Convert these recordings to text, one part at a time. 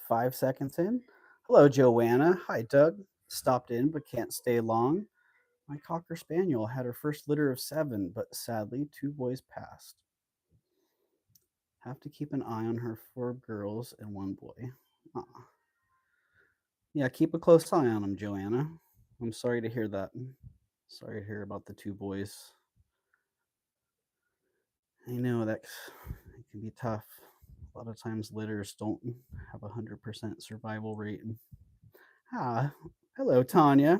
5 seconds in. Hello, Joanna. Hi, Doug. Stopped in but can't stay long. My Cocker Spaniel had her first litter of 7, but sadly 2 boys passed. Have to keep an eye on her 4 girls and 1 boy. Aw. Yeah, keep a close eye on them, Joanna. I'm sorry to hear that. Sorry to hear about the 2 boys. I know that it can be tough. A lot of times litters don't have 100% survival rate. Hello, Tanya.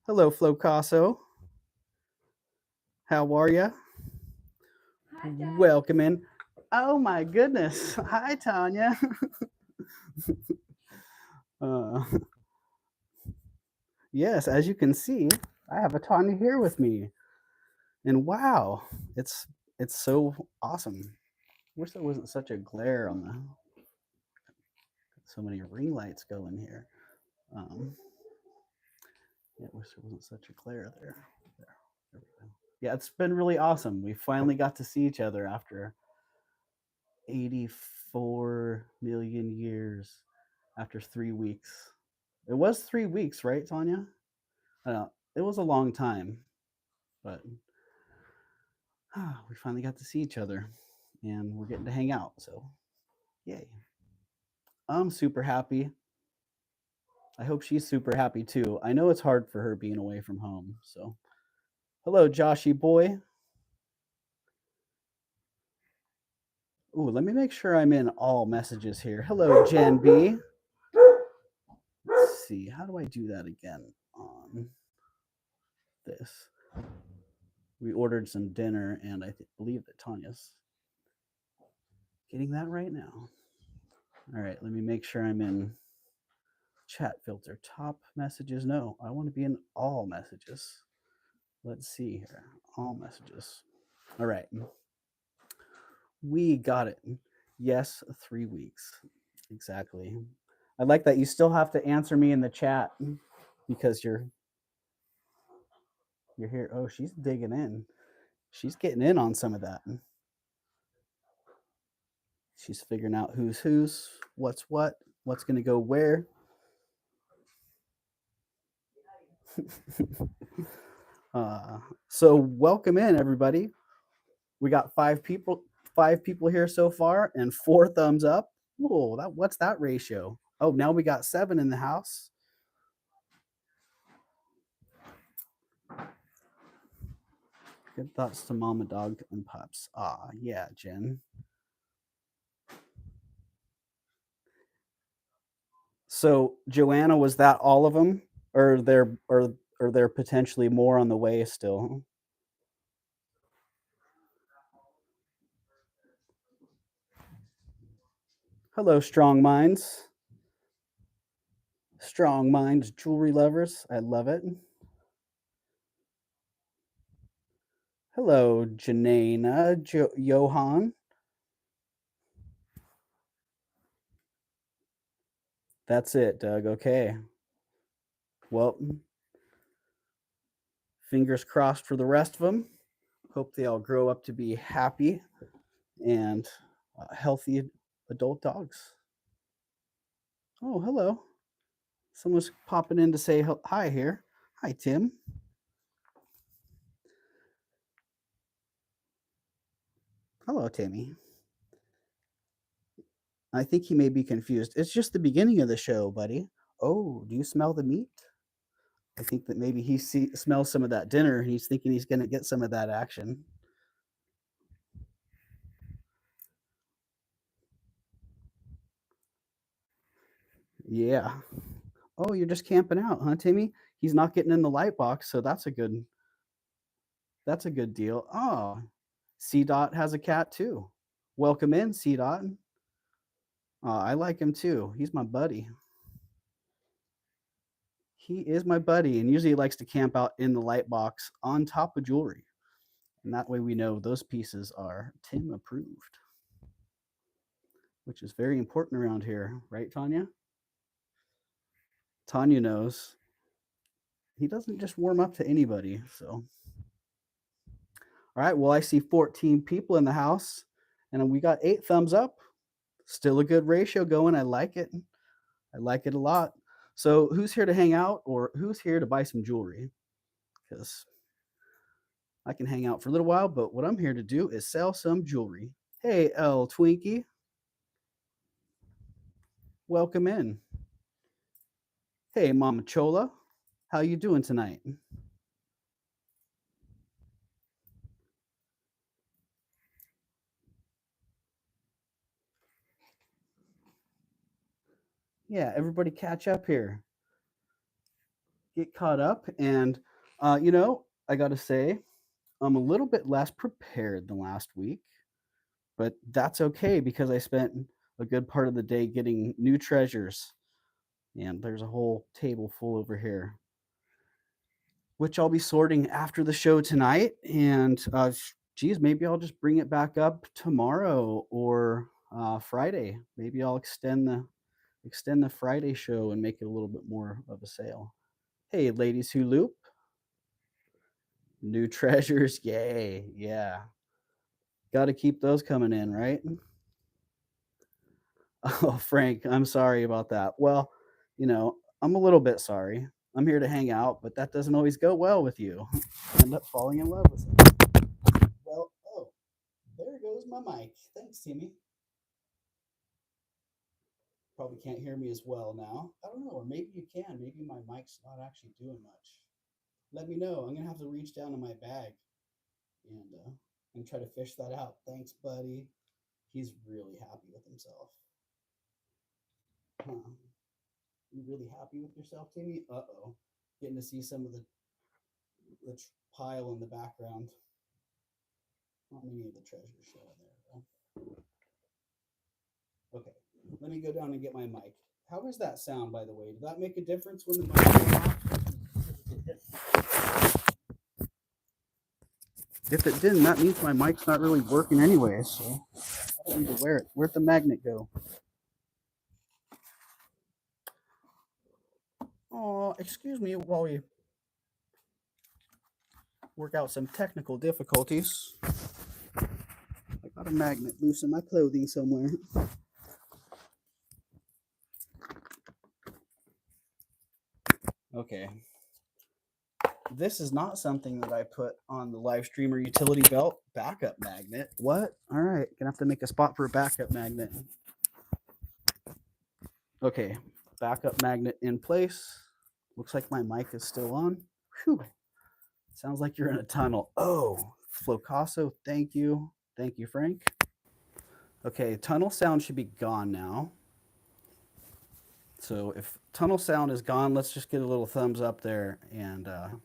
Hello, Flocaso. How are you? Welcome in. Oh my goodness. Hi, Tanya. Yes, as you can see, I have a Tanya here with me. And wow, it's so awesome. Wish there wasn't such a glare on the so many ring lights going here. Yeah, wish there wasn't such a glare there. There we go. Yeah, it's been really awesome. We finally got to see each other after 84 million years, after 3 weeks. It was 3 weeks, right, Tanya? It was a long time, but we finally got to see each other, and we're getting to hang out, so yay. I'm super happy. I hope she's super happy too. I know it's hard for her being away from home, so. Hello, Joshy boy. Ooh, let me make sure I'm in all messages here. Hello, Jen B. Let's see, how do I do that again on this? We ordered some dinner, and I believe that Tanya's getting that right now. All right, let me make sure I'm in chat filter. Top messages. No, I want to be in all messages. Let's see here. All messages. All right. We got it. Yes, 3 weeks. Exactly. I like that you still have to answer me in the chat because you're here. Oh, she's digging in. She's getting in on some of that. She's figuring out who's, what's going to go where. So welcome in, everybody. We got 5 people here so far, and 4 thumbs up. Whoa, what's that ratio? Oh, now we got 7 in the house. Good thoughts to Mama Dog and Pups. Yeah, Jen. So Joanna, was that all of them, or there potentially more on the way still? Hello, Strong Minds. Strong Minds jewelry lovers. I love it. Hello, Janina, Johan. That's it, Doug. Okay. Well, fingers crossed for the rest of them. Hope they all grow up to be happy and healthy adult dogs. Oh, hello. Someone's popping in to say hi here. Hi, Tim. Hello, Timmy. I think he may be confused. It's just the beginning of the show, buddy. Oh, do you smell the meat? I think that maybe he smells some of that dinner. He's thinking he's going to get some of that action. Yeah. Oh, you're just camping out, huh, Timmy? He's not getting in the light box, so that's a good deal. Oh, C Dot has a cat too. Welcome in, C Dot. I like him too. He's my buddy. He is my buddy, and usually he likes to camp out in the light box on top of jewelry. And that way we know those pieces are Tim approved, which is very important around here, right, Tanya? Tanya knows. He doesn't just warm up to anybody, so. All right, well, I see 14 people in the house, and we got 8 thumbs up. Still a good ratio going. I like it. I like it a lot. So, who's here to hang out or who's here to buy some jewelry? Because I can hang out for a little while, but what I'm here to do is sell some jewelry. Hey, L Twinkie, welcome in. Hey, Mama Chola, how you doing tonight? Yeah, everybody catch up here. Get caught up. And, I got to say, I'm a little bit less prepared than last week, but that's okay because I spent a good part of the day getting new treasures. And there's a whole table full over here, which I'll be sorting after the show tonight. And, geez, maybe I'll just bring it back up tomorrow or Friday. Maybe I'll extend the Friday show and make it a little bit more of a sale. Hey, ladies who loop, new treasures, yay, yeah. Got to keep those coming in, right? Oh, Frank, I'm sorry about that. Well, I'm a little bit sorry. I'm here to hang out, but that doesn't always go well with you. I end up falling in love with it. Well, oh, there goes my mic. Thanks, Timmy. Probably can't hear me as well now. I don't know, or maybe you can. Maybe my mic's not actually doing much. Let me know. I'm gonna have to reach down in my bag and try to fish that out. Thanks, buddy. He's really happy with himself. Huh. You really happy with yourself, Timmy? Uh-oh. Getting to see some of the pile in the background. Not many of the treasures showing there, though. Okay, let me go down and get my mic. How does that sound, by the way? Did that make a difference when the mic came off? If it didn't, that means my mic's not really working anyway, so I don't need to wear it. Where'd the magnet go? Oh, excuse me while we work out some technical difficulties. I got a magnet loose in my clothing somewhere. Okay. This is not something that I put on the live streamer utility belt. Backup magnet. What? All right. Gonna have to make a spot for a backup magnet. Okay. Backup magnet in place. Looks like my mic is still on. Whew. Sounds like you're in a tunnel. Oh, Flocasso, thank you. Thank you, Frank. Okay, tunnel sound should be gone now. So if tunnel sound is gone, let's just get a little thumbs up there. And are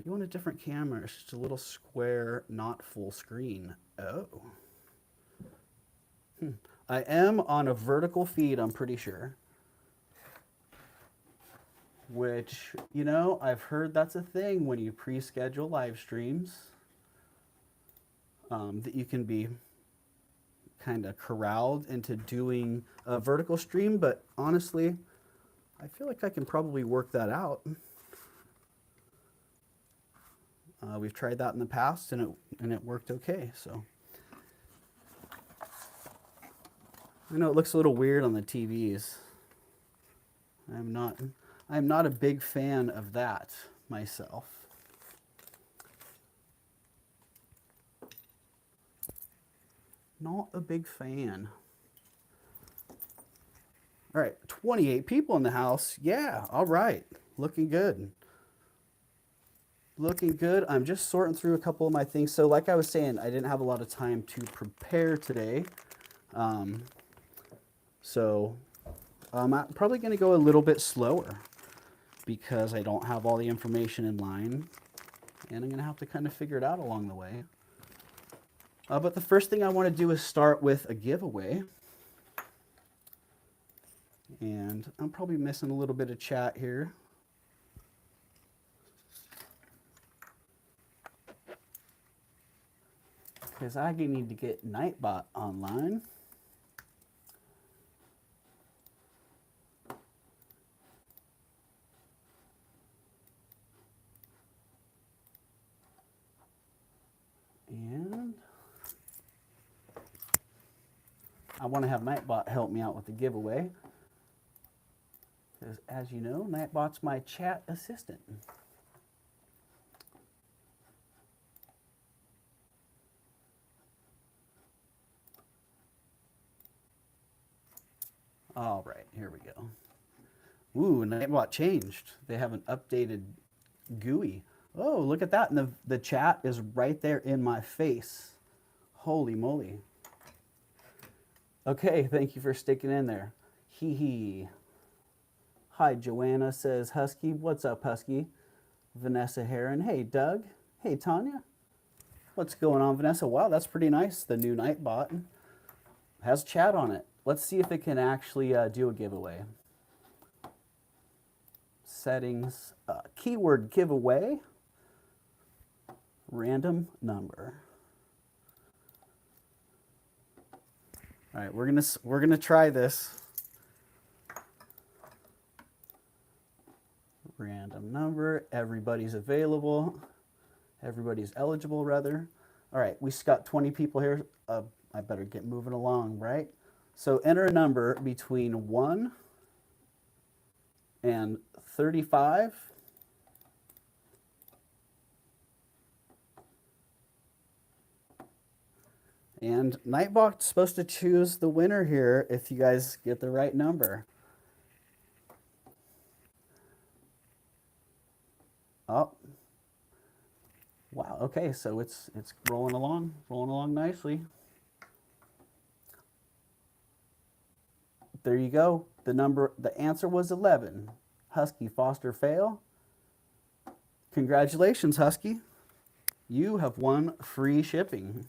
you on a different camera? It's just a little square, not full screen. Oh. I am on a vertical feed, I'm pretty sure. Which, I've heard that's a thing when you pre-schedule live streams. That you can be kind of corralled into doing a vertical stream, but honestly, I feel like I can probably work that out. We've tried that in the past, and it worked okay. So I know it looks a little weird on the TVs. I'm not a big fan of that myself. Not a big fan. All right, 28 people in the house. Yeah, all right. Looking good. Looking good. I'm just sorting through a couple of my things. So like I was saying, I didn't have a lot of time to prepare today. So I'm probably going to go a little bit slower because I don't have all the information in line. And I'm going to have to kind of figure it out along the way. But the first thing I want to do is start with a giveaway. And I'm probably missing a little bit of chat here. Because I need to get Nightbot online. And I want to have Nightbot help me out with the giveaway. Because as you know, Nightbot's my chat assistant. All right, here we go. Ooh, Nightbot changed. They have an updated GUI. Oh, look at that. And the chat is right there in my face. Holy moly. Okay, thank you for sticking in there. Hee hee. Hi, Joanna says Husky. What's up, Husky? Vanessa Heron. Hey, Doug. Hey, Tanya. What's going on, Vanessa? Wow, that's pretty nice. The new Nightbot has chat on it. Let's see if it can actually do a giveaway. Settings, keyword giveaway, random number. All right, we're gonna try this. Random number. Everybody's available. Everybody's eligible, rather. All right, we got 20 people here. I better get moving along, right? So enter a number between 1 and 35. And Nightbot's supposed to choose the winner here if you guys get the right number. Oh. Wow, okay, so it's rolling along nicely. There you go. The answer was 11. Husky Foster Fail. Congratulations, Husky. You have won free shipping.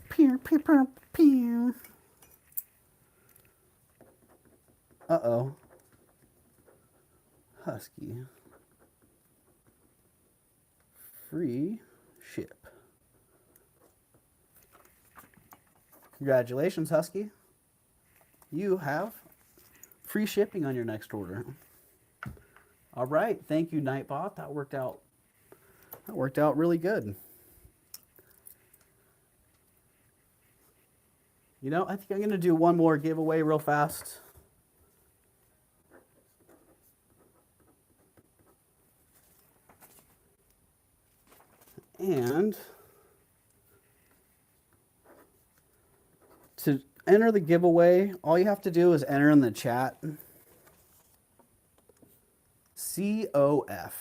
Pew, pew, pew, pew. Uh-oh. Husky. Free ship. Congratulations, Husky. You have free shipping on your next order. All right, thank you, Nightbot. That worked out really good. You know, I think I'm going to do one more giveaway real fast. And to enter the giveaway, all you have to do is enter in the chat COF.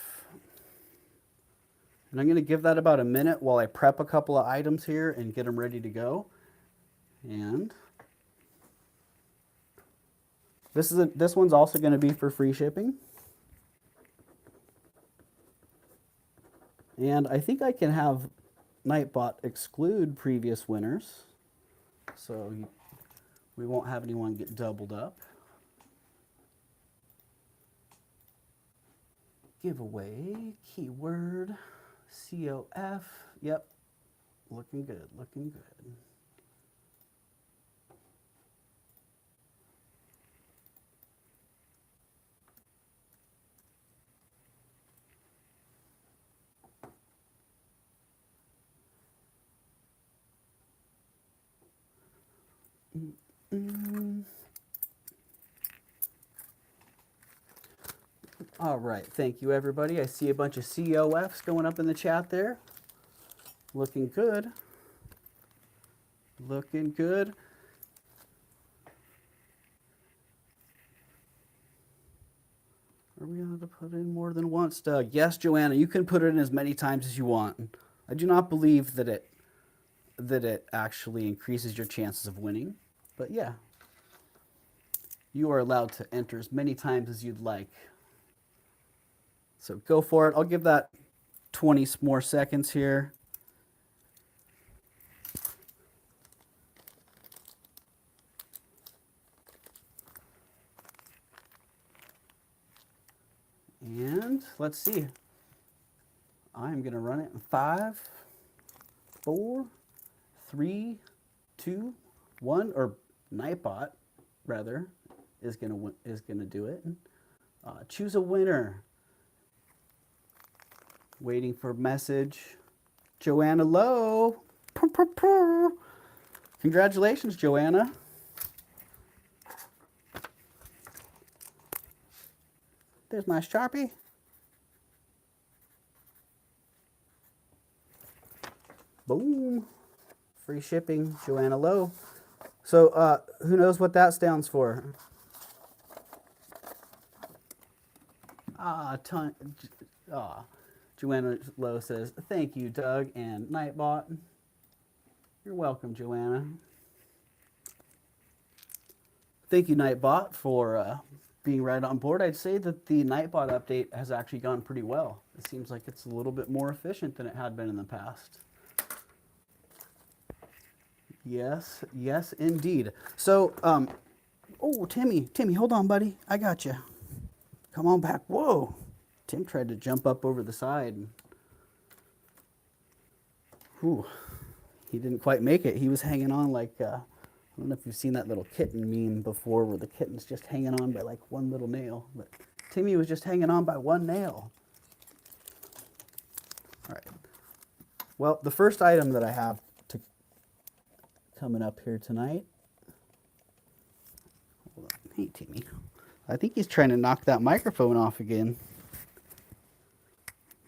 And I'm going to give that about a minute while I prep a couple of items here and get them ready to go. And this one's also going to be for free shipping. And I think I can have Nightbot exclude previous winners, so we won't have anyone get doubled up. Giveaway, keyword, COF. Yep, looking good, looking good. All right, thank you, everybody. I see a bunch of COFs going up in the chat there. Looking good. Looking good. Are we going to put in more than once, Doug? Yes, Joanna, you can put it in as many times as you want. I do not believe that it actually increases your chances of winning, but yeah. You are allowed to enter as many times as you'd like. So go for it. I'll give that 20 more seconds here. And let's see. I'm going to run it in 5, 4, 3, 2, 1, or Nightbot, rather, is going to do it. Choose a winner. Waiting for message. Joanna Lowe. Congratulations, Joanna. There's my Sharpie. Boom. Free shipping, Joanna Lowe. So who knows what that stands for? Joanna Lowe says, thank you, Doug and Nightbot. You're welcome, Joanna. Thank you, Nightbot, for being right on board. I'd say that the Nightbot update has actually gone pretty well. It seems like it's a little bit more efficient than it had been in the past. Yes, yes, indeed. So, oh, Timmy, hold on, buddy. I got you. Come on back. Whoa. Tim tried to jump up over the side. Whew. He didn't quite make it. He was hanging on like, I don't know if you've seen that little kitten meme before where the kitten's just hanging on by like one little nail. But Timmy was just hanging on by one nail. All right. Well, the first item that I have coming up here tonight. Hold on. Hey, Timmy. I think he's trying to knock that microphone off again.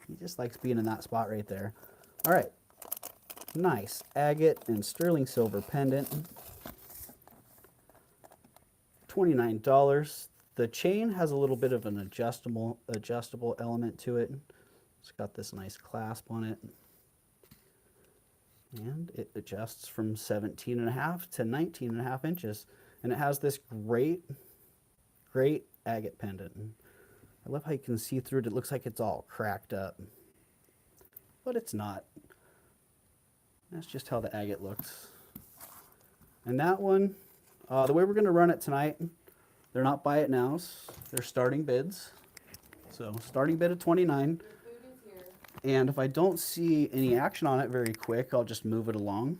He just likes being in that spot right there. All right. Nice agate and sterling silver pendant. $29. The chain has a little bit of an adjustable element to it. It's got this nice clasp on it. And it adjusts from 17.5 to 19.5 inches. And it has this great agate pendant. I love how you can see through it. It looks like it's all cracked up. But it's not. That's just how the agate looks. And that one, the way we're going to run it tonight, they're not buy it nows. They're starting bids. So starting bid of 29. And if I don't see any action on it very quick, I'll just move it along.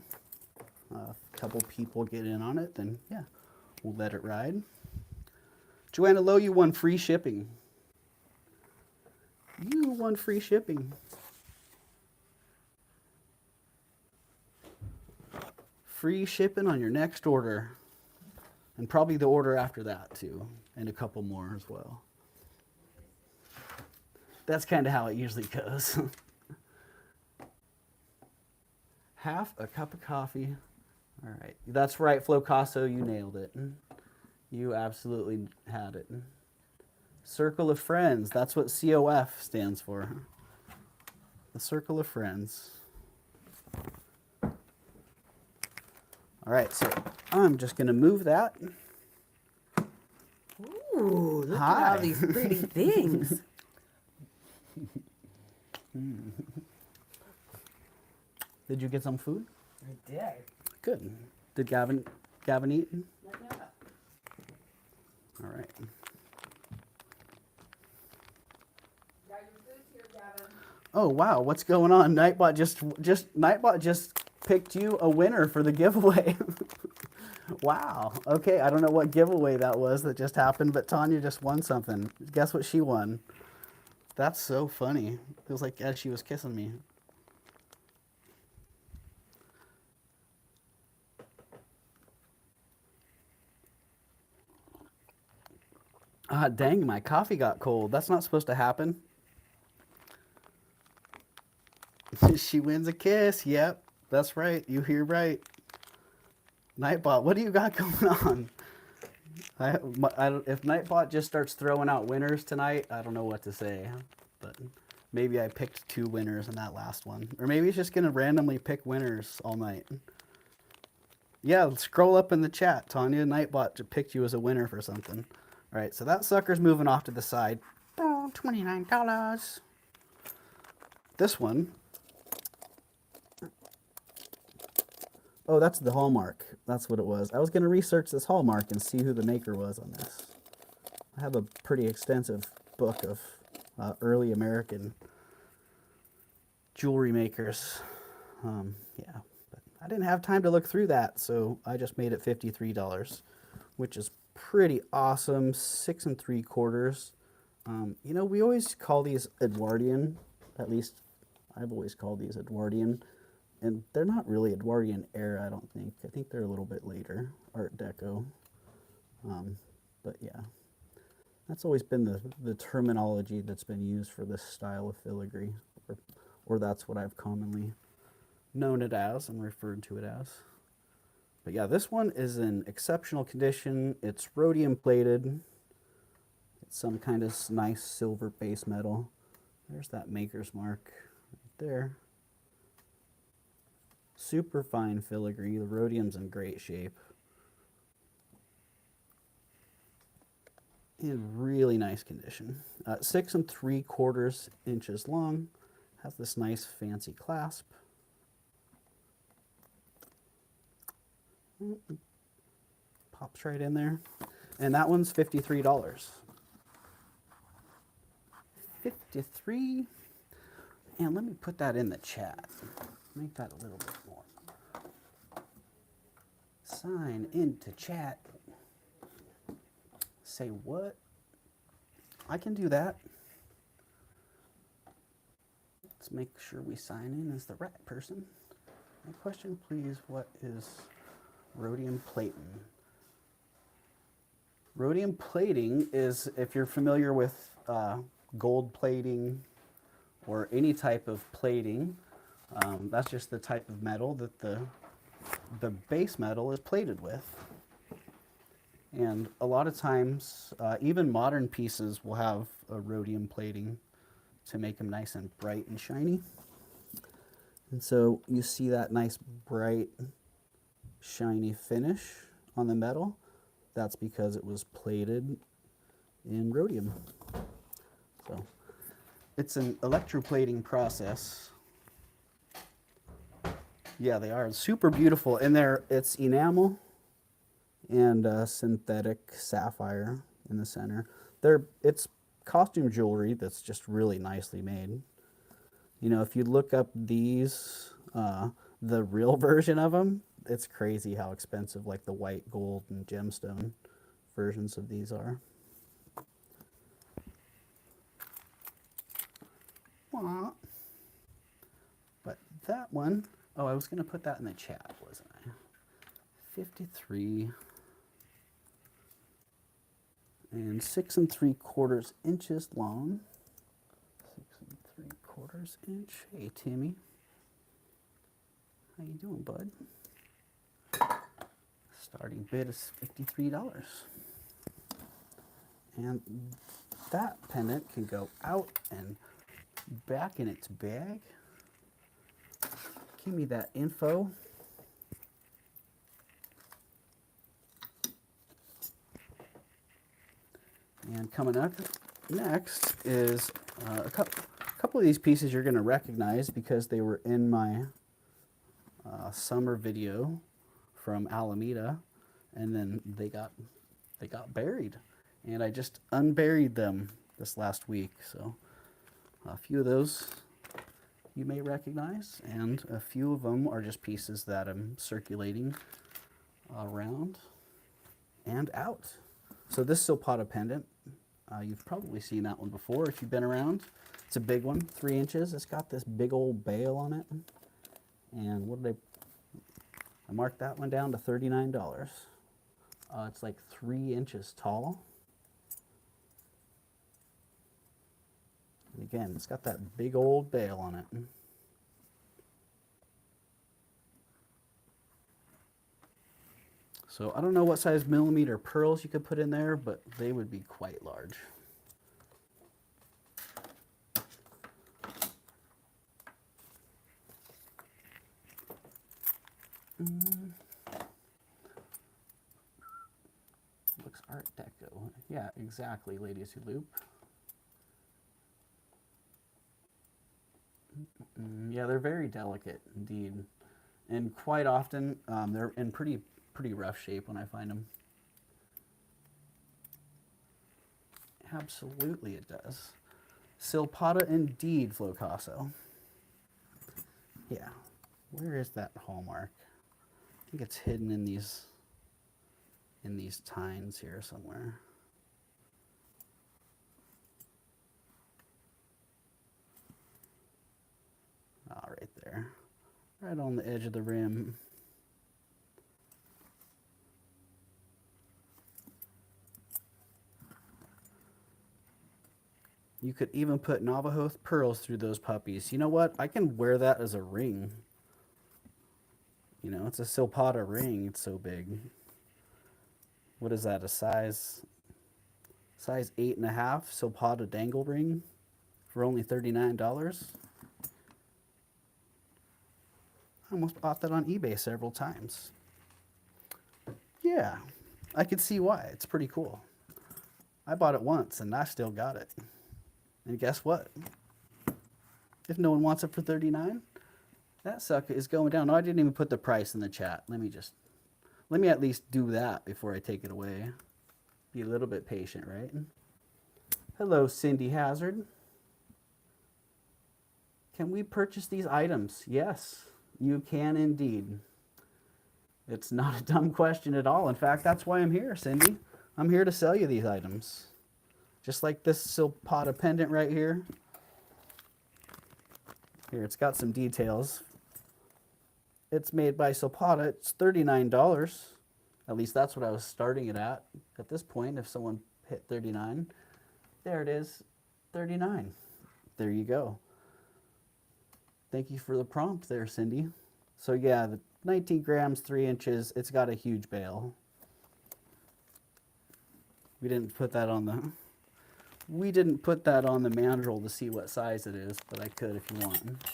A couple people get in on it, then yeah, we'll let it ride. Joanna Lowe, you won free shipping. You won free shipping. Free shipping on your next order. And probably the order after that too. And a couple more as well. That's kind of how it usually goes. Half a cup of coffee. All right. That's right, Flocasso, you nailed it. You absolutely had it. Circle of Friends. That's what COF stands for. The Circle of Friends. All right, so I'm just going to move that. Ooh, look at all these pretty things. Did you get some food? I did. Good. Did Gavin eat? Not yet. All right. Got your food here, Gavin. Oh wow, what's going on? Nightbot just picked you a winner for the giveaway. Wow. Okay, I don't know what giveaway that was that just happened, but Tanya just won something. Guess what she won? That's so funny. It was like as she was kissing me. Ah, dang, my coffee got cold. That's not supposed to happen. She wins a kiss. Yep, that's right. You hear right. Nightbot, what do you got going on? If Nightbot just starts throwing out winners tonight, I don't know what to say. But maybe I picked 2 winners in that last one. Or maybe it's just going to randomly pick winners all night. Yeah, scroll up in the chat. Tanya, Nightbot picked you as a winner for something. All right, so that sucker's moving off to the side. Oh, $29. This one. Oh, that's the Hallmark. That's what it was. I was going to research this Hallmark and see who the maker was on this. I have a pretty extensive book of early American jewelry makers. Yeah, but I didn't have time to look through that, so I just made it $53, which is pretty awesome. 6 3/4. You know, we always call these Edwardian. At least I've always called these Edwardian. and they're not really Edwardian era, I don't think. I think they're a little bit later, Art Deco. But yeah, that's always been the terminology that's been used for this style of filigree, or that's what I've commonly known it as and referred to it as. But yeah, this one is in exceptional condition. It's rhodium plated. It's some kind of nice silver base metal. There's that maker's mark right there. Super fine filigree. The rhodium's in great shape. In really nice condition. 6 3/4 inches long. Has this nice fancy clasp. Pops right in there. And that one's $53. 53. And let me put that in the chat. Make that a little bit more. Sign into chat. Say what? I can do that. Let's make sure we sign in as the right person. My question, please, what is rhodium plating? Rhodium plating is, if you're familiar with gold plating or any type of plating, that's just the type of metal that the base metal is plated with. And a lot of times, even modern pieces will have a rhodium plating to make them nice and bright and shiny. And so you see that nice bright, shiny finish on the metal. That's because it was plated in rhodium. So it's an electroplating process. Yeah, they are super beautiful. And it's enamel and synthetic sapphire in the center. It's costume jewelry that's just really nicely made. You know, if you look up these, the real version of them, it's crazy how expensive like the white gold and gemstone versions of these are. But that one, oh, I was going to put that in the chat, wasn't I? 53 and 6 3/4 inches long. 6 3/4 inch. Hey, Timmy. How you doing, bud? Starting bid is $53. And that pendant can go out and back in its bag. Give me that info. And coming up next is a couple of these pieces you're going to recognize because they were in my summer video from Alameda, and then they got buried, and I just unburied them this last week. So a few of those you may recognize, and a few of them are just pieces that I'm circulating around and out. So this Silpata pendant, you've probably seen that one before if you've been around. It's a big one, 3 inches. It's got this big old bail on it. And what did I marked that one down to $39. It's like 3 inches tall. And again, it's got that big old bail on it. So I don't know what size millimeter pearls you could put in there, but they would be quite large. Looks Art Deco. Yeah, exactly, ladies who loop. Yeah, they're very delicate indeed. And quite often, they're in pretty rough shape when I find them. Absolutely it does. Silpata indeed, Flocasso. Yeah. Where is that hallmark? I think it's hidden in these tines here somewhere. Ah, right there. right on the edge of the rim. You could even put Navajo pearls through those puppies. You know what? I can wear that as a ring. You know, it's a silpata ring. It's so big. What is that? A size 8.5 silpata dangle ring for only $39. I almost bought that on eBay several times. Yeah, I could see why. It's pretty cool. I bought it once and I still got it. And guess what? If no one wants it for $39, that sucker is going down. No, I didn't even put the price in the chat. Let me at least do that before I take it away. Be a little bit patient, right? Hello, Cindy Hazard. Can we purchase these items? Yes, you can indeed. It's not a dumb question at all. In fact, that's why I'm here, Cindy. I'm here to sell you these items. Just like this silpata pendant right here. Here, it's got some details. It's made by Silpata. It's $39. At least that's what I was starting it at this point. If someone hit 39, there it is, 39. There you go. Thank you for the prompt there, Cindy. So yeah, the 19 grams, 3 inches. It's got a huge bail. We didn't put that on the mandrel to see what size it is, but I could if you want.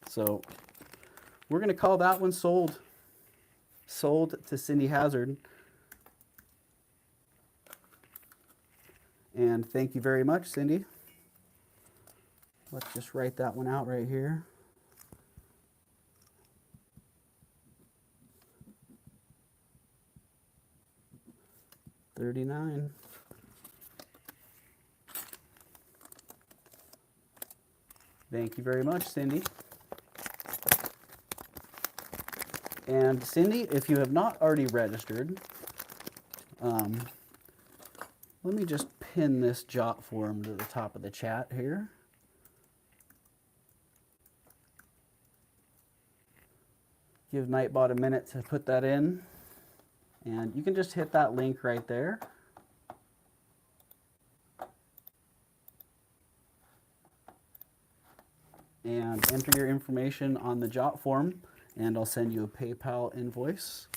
So we're going to call that one sold. Sold to Cindy Hazard. And thank you very much, Cindy. Let's just write that one out right here. $39. Thank you very much, Cindy. And Cindy, if you have not already registered, let me just pin this jot form to the top of the chat here. Give Nightbot a minute to put that in. And you can just hit that link right there. And enter your information on the jot form, and I'll send you a PayPal invoice,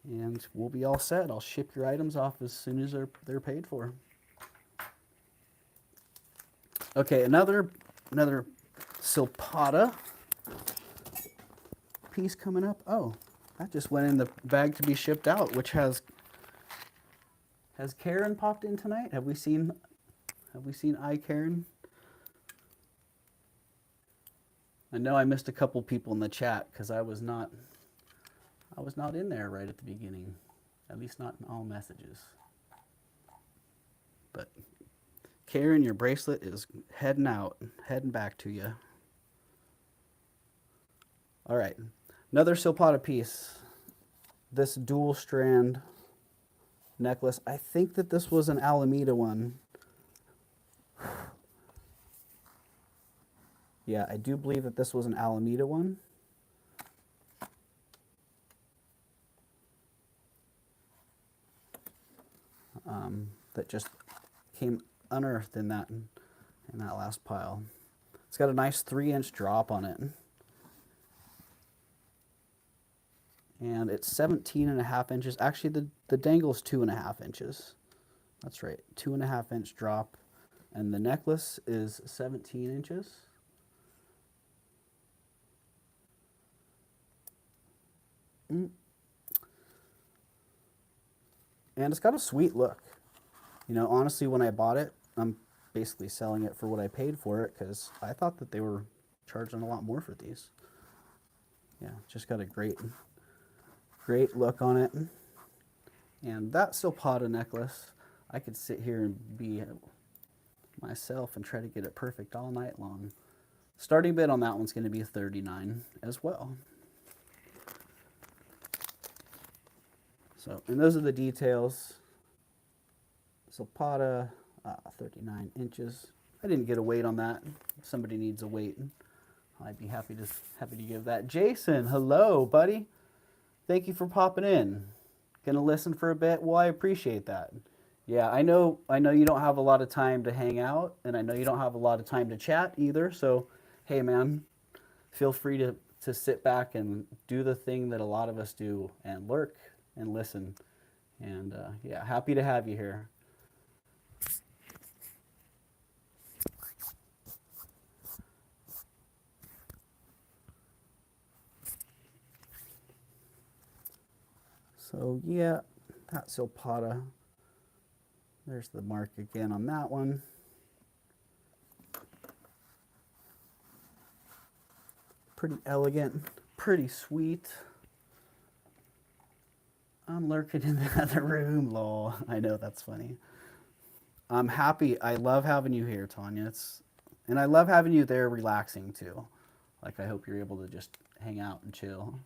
and we'll be all set. I'll ship your items off as soon as they're paid for. Okay, another Silpata piece coming up. Oh, that just went in the bag to be shipped out, which has Karen popped in tonight? Have we seen Karen? I know I missed a couple people in the chat because I was not in there right at the beginning, at least not in all messages. But Karen, your bracelet is heading back to you. All right, another Silpata piece. This dual strand necklace. I think that this was an Alameda one. Yeah, I do believe that this was an Alameda one. That just came unearthed in that last pile. It's got a nice 3-inch drop on it. And it's 17.5 inches. Actually, the dangle is 2.5 inches. That's right, 2.5 inch drop. And the necklace is 17 inches. And it's got a sweet look. You know, honestly, when I bought it, I'm basically selling it for what I paid for it because I thought that they were charging a lot more for these. Yeah, just got a great look on it. And that Silpata necklace, I could sit here and be myself and try to get it perfect all night long. Starting bid on that one's going to be $39 as well. So, and those are the details. Silpata, 39 inches. I didn't get a weight on that. If somebody needs a weight, I'd be happy to give that. Jason, hello, buddy. Thank you for popping in. Gonna listen for a bit. Well, I appreciate that. Yeah, I know you don't have a lot of time to hang out, and I know you don't have a lot of time to chat either. So, hey, man, feel free to sit back and do the thing that a lot of us do and lurk and listen. And yeah, happy to have you here. So yeah, that Silpata. There's the mark again on that one. Pretty elegant, pretty sweet. I'm lurking in the other room, lol. I know, that's funny. I'm happy. I love having you here, Tanya. And I love having you there relaxing too. Like, I hope you're able to just hang out and chill.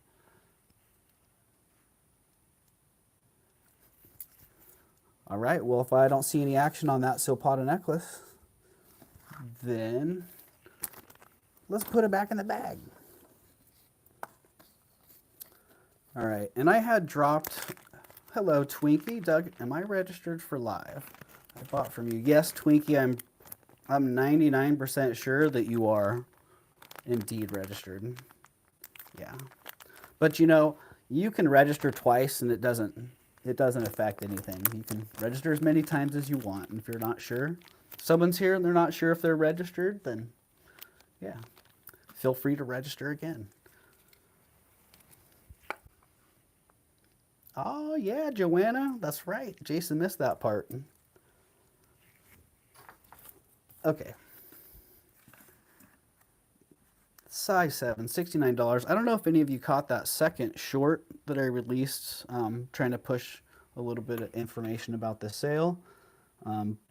All right, well, if I don't see any action on that Silpata necklace, then let's put it back in the bag. All right, and I had dropped, hello, Twinkie. Doug, am I registered for live? I bought from you. Yes, Twinkie, I'm 99% sure that you are indeed registered. Yeah. But you know, you can register twice and it doesn't affect anything. You can register as many times as you want. And if you're not sure, if someone's here and they're not sure if they're registered, then yeah, feel free to register again. Oh yeah, Joanna, that's right. Jason missed that part. Okay. Size 7, $69. I don't know if any of you caught that second short that I released, trying to push a little bit of information about the sale.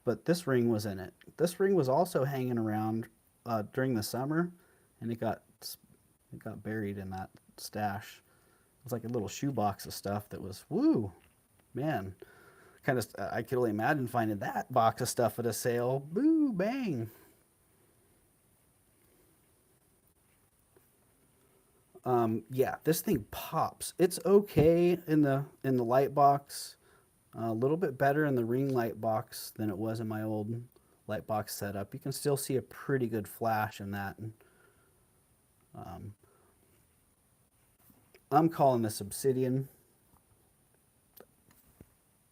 But this ring was in it. This ring was also hanging around during the summer, and it got buried in that stash. It was like a little shoebox of stuff that was, woo, man. Kind of, I could only imagine finding that box of stuff at a sale. Boo, bang. Yeah, this thing pops. It's okay in the light box. A little bit better in the ring light box than it was in my old light box setup. You can still see a pretty good flash in that. I'm calling this obsidian.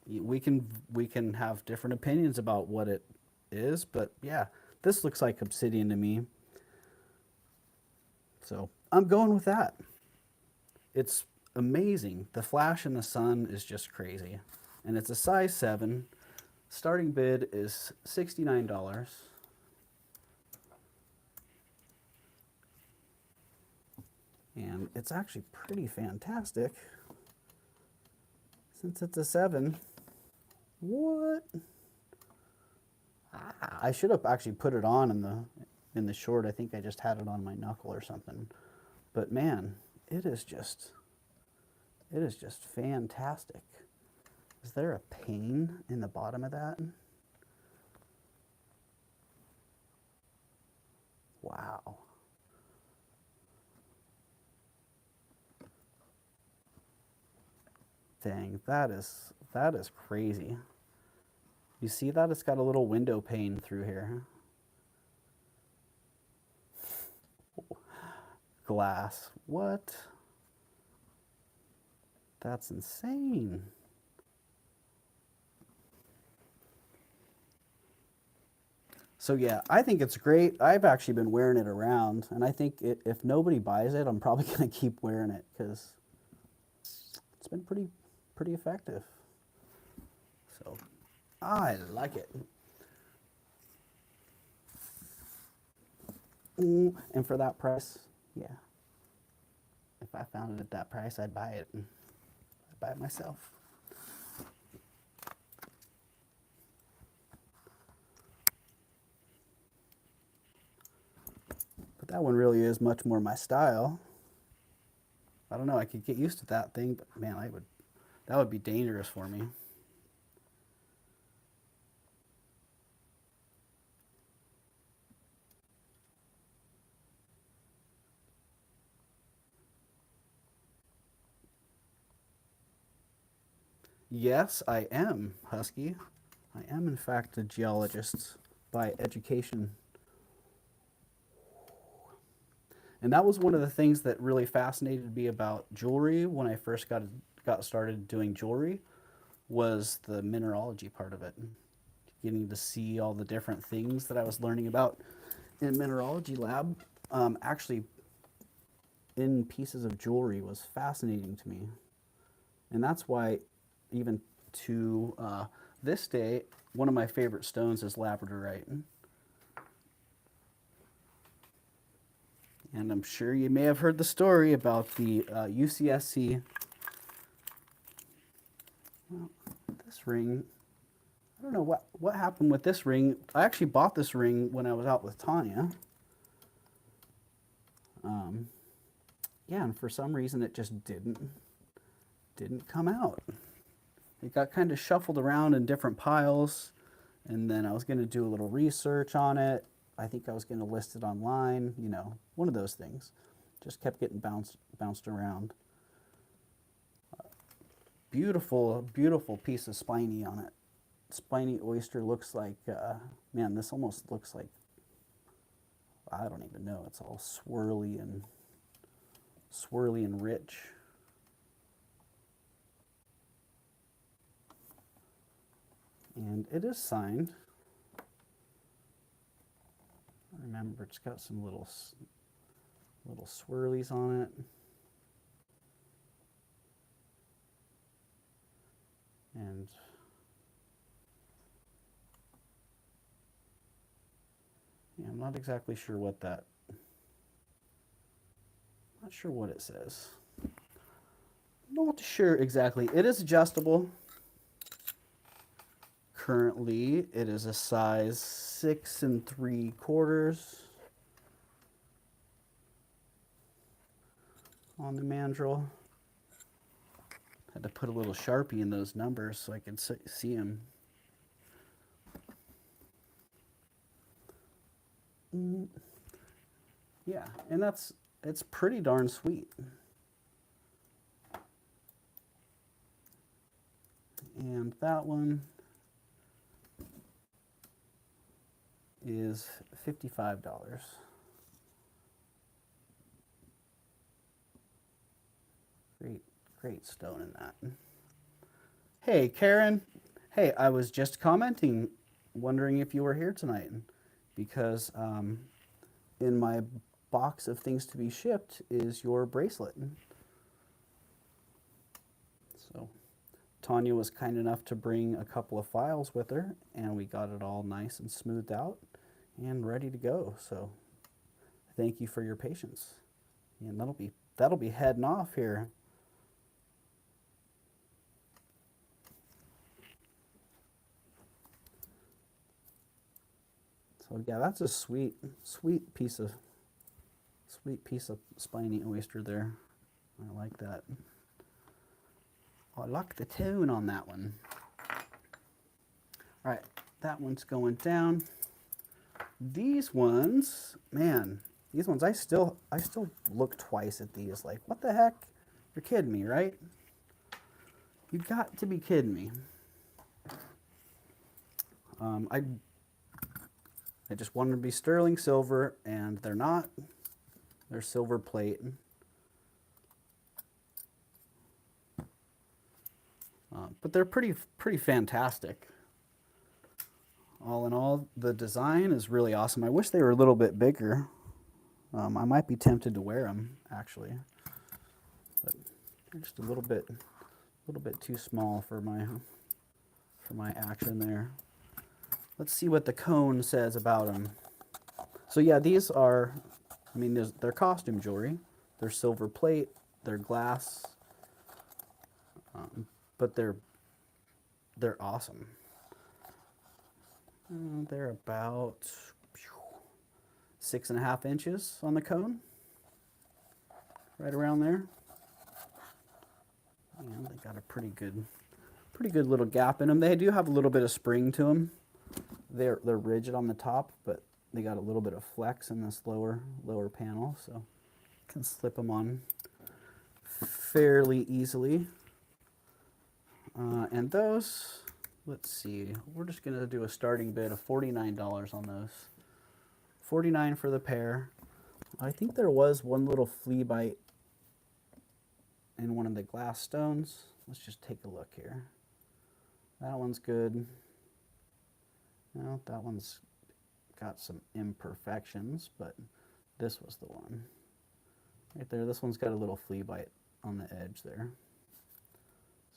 We can have different opinions about what it is, but yeah, this looks like obsidian to me. So I'm going with that. It's amazing. The flash in the sun is just crazy. And it's a size 7. Starting bid is $69. And it's actually pretty fantastic. Since it's a 7. What? I should have actually put it on in the short. I think I just had it on my knuckle or something. But man, it is just fantastic. Is there a pain in the bottom of that? Wow. Dang, that is crazy. You see that? It's got a little window pane through here. Glass. What? That's insane. So yeah, I think it's great. I've actually been wearing it around, and I think if nobody buys it, I'm probably going to keep wearing it because it's been pretty effective. So I like it. And for that price, yeah. If I found it at that price, I'd buy it. I'd buy it myself. But that one really is much more my style. I don't know, I could get used to that thing, but man, that would be dangerous for me. Yes, I am, Husky. I am, in fact, a geologist by education. And that was one of the things that really fascinated me about jewelry when I first got started doing jewelry, was the mineralogy part of it. Getting to see all the different things that I was learning about in mineralogy lab, actually in pieces of jewelry, was fascinating to me. And that's why, even to this day, one of my favorite stones is labradorite. And I'm sure you may have heard the story about the UCSC. Well, this ring, I don't know what happened with this ring. I actually bought this ring when I was out with Tanya. Yeah, and for some reason it just didn't come out. It got kind of shuffled around in different piles, and then I was going to do a little research on it. I think I was going to list it online, you know, one of those things. Just kept getting bounced around. Beautiful, beautiful piece of spiny on it. Spiny oyster looks like, man, this almost looks like, I don't even know. It's all swirly and rich. And it is signed. Remember, it's got some little swirlies on it. And yeah, I'm not exactly sure what that, not sure what it says. Not sure exactly. It is adjustable. Currently, it is a size 6 3/4 on the mandrel. Had to put a little Sharpie in those numbers so I could see them. Yeah, and it's pretty darn sweet. And that one is $55. Great stone in that. Hey, Karen. Hey, I was just commenting, wondering if you were here tonight, because in my box of things to be shipped is your bracelet. So Tanya was kind enough to bring a couple of files with her, and we got it all nice and smoothed out and ready to go. So thank you for your patience. And that'll be heading off here. So yeah, that's a sweet piece of spiny oyster there. I like that. I like the tone on that one. All right, that one's going down. These ones, man, these ones, I still look twice at these. Like, what the heck? You're kidding me, right? You've got to be kidding me. I just wanted to be sterling silver, and they're not. They're silver plate. But they're pretty fantastic. All in all, the design is really awesome. I wish they were a little bit bigger. I might be tempted to wear them, actually. But they're just a little bit too small for my action there. Let's see what the cone says about them. So yeah, these are, I mean, they're costume jewelry. They're silver plate. They're glass. But they're awesome. They're about 6.5 inches on the cone, right around there. And they got a pretty good little gap in them. They do have a little bit of spring to them. They're rigid on the top, but they got a little bit of flex in this lower panel, so you can slip them on fairly easily. And those, let's see, we're just going to do a starting bid of $49 on those. $49 for the pair. I think there was one little flea bite in one of the glass stones. Let's just take a look here. That one's good. No, that one's got some imperfections, but this was the one. Right there, this one's got a little flea bite on the edge there.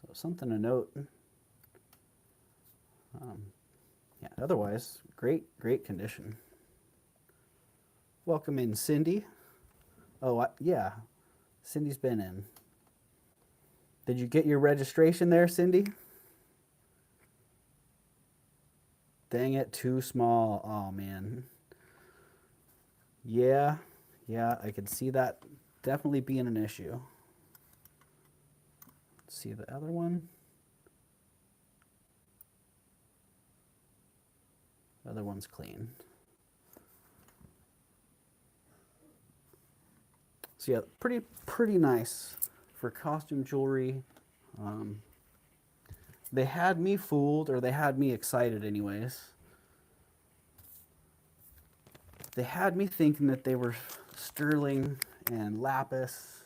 So something to note. Yeah, otherwise, great condition. Welcome in, Cindy. Oh, yeah, Cindy's been in. Did you get your registration there, Cindy? Dang it, too small. Oh, man. Yeah, I could see that definitely being an issue. Let's see the other one. The other one's clean. So yeah, pretty nice for costume jewelry. They had me fooled, or they had me excited anyways. They had me thinking that they were sterling and lapis.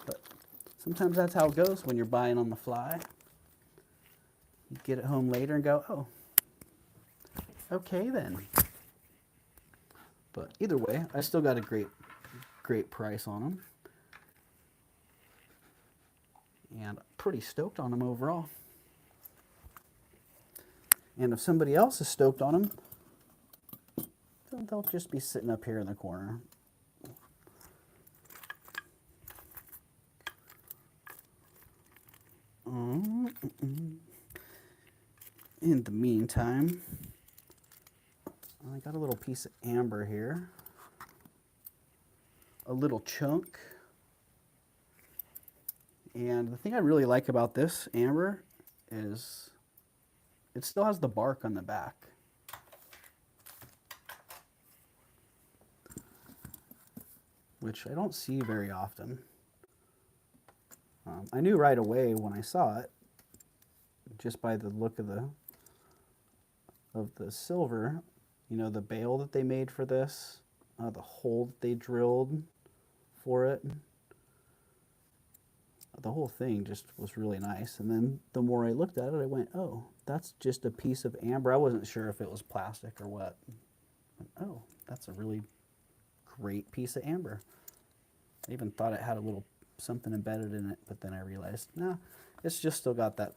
But sometimes that's how it goes when you're buying on the fly. You get it home later and go, oh, okay then. But either way, I still got a great price on them. And pretty stoked on them overall. And if somebody else is stoked on them, they'll just be sitting up here in the corner. In the meantime, I got a little piece of amber here. A little chunk. And the thing I really like about this amber is it still has the bark on the back. Which I don't see very often. I knew right away when I saw it, just by the look of the silver, you know, the bail that they made for this, the hole that they drilled for it. The whole thing just was really nice. And then the more I looked at it, I went, oh, that's just a piece of amber. I wasn't sure if it was plastic or what. Oh, that's a really great piece of amber. I even thought it had a little something embedded in it, but then I realized, no, it's just still got that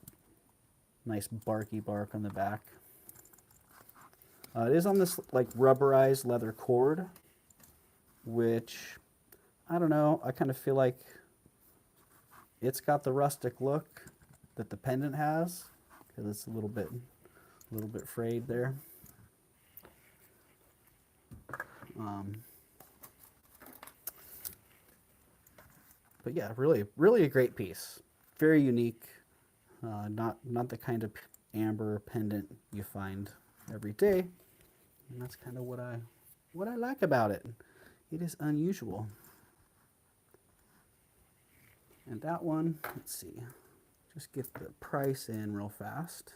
nice barky bark on the back. It is on this like rubberized leather cord, which, I don't know, I kind of feel like it's got the rustic look that the pendant has, because it's a little bit frayed there. But yeah, really a great piece. Very unique. Not the kind of amber pendant you find every day. And that's kind of what I like about it. It is unusual. And that one, let's see, just get the price in real fast.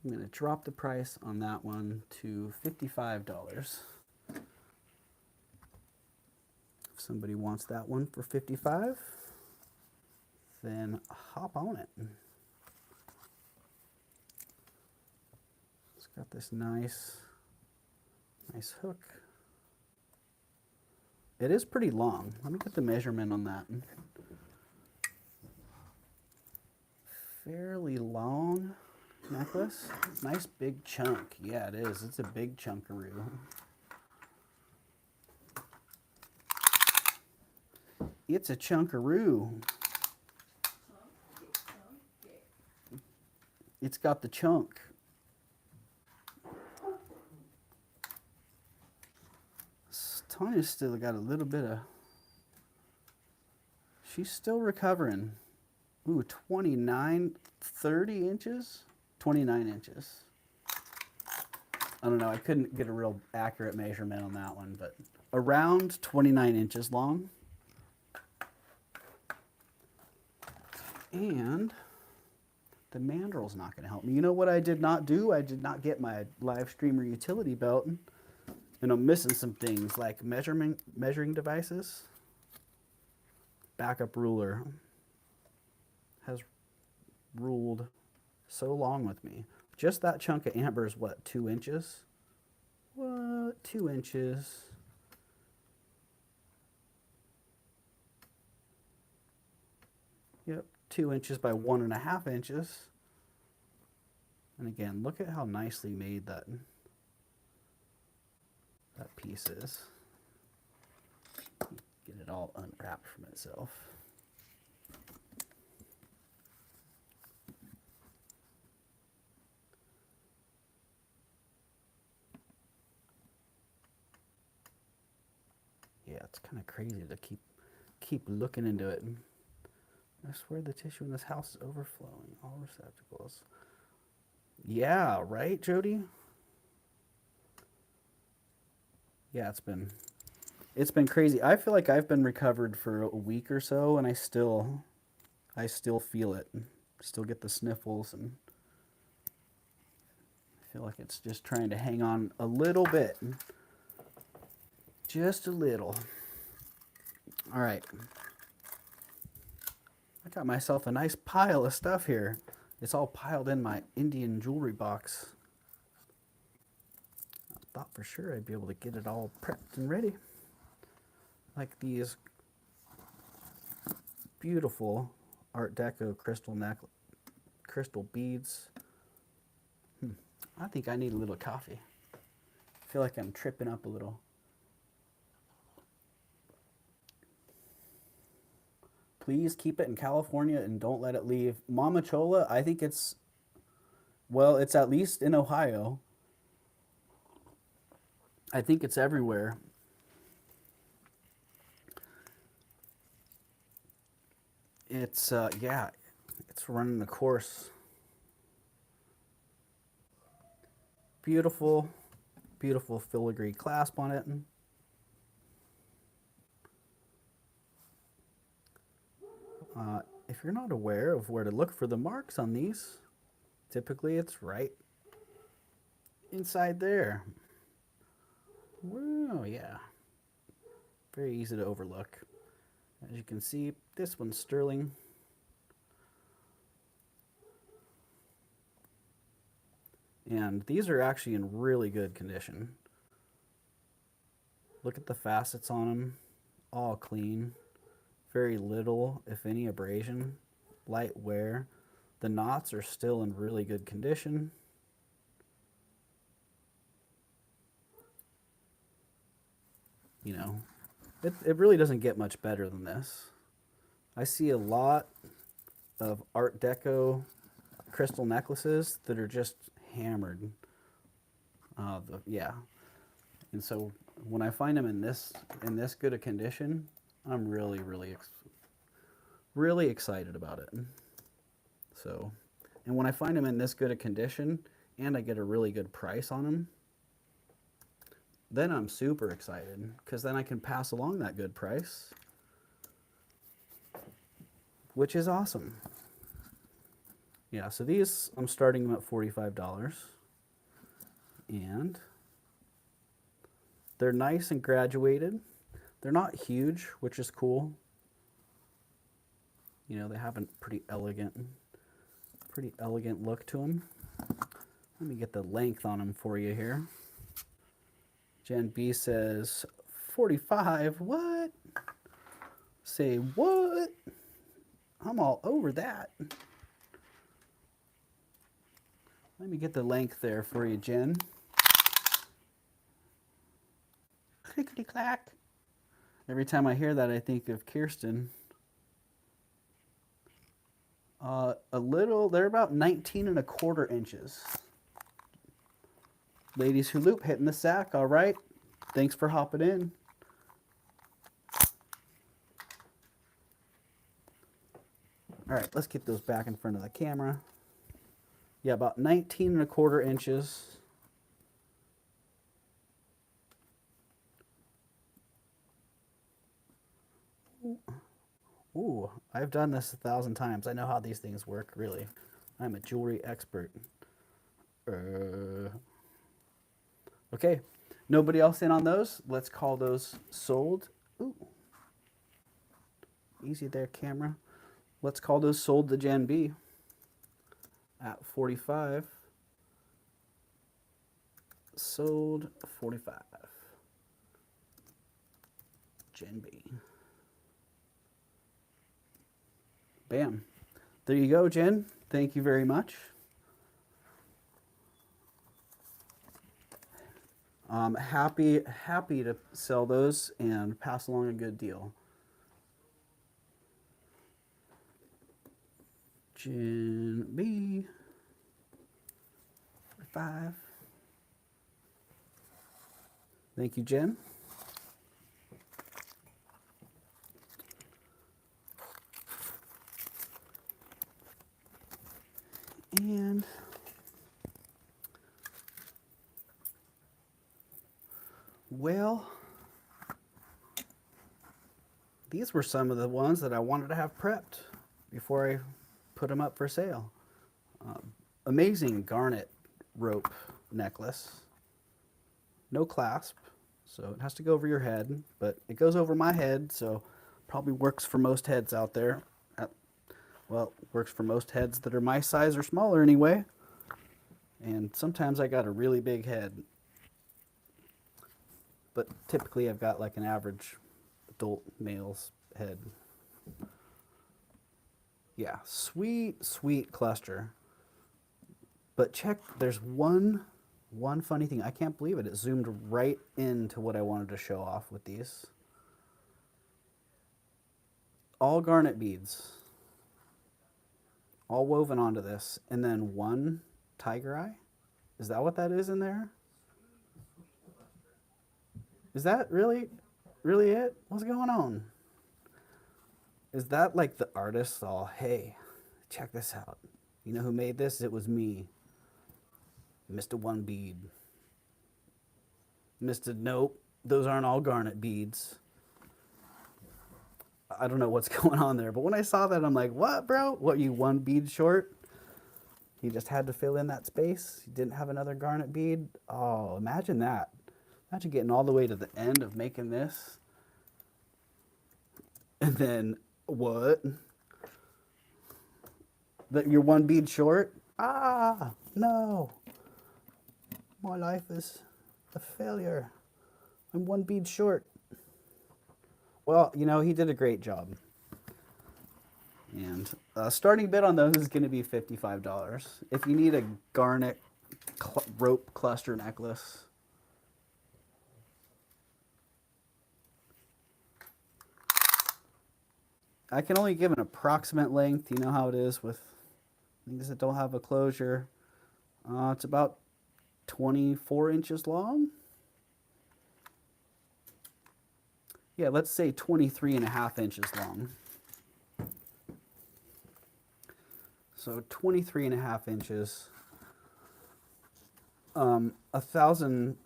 I'm going to drop the price on that one to $55. If somebody wants that one for $55, then hop on it. It's got this nice hook. It is pretty long. Let me get the measurement on that. Fairly long necklace. Nice big chunk. Yeah, it is. It's a big chunkaroo. It's a chunkaroo. It's got the chunk. Tanya's still got a little bit of... She's still recovering. Ooh, 29, 30 inches? 29 inches. I don't know, I couldn't get a real accurate measurement on that one, but around 29 inches long. And the mandrel's not going to help me. You know what I did not do? I did not get my live streamer utility belt. And I'm missing some things like measuring devices. Backup ruler has ruled so long with me. Just that chunk of amber is what, 2 inches? What, 2 inches? Yep, 2 inches by 1.5 inches. And again, look at how nicely made that piece is. Get it all unwrapped from itself. Yeah, it's kind of crazy to keep looking into it. I swear the tissue in this house is overflowing. All receptacles. Yeah, right, Jody? Yeah, it's been crazy. I feel like I've been recovered for a week or so, and I still feel it. Still get the sniffles, and I feel like it's just trying to hang on a little bit. Just a little. All right. I got myself a nice pile of stuff here. It's all piled in my Indian jewelry box. I thought for sure I'd be able to get it all prepped and ready. Like these beautiful Art Deco crystal beads. I think I need a little coffee. I feel like I'm tripping up a little. Please keep it in California and don't let it leave. Mama Chola, I think it's, well, it's at least in Ohio. I think it's everywhere. It's, yeah, it's running the course. Beautiful, beautiful filigree clasp on it. If you're not aware of where to look for the marks on these, typically it's right inside there. Wow, yeah. Very easy to overlook. As you can see, this one's sterling. And these are actually in really good condition. Look at the facets on them, all clean. Very little, if any, abrasion, light wear. The knots are still in really good condition. You know, it really doesn't get much better than this. I see a lot of Art Deco crystal necklaces that are just hammered. Yeah, and so when I find them in this good a condition, I'm really excited about it. So, and when I find them in this good a condition and I get a really good price on them, then I'm super excited because then I can pass along that good price, which is awesome. Yeah, so these, I'm starting them at $45, and they're nice and graduated. They're not huge, which is cool. You know, they have a pretty elegant look to them. Let me get the length on them for you here. Jen B says 45. What? Say what? I'm all over that. Let me get the length there for you, Jen. Clickety clack. Every time I hear that, I think of Kirsten. They're about 19.25 inches. Ladies who loop, hitting the sack, all right. Thanks for hopping in. All right, let's get those back in front of the camera. Yeah, about 19.25 inches. Ooh, I've done this 1,000 times. I know how these things work, really. I'm a jewelry expert. Okay, nobody else in on those? Let's call those sold. Ooh. Easy there, camera. Let's call those sold to Gen B at 45. Sold 45. Gen B. Bam. There you go, Jen. Thank you very much. Happy to sell those and pass along a good deal. Gen B. 5. Thank you, Jen. And well, these were some of the ones that I wanted to have prepped before I put them up for sale. Amazing garnet rope necklace. No clasp, so it has to go over your head, but it goes over my head, so probably works for most heads out there. Well, works for most heads that are my size or smaller anyway. And sometimes I got a really big head. But typically I've got like an average adult male's head. Yeah, sweet, sweet cluster. But check, there's one funny thing. I can't believe it. It zoomed right into what I wanted to show off with these. All garnet beads. All woven onto this, and then one tiger eye? Is that what that is in there? Is that really it? What's going on? Is that like the artist all, hey, check this out. You know who made this? It was me. Mr. One Bead. Mr. Nope, those aren't all garnet beads. I don't know what's going on there, but when I saw that, I'm like, what, bro? What, you one bead short? You just had to fill in that space? You didn't have another garnet bead? Oh, imagine that. Imagine getting all the way to the end of making this. And then, what? That you're one bead short? Ah, no. My life is a failure. I'm one bead short. Well, you know, he did a great job. And starting bid on those is going to be $55. If you need a garnet rope cluster necklace. I can only give an approximate length. You know how it is with things that don't have a closure. It's about 24 inches long. Yeah, let's say 23.5 inches long. So 23.5 inches. 1,000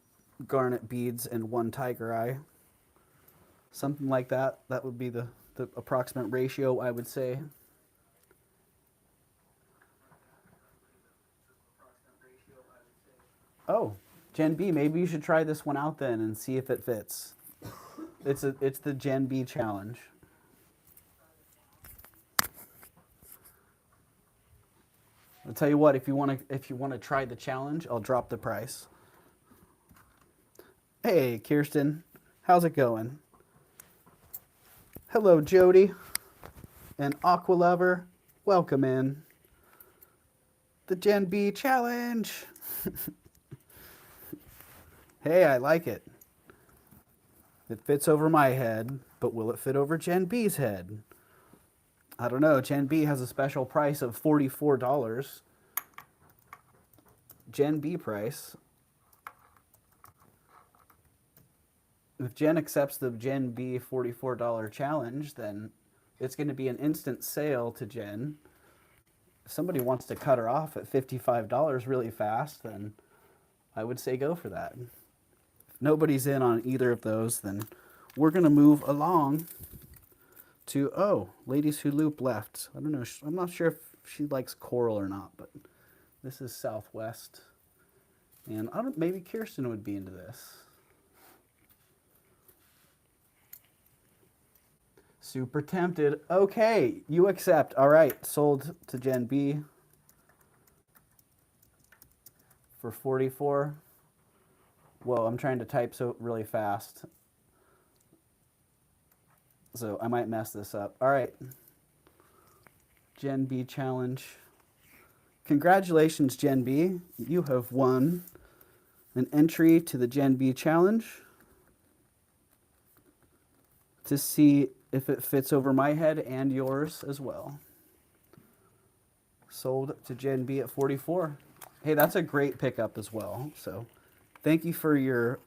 garnet beads and one tiger eye. Something like that. That would be the approximate ratio, I would say. Oh, Gen B, maybe you should try this one out then and see if it fits. It's the Gen B challenge. I'll tell you what, if you want to try the challenge, I'll drop the price. Hey, Kirsten, how's it going? Hello, Jody, and Aqua lover, welcome in. The Gen B challenge. Hey, I like it. It fits over my head, but will it fit over Gen B's head? I don't know. Gen B has a special price of $44. Gen B price. If Jen accepts the Gen B $44 challenge, then it's going to be an instant sale to Jen. If somebody wants to cut her off at $55 really fast, then I would say go for that. If nobody's in on either of those, then we're going to move along to, oh, Ladies Who Loop left. I don't know. I'm not sure if she likes coral or not, but this is Southwest. And I don't, maybe Kirsten would be into this. Super tempted. Okay, you accept. All right, sold to Gen B for 44. Whoa, I'm trying to type so really fast. So I might mess this up. All right. Gen B challenge. Congratulations, Gen B. You have won an entry to the Gen B challenge to see if it fits over my head and yours as well. Sold to Gen B at 44. Hey, that's a great pickup as well. So thank you for your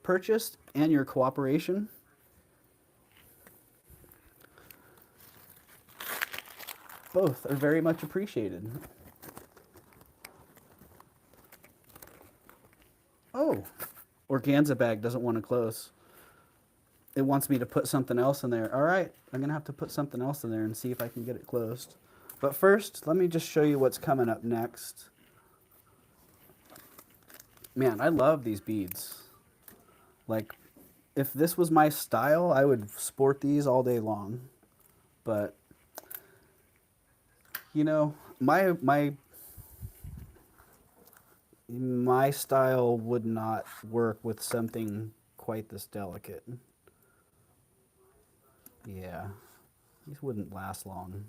purchase and your cooperation. Both are very much appreciated. Oh, organza bag doesn't want to close. It wants me to put something else in there. All right, I'm going to have to put something else in there and see if I can get it closed. But first, let me just show you what's coming up next. Man, I love these beads. Like, if this was my style, I would sport these all day long. But, you know, my style would not work with something quite this delicate. Yeah, these wouldn't last long.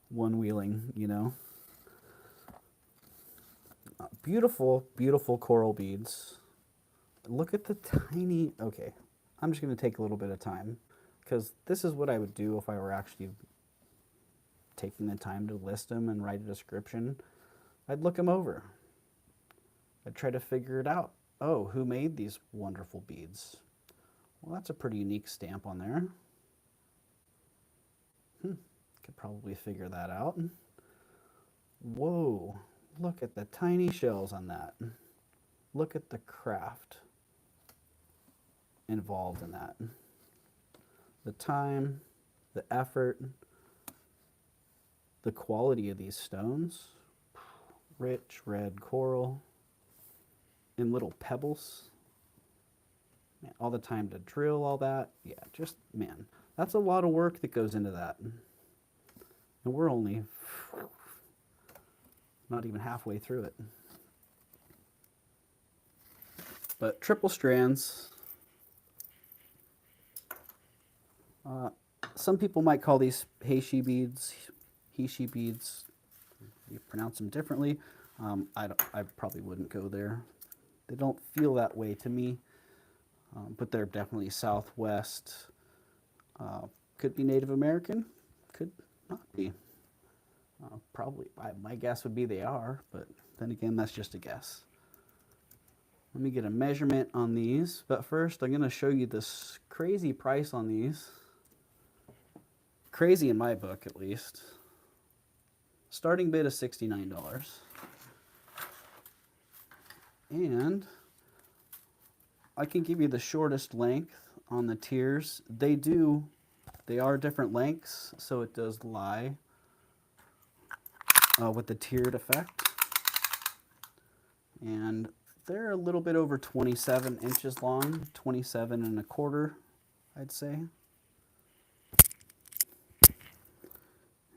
One wheeling, you know. Beautiful, beautiful coral beads. Look at the tiny, okay, I'm just gonna take a little bit of time because this is what I would do if I were actually taking the time to list them and write a description. I'd look them over. I'd try to figure it out. Oh, who made these wonderful beads? Well, that's a pretty unique stamp on there. Could probably figure that out. Whoa, look at the tiny shells on that. Look at the craft involved in that. The time, the effort, the quality of these stones. Rich red coral in little pebbles. Man, all the time to drill all that. Yeah, just, man, that's a lot of work that goes into that. And we're only not even halfway through it. But triple strands. Some people might call these heishi beads, heishi beads. You pronounce them differently. I probably wouldn't go there. They don't feel that way to me, but they're definitely Southwest. Could be Native American, could not be. Probably, my guess would be they are, but then again, that's just a guess. Let me get a measurement on these, but first I'm going to show you this crazy price on these. Crazy in my book, at least. Starting bid is $69. And I can give you the shortest length on the tiers. They are different lengths, so it does lie with the tiered effect. And they're a little bit over 27 inches long, 27 and a quarter, I'd say.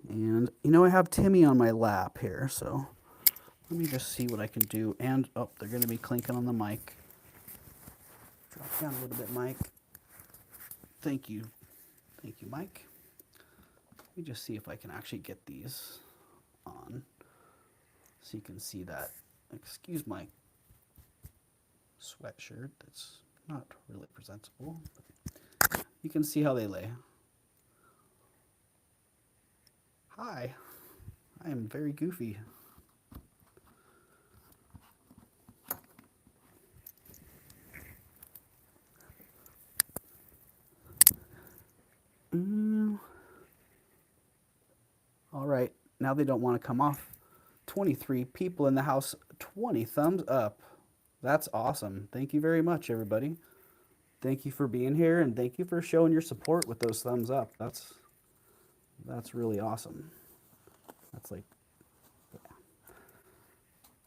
And, you know, I have Timmy on my lap here, so let me just see what I can do. And, oh, they're going to be clinking on the mic. Drop down a little bit, Mike. Thank you. Thank you, Mike. Let me just see if I can actually get these on so you can see that. Excuse my sweatshirt. That's not really presentable. But you can see how they lay. Hi, I am very goofy. All right, now they don't want to come off. 23 people in the house, 20 thumbs up. That's awesome. Thank you very much, everybody. thank you for being here, and thank you for showing your support with those thumbs up. That's really awesome. That's like, yeah,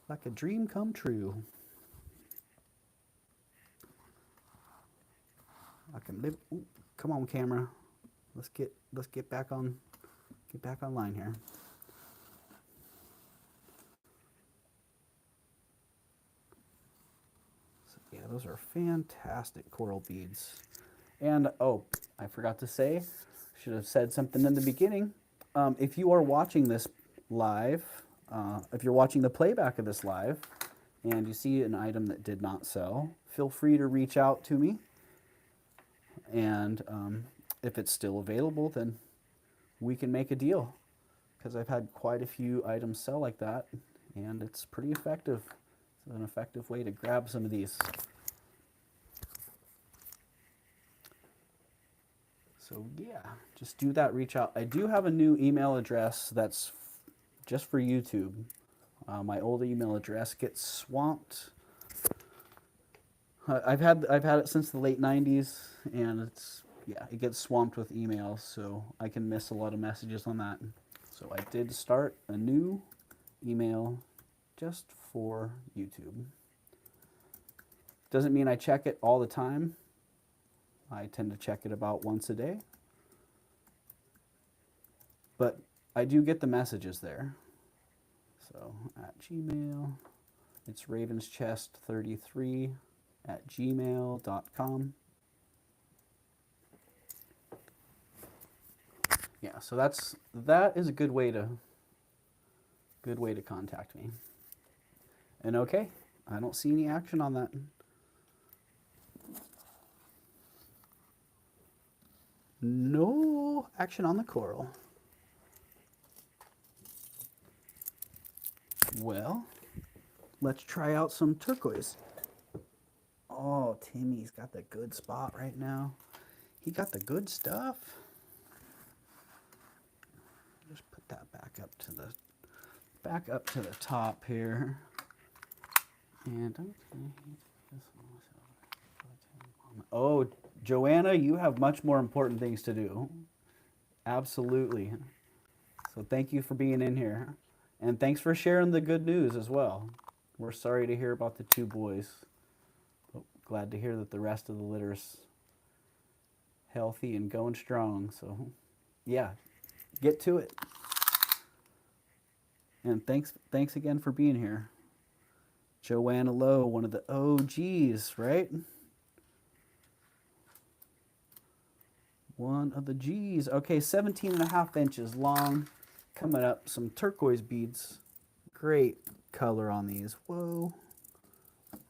like a dream come true. I can live. Ooh, come on, camera. Let's get back online here. So, yeah, those are fantastic coral beads. And oh, I forgot to say, should have said something in the beginning. If you are watching this live, if you're watching the playback of this live, and you see an item that did not sell, feel free to reach out to me. And if it's still available, then we can make a deal, because I've had quite a few items sell like that, and it's pretty effective. It's an effective way to grab some of these. So yeah, just do that, reach out. I do have a new email address that's just for YouTube. My old email address gets swamped. I've had it since the late 90s, and it gets swamped with emails, so I can miss a lot of messages on that. So I did start a new email just for YouTube. Doesn't mean I check it all the time. I tend to check it about once a day. But I do get the messages there. So at Gmail, it's ravenschest33@gmail.com. Yeah, so that is a good way to contact me. And okay, I don't see any action on that. No action on the coral. Well, let's try out some turquoise. Oh, Timmy's got the good spot right now. He got the good stuff. Just put that back up to the top here. And oh, Joanna, you have much more important things to do. Absolutely. So thank you for being in here. And thanks for sharing the good news as well. We're sorry to hear about the 2 boys. But glad to hear that the rest of the litter's healthy and going strong. So yeah, get to it. And thanks again for being here. Joanna Lowe, one of the OGs, right? One of the G's. Okay, 17.5 inches long. Coming up, some turquoise beads. Great color on these. Whoa.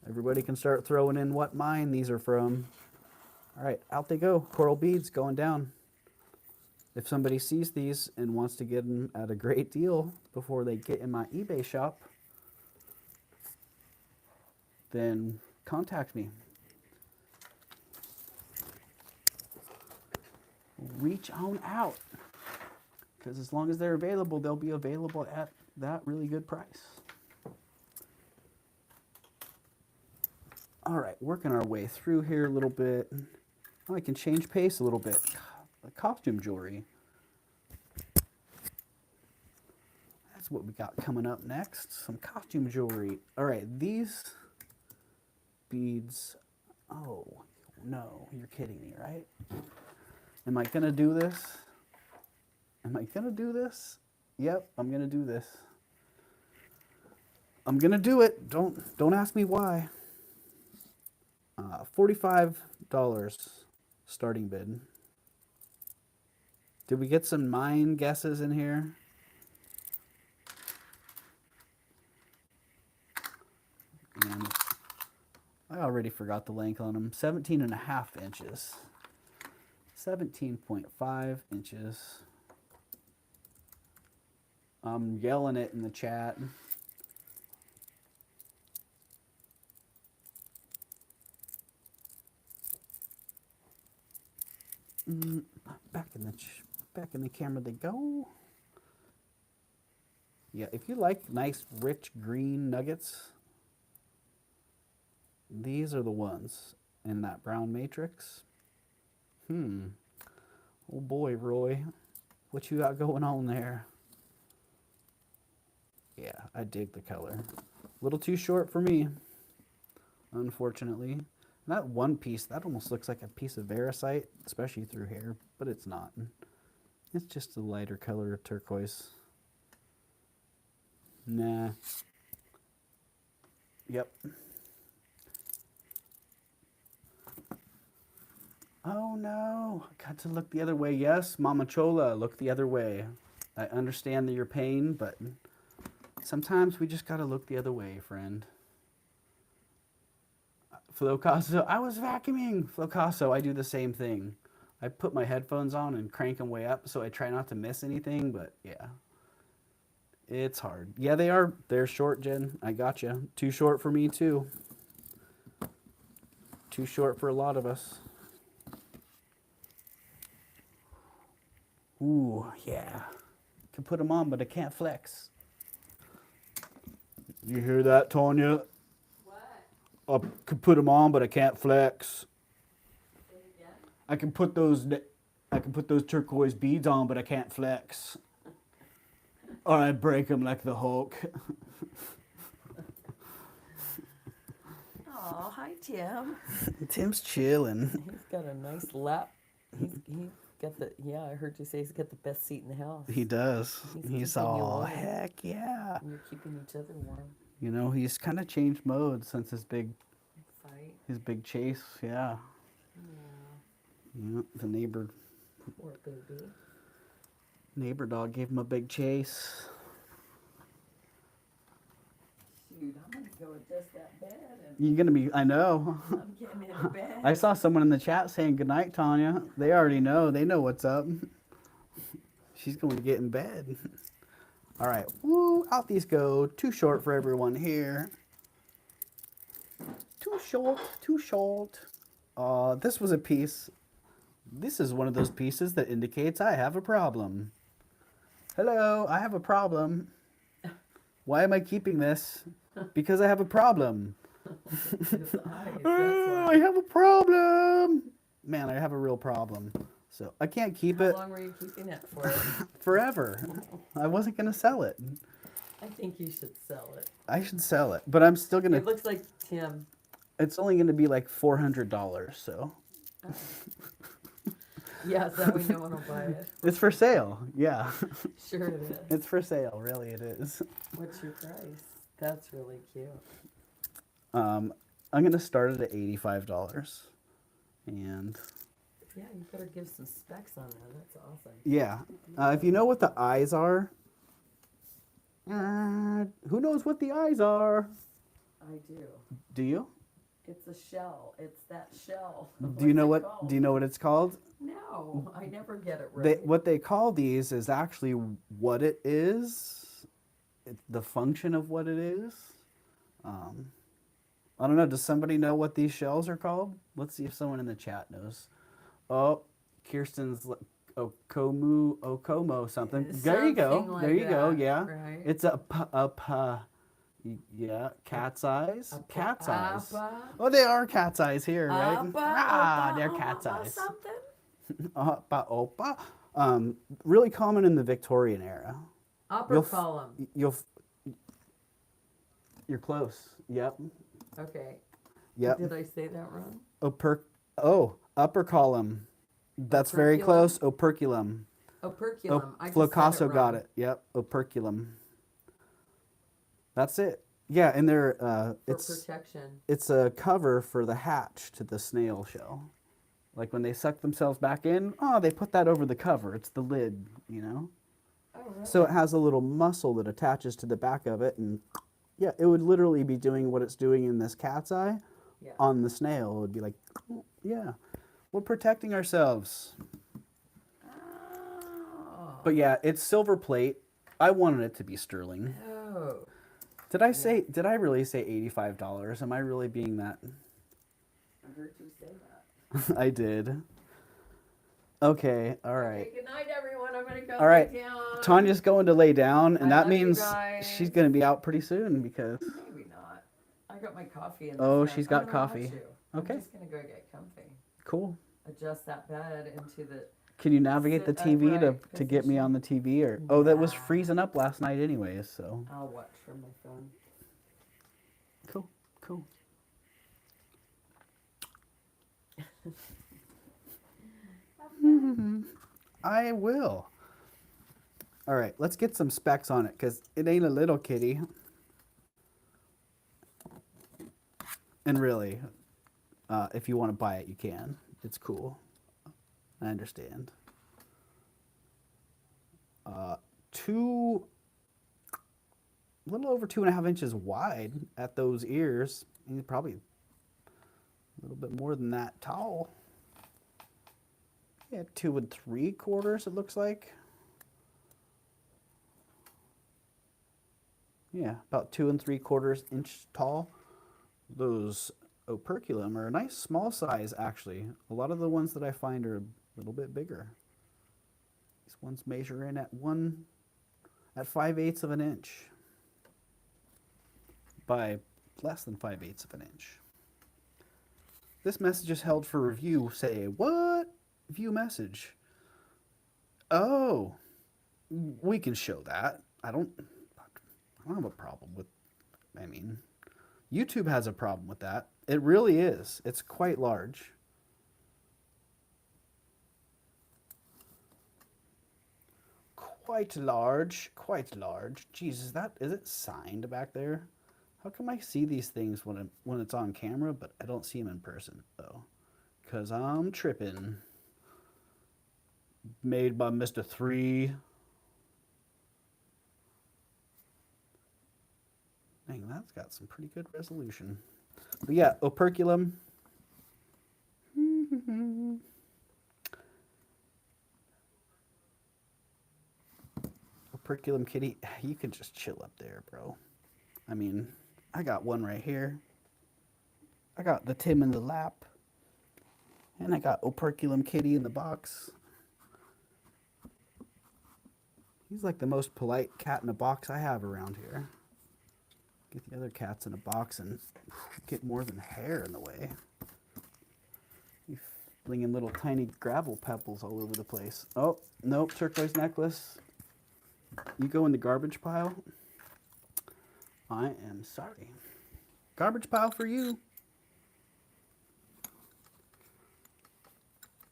Everybody can start throwing in what mine these are from. All right, out they go. Coral beads going down. If somebody sees these and wants to get them at a great deal before they get in my eBay shop, then contact me. Reach on out, because as long as they're available, they'll be available at that really good price. All right, working our way through here a little bit. Oh, I can change pace a little bit. The costume jewelry. That's what we got coming up next. Some costume jewelry. All right, these beads. Oh, no, you're kidding me, right? Am I gonna do this? Am I gonna do this? Yep, I'm gonna do this. I'm gonna do it. Don't ask me why. $45 starting bid. Did we get some mine guesses in here? And I already forgot the length on them. 17.5 inches. 17.5 inches. I'm yelling it in the chat. Back in the camera they go. Yeah, if you like nice rich green nuggets, these are the ones. in that brown matrix. Oh boy, Roy, what you got going on there? Yeah, I dig the color. A little too short for me, unfortunately. That one piece, that almost looks like a piece of vermeil, especially through here, but it's not. It's just a lighter color of turquoise. Nah. Yep. Oh no, I got to look the other way. Yes, Mama Chola, look the other way. I understand that your pain, but sometimes we just gotta look the other way, friend. Flocasso, I was vacuuming. Flocasso, I do the same thing. I put my headphones on and crank them way up so I try not to miss anything, but yeah. It's hard. Yeah, they are. They're short, Jen. I got you. Too short for me, too. Too short for a lot of us. Ooh, yeah. Can put them on, but I can't flex. You hear that, Tanya? What? I can put them on, but I can't flex. Say it again? I can put those turquoise beads on, but I can't flex. Or I break them like the Hulk. Oh, hi, Tim. Tim's chilling. He's got a nice lap. He's got the, yeah, I heard you say he's got the best seat in the house. He does. He's keeping you all, warm. heck yeah. And you're keeping each other warm. You know, he's kind of changed mode since his big Fight. chase. Yeah. Yeah. Yeah, the neighbor Poor baby. dog gave him a big chase. Shoot, I'm going to go adjust that bed. And You're going to be, I know. I'm getting into bed. I saw someone in the chat saying goodnight, Tanya. They already know. They know what's up. She's going to get in bed. All right. Woo, out these go. Too short for everyone here. Too short, too short. This was a piece. This is one of those pieces that indicates I have a problem. Hello, I have a problem. Why am I keeping this? Because I have a problem. I have a problem. Man, I have a real problem. So I can't keep it. How long were you keeping it for? Forever. I wasn't going to sell it. I think you should sell it. I should sell it, but I'm still going to. It looks like Tim. It's only going to be like $400, so. Yeah, so that way no one will buy it. It's for sale, yeah. Sure it is. It's for sale, really it is. What's your price? That's really cute. I'm going to start it at $85. And Yeah, you better give some specs on that. That's awesome. yeah, if you know what the eyes are, who knows what the eyes are? I do. Do you? It's a shell. It's that shell. Do you know What's it what? called? Do you know what it's called? No, I never get it right. What they call these is actually what it is. It's the function of what it is. I don't know. Does somebody know what these shells are called? Let's see if someone in the chat knows. Oh, Kirsten's Okomo something. There you go. Something There like you go. that, Yeah. right? It's yeah, cat's eyes. Cat's eyes. Appa? Oh, they are cat's eyes here, right? Appa, They're oppa, cat's oppa eyes. Something? Opa. Really common in the Victorian era. Operculum. You're close. Yep. Okay. Yep. Did I say that wrong? Upper column. That's very Operculum? close. Operculum. Operculum. I just Flocasso said it got wrong. it. Yep. Operculum. That's it. Yeah, and they're For it's protection. it's a cover for the hatch to the snail shell. Like when they suck themselves back in, they put that over the cover. It's the lid, you know. Oh, really? So it has a little muscle that attaches to the back of it, and yeah, it would literally be doing what it's doing in this cat's eye Yeah. on the snail. It would be like, yeah, we're protecting ourselves. Oh. But yeah, it's silver plate. I wanted it to be sterling. Oh. Did I really say $85? Am I really being that? I heard you say that. I did. Okay, all right. Okay, good night, everyone. I'm going to go All right. lay down. Tanya's going to lay down, and I that love you means guys. she's going to be out pretty soon because. Maybe not. I got my coffee in Oh, this she's mug. I got don't know how coffee. to. Okay. I'm just gonna go get comfy. Cool. Adjust that bed into the Can you navigate the sit TV upright to get me on position. the TV? Or oh, that was Nah. freezing up last night anyways, so. I'll watch from my phone. Cool. Cool. I will. All right, let's get some specs on it because it ain't a little kitty. And really, if you want to buy it, you can. It's cool. I understand. A little over 2.5 inches wide at those ears. And probably a little bit more than that tall. Yeah, 2 3/4, it looks like. Yeah, about 2 3/4 inch tall. Those operculum are a nice small size, actually. A lot of the ones that I find are a little bit bigger. These ones measure in at 5/8 of an inch by less than 5/8 of an inch. This message is held for review. Say, what? View message. Oh, we can show that. I don't have a problem with, I mean, YouTube has a problem with that. It really is. It's quite large. Quite large. Quite large. Jesus, is it signed back there? How come I see these things when it's on camera, but I don't see them in person, though? Because I'm tripping. Made by Mr. 3. Dang, that's got some pretty good resolution. But yeah, operculum. Operculum kitty. You can just chill up there, bro. I mean, I got one right here. I got the Tim in the lap. And I got operculum kitty in the box. He's like the most polite cat in a box I have around here. Get the other cats in a box and get more than hair in the way. You flinging little tiny gravel pebbles all over the place. Oh, nope, turquoise necklace. You go in the garbage pile. I am sorry. Garbage pile for you.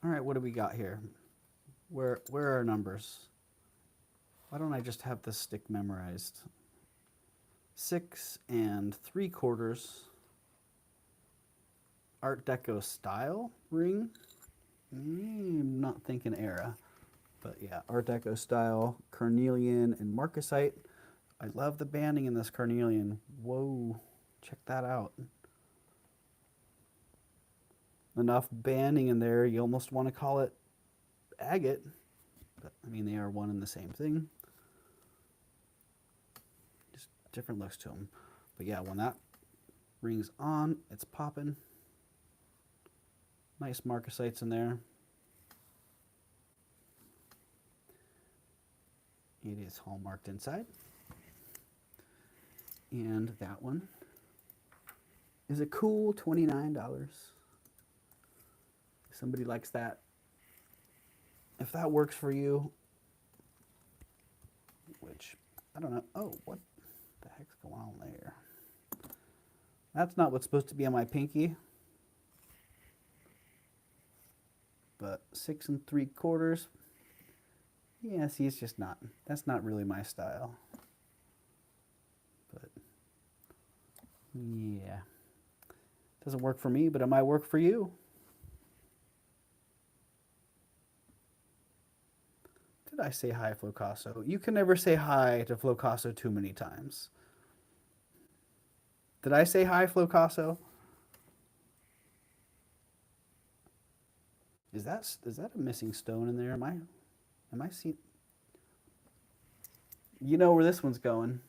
All right, what do we got here? Where are our numbers? Why don't I just have this stick memorized? 6 3/4 Art Deco style ring. I'm not thinking era, but yeah, Art Deco style, carnelian and marcasite. I love the banding in this carnelian. Whoa, check that out. Enough banding in there, you almost want to call it agate, but I mean, they are one and the same thing. Just different looks to them. But yeah, when that ring's on, it's popping. Nice marcasites in there. It is hallmarked inside. And that one is a cool $29. If somebody likes that, if that works for you, which I don't know. Oh, what the heck's going on there? That's not what's supposed to be on my pinky. But 6 3/4. Yeah, see, it's just not. That's not really my style. But yeah, doesn't work for me, but it might work for you. Did I say hi, Flocasso? You can never say hi to Flocasso too many times. Did I say hi, Flocasso? Is that a missing stone in there? Am I seeing? You know where this one's going.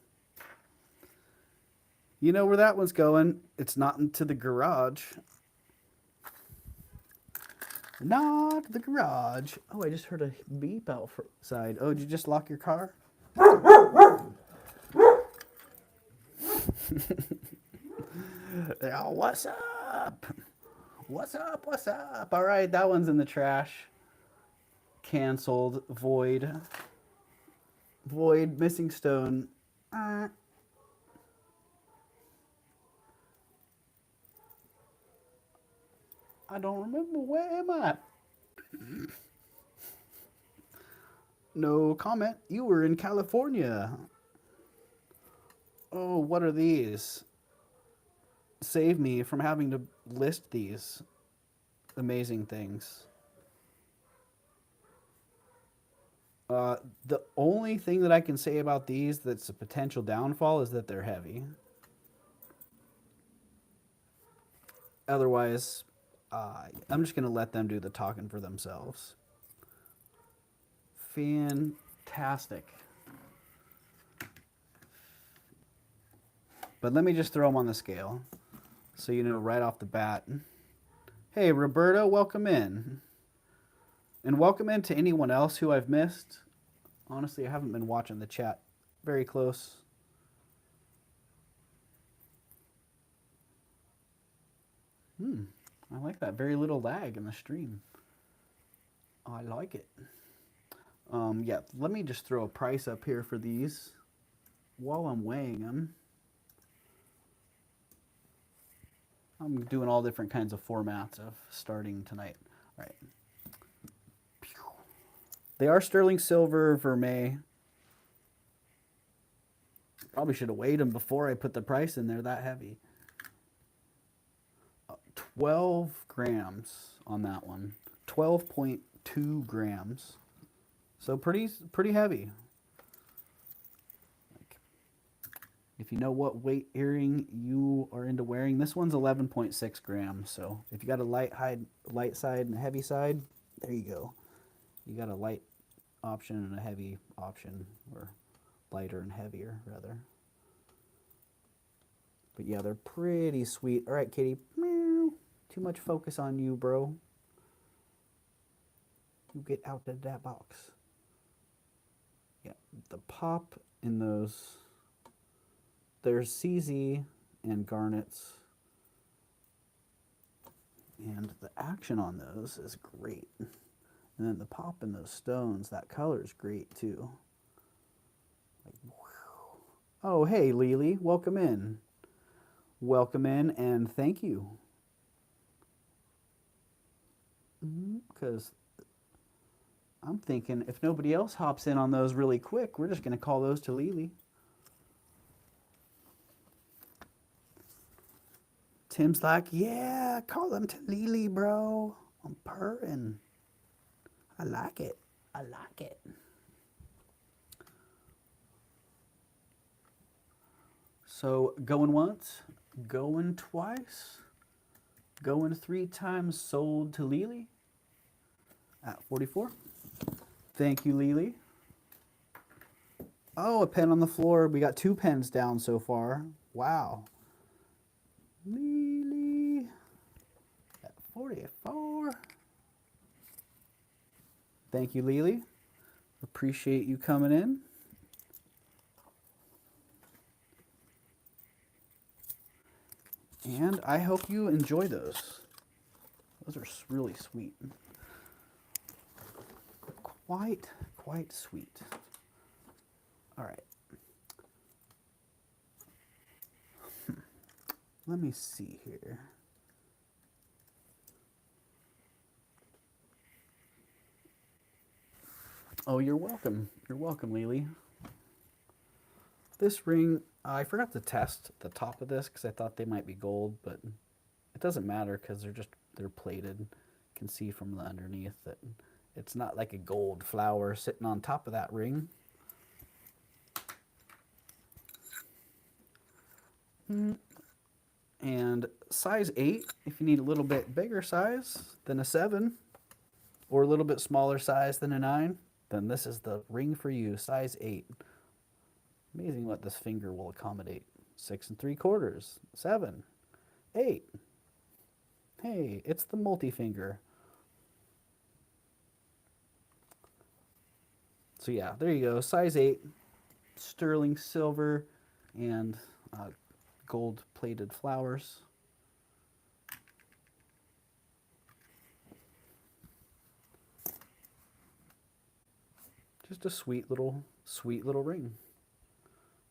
You know where that one's going. It's not into the garage. Not the garage. Oh, I just heard a beep outside. Oh, did you just lock your car? Oh, what's up? What's up? What's up? All right, that one's in the trash. Canceled. Void. Void. Missing stone. I don't remember. Where am I? No comment. You were in California. Oh, what are these? Save me from having to list these amazing things. The only thing that I can say about these that's a potential downfall is that they're heavy. Otherwise, I'm just going to let them do the talking for themselves. Fantastic. But let me just throw them on the scale so you know right off the bat. Hey, Roberta, welcome in. And welcome in to anyone else who I've missed. Honestly, I haven't been watching the chat very close. I like that. Very little lag in the stream. I like it. Yeah, let me just throw a price up here for these while I'm weighing them. I'm doing all different kinds of formats of starting tonight. All right. They are sterling silver vermeil. Probably should have weighed them before I put the price in there. That heavy. 12 grams on that one. 12.2 grams. So pretty heavy. Like, if you know what weight earring you are into wearing, this one's 11.6 grams. So if you got a light side and a heavy side, there you go. You got a light option and a heavy option, or lighter and heavier rather. But yeah, they're pretty sweet. All right, Kitty. Meow. Too much focus on you, bro. You get out of that box. Yeah, the pop in those, there's CZ and Garnets. And the action on those is great. And then the pop in those stones, that color is great too. Like, oh, hey, Lily, welcome in. Welcome in and thank you. Because I'm thinking if nobody else hops in on those really quick, we're just going to call those to Lily. Tim's like, yeah, call them to Lily, bro. I'm purring. I like it. I like it. So going once, going twice, going 3 times, sold to Lily at 44. Thank you, Lily. Oh, a pen on the floor. We got 2 pens down so far. Wow. Lily at 44. Thank you, Lily. Appreciate you coming in. And I hope you enjoy those. Those are really sweet. Quite sweet. All right. Let me see here. Oh, you're welcome. You're welcome, Lily. This ring, I forgot to test the top of this because I thought they might be gold, but it doesn't matter because they're plated. You can see from the underneath that it's not like a gold flower sitting on top of that ring. And size 8, if you need a little bit bigger size than a 7, or a little bit smaller size than a 9, then this is the ring for you, size 8. Amazing what this finger will accommodate. 6 3/4, 7, 8. Hey, it's the multi-finger. So yeah, there you go, size 8, sterling silver, and gold-plated flowers. Just a sweet little ring.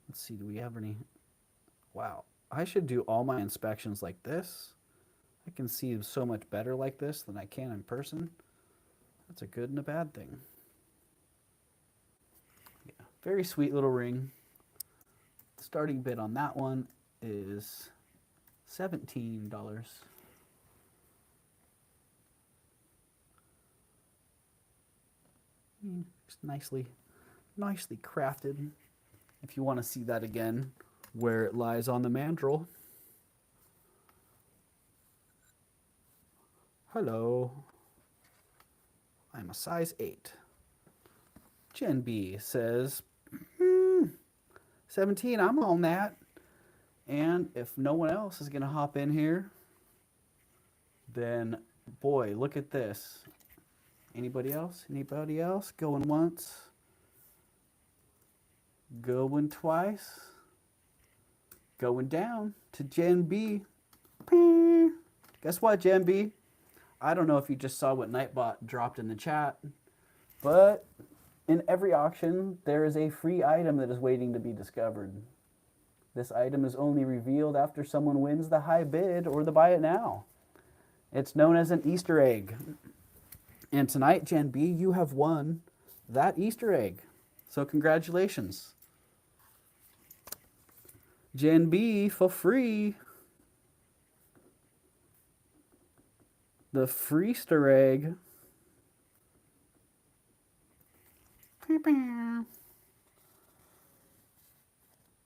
Let's see, do we have any? Wow, I should do all my inspections like this. I can see so much better like this than I can in person. That's a good and a bad thing. Yeah, very sweet little ring. The starting bid on that one is $17. Just nicely crafted. If you want to see that again, where it lies on the mandrel. Hello. I'm a size 8. Jen B says, 17, I'm on that. And if no one else is going to hop in here, then boy, look at this. Anybody else? Anybody else? Going once. Going twice. Going down to Jen B. Guess what, Jen B? I don't know if you just saw what Nightbot dropped in the chat, but in every auction, there is a free item that is waiting to be discovered. This item is only revealed after someone wins the high bid or the buy it now. It's known as an Easter egg. And tonight, Jen B, you have won that Easter egg. So congratulations. Jen B for free. The Freester egg.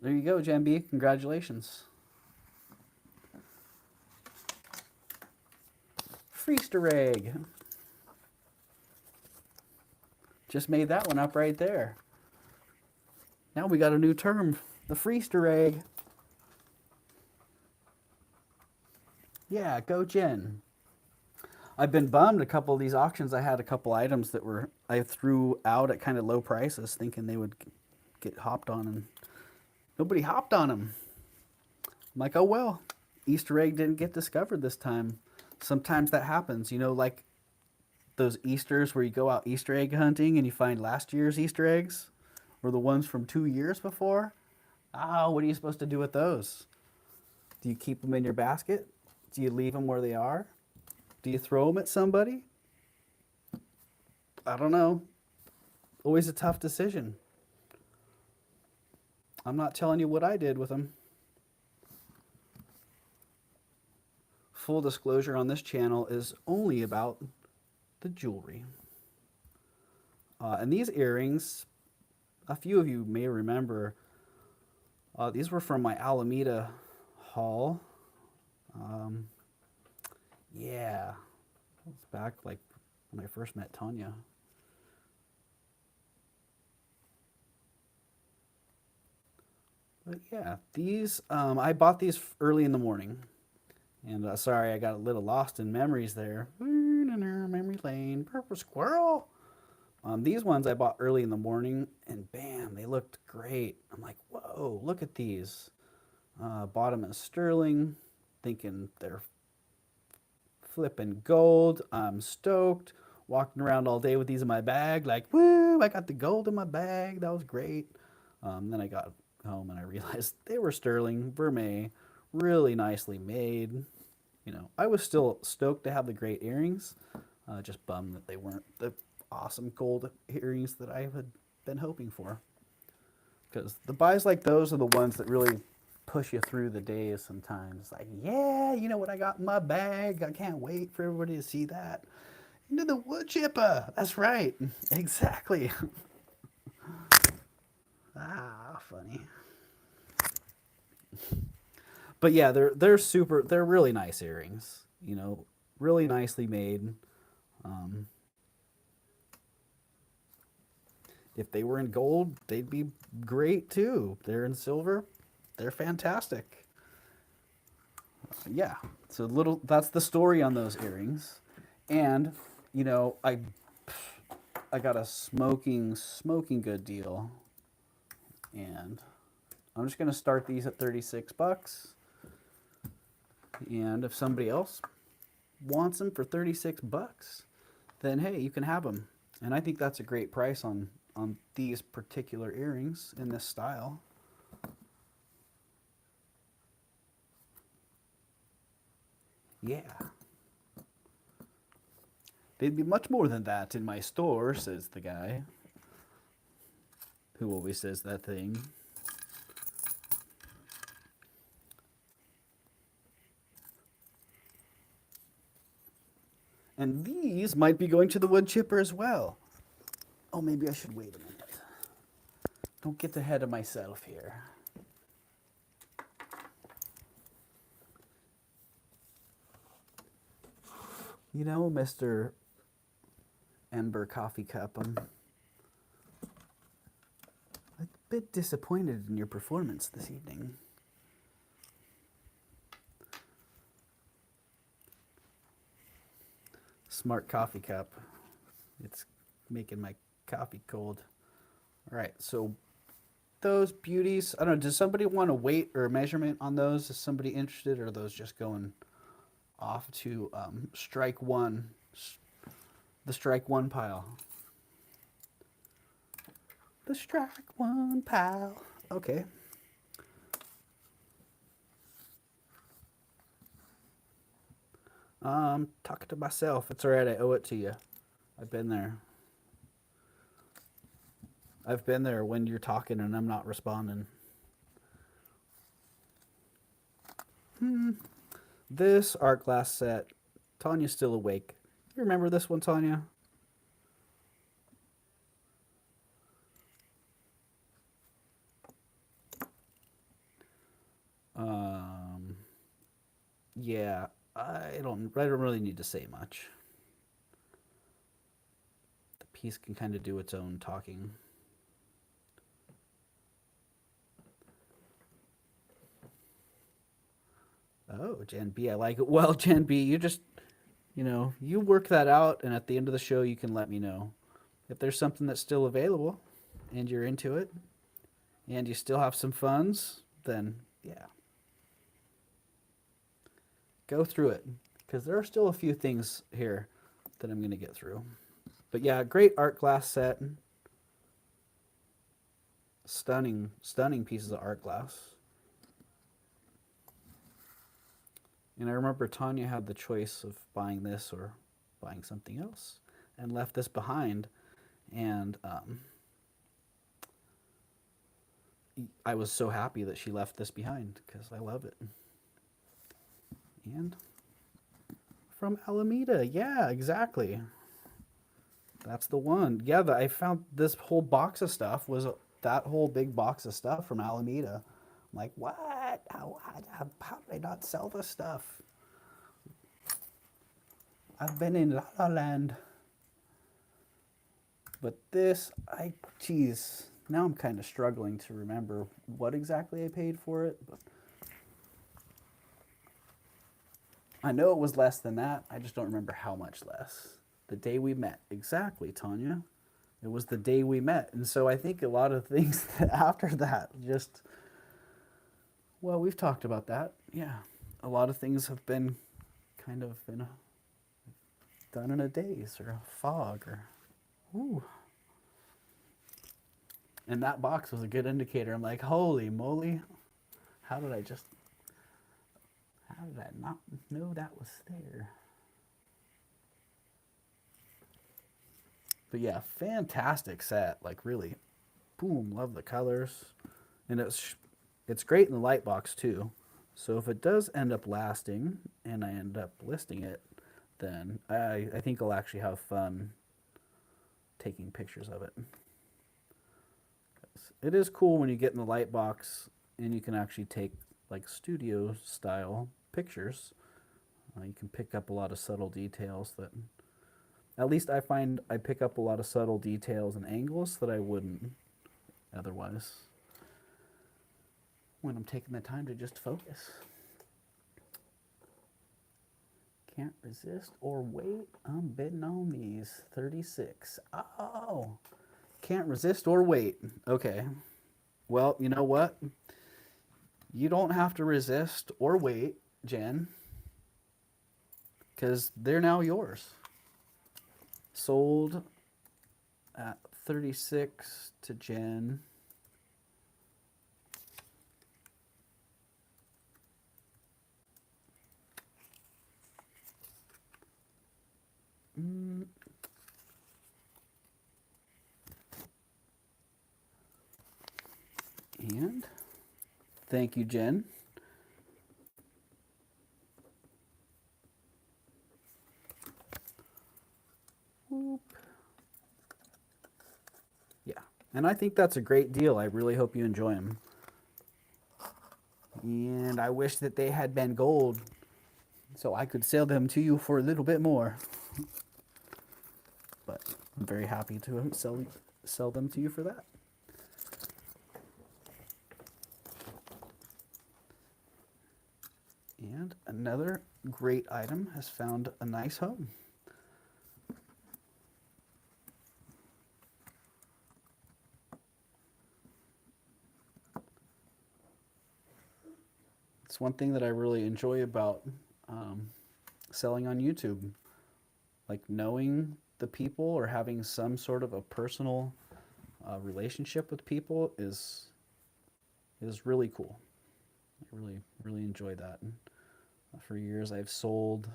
There you go, Jen B. Congratulations. Freester egg. Just made that one up right there. Now we got a new term, the Freester egg. Yeah, go Jen. I've been bummed a couple of these auctions. I had a couple items that I threw out at kind of low prices thinking they would get hopped on, and nobody hopped on them. I'm like, oh well, Easter egg didn't get discovered this time. Sometimes that happens, you know, like those Easters where you go out Easter egg hunting and you find last year's Easter eggs or the ones from 2 years before. Oh, what are you supposed to do with those? Do you keep them in your basket? Do you leave them where they are? Do you throw them at somebody? I don't know. Always a tough decision. I'm not telling you what I did with them. Full disclosure on this channel is only about the jewelry. And these earrings, a few of you may remember, these were from my Alameda haul. Yeah, it was back like when I first met Tanya. But yeah, these, I bought these early in the morning. And sorry, I got a little lost in memories there. Memory lane, purple squirrel. These ones I bought early in the morning, and bam, they looked great. I'm like, whoa, look at these. Bought them in sterling, thinking they're flipping gold. I'm stoked. Walking around all day with these in my bag, like, woo, I got the gold in my bag. That was great. Then I got home and I realized they were sterling, vermeil, really nicely made. You know, I was still stoked to have the great earrings. Just bummed that they weren't the awesome gold earrings that I had been hoping for. Because the buys like those are the ones that really push you through the days sometimes. It's like, yeah, you know what I got in my bag? I can't wait for everybody to see that. Into the wood chipper. That's right. Exactly. Funny. But yeah, they're really nice earrings. You know, really nicely made. If they were in gold, they'd be great too. They're in silver, they're fantastic. Yeah, so that's the story on those earrings. And you know, I got a smoking good deal, and I'm just gonna start these at $36. And if somebody else wants them for $36, then hey, you can have them. And I think that's a great price on on these particular earrings in this style. Yeah. They'd be much more than that in my store, says the guy who always says that thing. And these might be going to the wood chipper as well. Oh, maybe I should wait a minute. Don't get ahead of myself here. You know, Mr. Ember Coffee Cup, I'm a bit disappointed in your performance this evening. Smart Coffee Cup. It's making my coffee cold. All right, so those beauties, I don't know, does somebody want a weight or a measurement on those? Is somebody interested, or are those just going off to strike one, the strike one pile? The strike one pile. Okay. Talking to myself. It's all right. I owe it to you. I've been there. I've been there when you're talking and I'm not responding. This art glass set. Tanya's still awake. You remember this one, Tanya? Yeah, I don't really need to say much. The piece can kind of do its own talking. Oh, Jan B, I like it. Well, Jan B, you just, you work that out, and at the end of the show, you can let me know. If there's something that's still available, and you're into it, and you still have some funds, then yeah. Go through it, because there are still a few things here that I'm going to get through. But yeah, great art glass set. Stunning, stunning pieces of art glass. And I remember Tanya had the choice of buying this or buying something else and left this behind. And I was so happy that she left this behind because I love it. And from Alameda. Yeah, exactly. That's the one. Yeah, I found this whole box of stuff was that whole big box of stuff from Alameda. I'm like, what? How did I not sell this stuff? I've been in La La Land. But this, geez, now I'm kind of struggling to remember what exactly I paid for it. But I know it was less than that. I just don't remember how much less. The day we met. Exactly, Tanya. It was the day we met. And so I think a lot of things after that just, well, we've talked about that. Yeah. A lot of things have been kind of done in a daze or a fog or, ooh. And that box was a good indicator. I'm like, holy moly. How did I not know that was there? But yeah, fantastic set. Like really, boom, love the colors. And it's great in the light box too. So if it does end up lasting and I end up listing it, then I think I'll actually have fun taking pictures of it. It is cool when you get in the light box and you can actually take like studio style pictures. You can pick up a lot of subtle details that, at least I find I pick up a lot of subtle details and angles that I wouldn't otherwise when I'm taking the time to just focus. Can't resist or wait. I'm bidding on these. 36. Oh, can't resist or wait. Okay. Well, you know what? You don't have to resist or wait, Jen, because they're now yours. Sold at 36 to Jen. And thank you, Jen. Whoop. Yeah, and I think that's a great deal. I really hope you enjoy them. And I wish that they had been gold so I could sell them to you for a little bit more. But I'm very happy to sell them to you for that. And another great item has found a nice home. It's one thing that I really enjoy about selling on YouTube. Like knowing the people or having some sort of a personal relationship with people is really cool. I really enjoy that. And for years, I've sold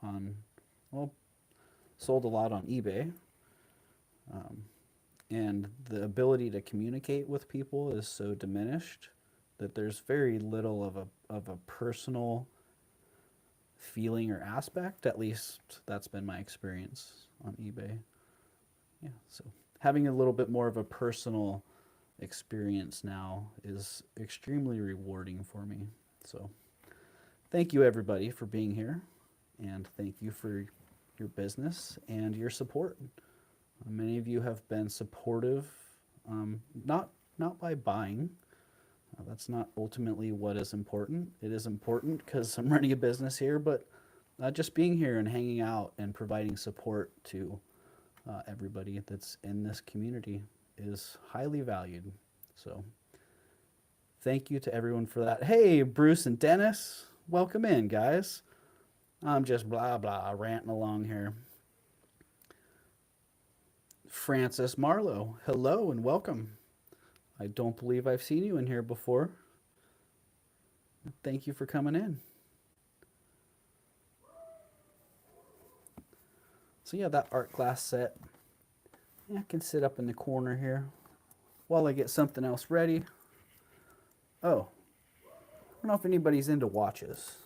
on, well, sold a lot on eBay, and the ability to communicate with people is so diminished that there's very little of a personal feeling or aspect. At least that's been my experience on eBay. Yeah, so having a little bit more of a personal experience now is extremely rewarding for me. So thank you everybody for being here, and thank you for your business and your support. Many of you have been supportive, not by buying. That's not ultimately what is important. It is important because I'm running a business here, but just being here and hanging out and providing support to everybody that's in this community is highly valued. So thank you to everyone for that. Hey, Bruce and Dennis, welcome in, guys. I'm just blah, blah, ranting along here. Francis Marlowe, hello and welcome. I don't believe I've seen you in here before. Thank you for coming in. So yeah, that art glass set, yeah, I can sit up in the corner here while I get something else ready. Oh, I don't know if anybody's into watches,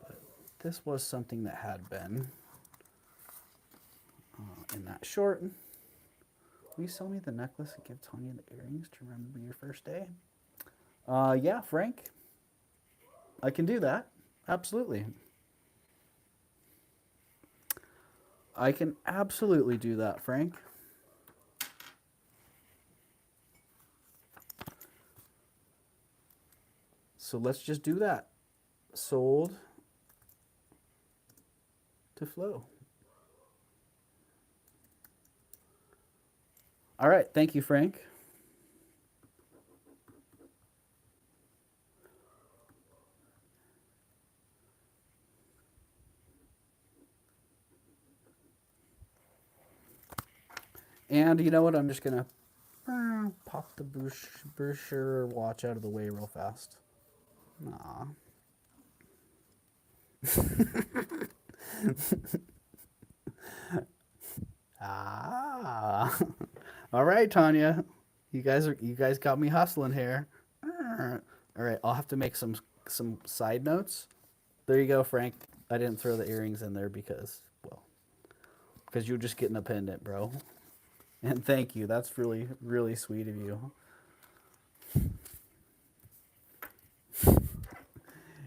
but this was something that had been in that short. Will you sell me the necklace and give Tanya the earrings to remember your first day? Yeah, Frank. I can do that. Absolutely. I can absolutely do that, Frank. So let's just do that. Sold to flow. All right, thank you, Frank. And you know what? I'm just gonna pop the brochure watch out of the way real fast. Aw. Ah. All right, Tanya. You guys got me hustling here. All right, I'll have to make some side notes. There you go, Frank. I didn't throw the earrings in there because, well, because you're just getting a pendant, bro. And thank you. That's really sweet of you.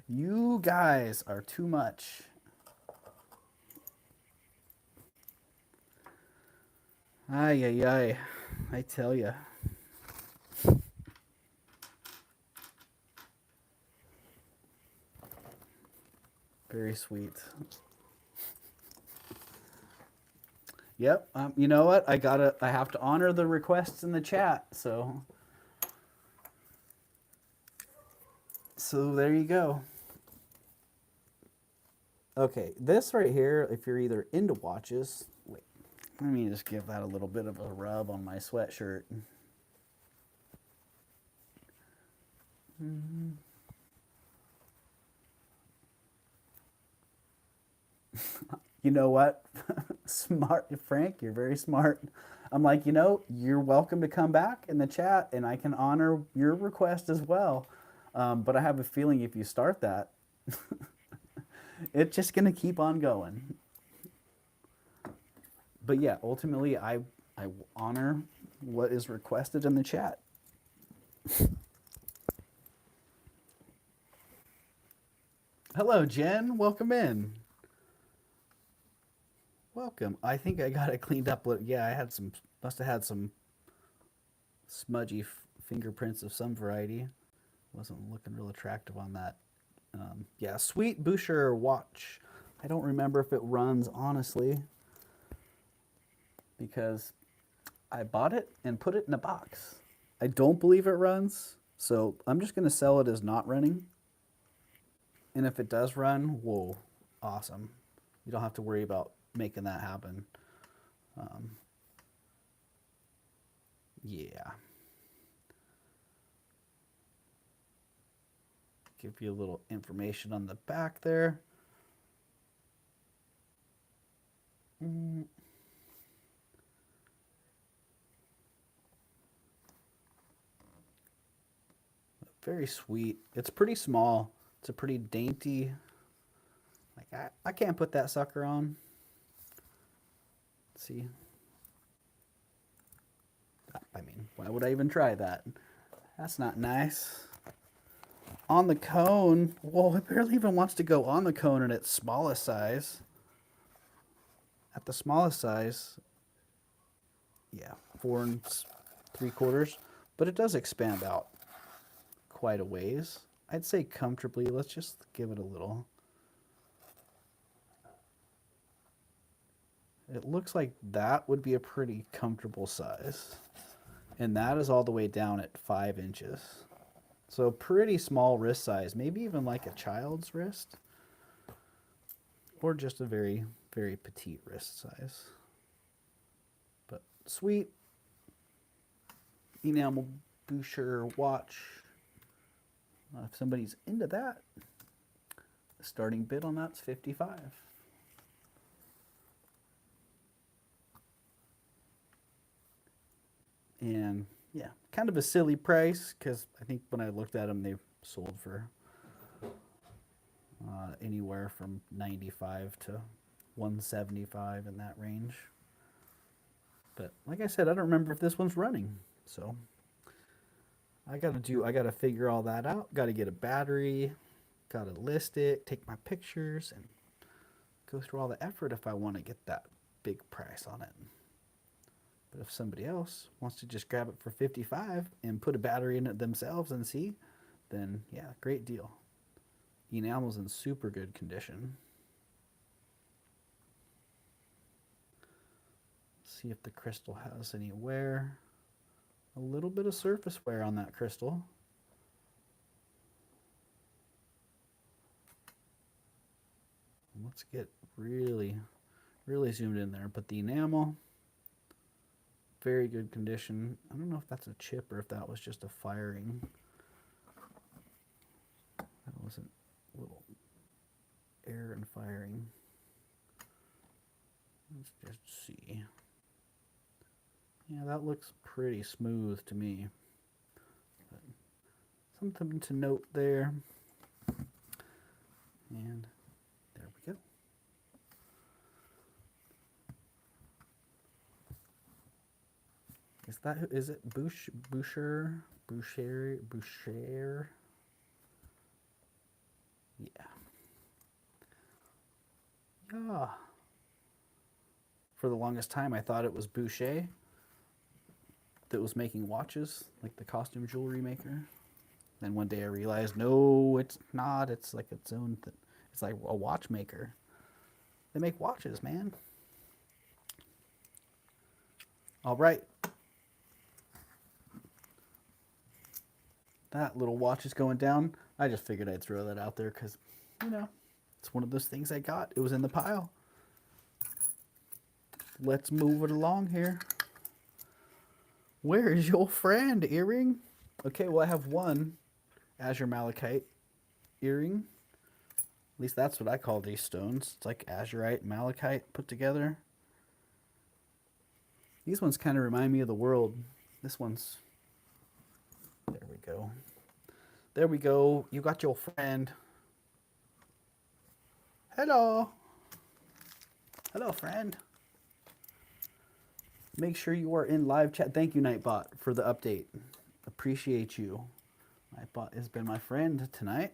You guys are too much. Ay, ay, ay. I tell ya. Very sweet. Yep. You know what? I have to honor the requests in the chat. So there you go. Okay, this right here, if you're either into watches, wait, Let me just give that a little bit of a rub on my sweatshirt. You know what? Smart, Frank, you're very smart. I'm like, you're welcome to come back in the chat and I can honor your request as well. But I have a feeling if you start that, it's just going to keep on going. But yeah, ultimately, I honor what is requested in the chat. Hello, Jen. Welcome in. Welcome. I think I got it cleaned up. Yeah, I had must have had some smudgy fingerprints of some variety. Wasn't looking real attractive on that. Yeah, Sweet Boucher watch. I don't remember if it runs, honestly, because I bought it and put it in a box. I don't believe it runs, so I'm just going to sell it as not running. And if it does run, whoa, awesome. You don't have to worry about making that happen. Yeah. Give you a little information on the back there. Very sweet. It's pretty small. It's a pretty dainty. Like I can't put that sucker on. Let's see. I mean, why would I even try that? That's not nice. On the cone. Whoa, it barely even wants to go on the cone in its smallest size. At the smallest size, yeah, 4 3/4. But it does expand out quite a ways. I'd say comfortably. Let's just give it a little. It looks like that would be a pretty comfortable size. And that is all the way down at 5 inches. So pretty small wrist size, maybe even like a child's wrist. Or just a very, very petite wrist size. But sweet enamel Boucher watch. If somebody's into that, the starting bid on that's $55. And yeah, kind of a silly price because I think when I looked at them, they sold for anywhere from $95 to $175 in that range. But like I said, I don't remember if this one's running, so I gotta figure all that out. Gotta get a battery, gotta list it, take my pictures, and go through all the effort if I want to get that big price on it. But if somebody else wants to just grab it for $55 and put a battery in it themselves and see, then yeah, great deal. Enamel's in super good condition. Let's see if the crystal has any wear. A little bit of surface wear on that crystal. Let's get really, really zoomed in there. But the enamel, very good condition. I don't know if that's a chip or if that was just a firing. That wasn't a little air and firing. Let's just see. Yeah, that looks pretty smooth to me. But something to note there. And there we go. Is it Boucher? Yeah. Yeah. For the longest time, I thought it was Boucher that was making watches, like the costume jewelry maker. Then one day I realized, no, it's not. It's like its own thing. It's like a watchmaker. They make watches, man. All right. That little watch is going down. I just figured I'd throw that out there because, it's one of those things I got. It was in the pile. let's move it along here. Where is your friend, earring? Okay, well, I have one azure malachite earring. At least that's what I call these stones. It's like azurite and malachite put together. These ones kind of remind me of the world. This one's... There we go. There we go. You got your friend. Hello. Hello, friend. Make sure you are in live chat. Thank you, Nightbot, for the update. Appreciate you. Nightbot has been my friend tonight.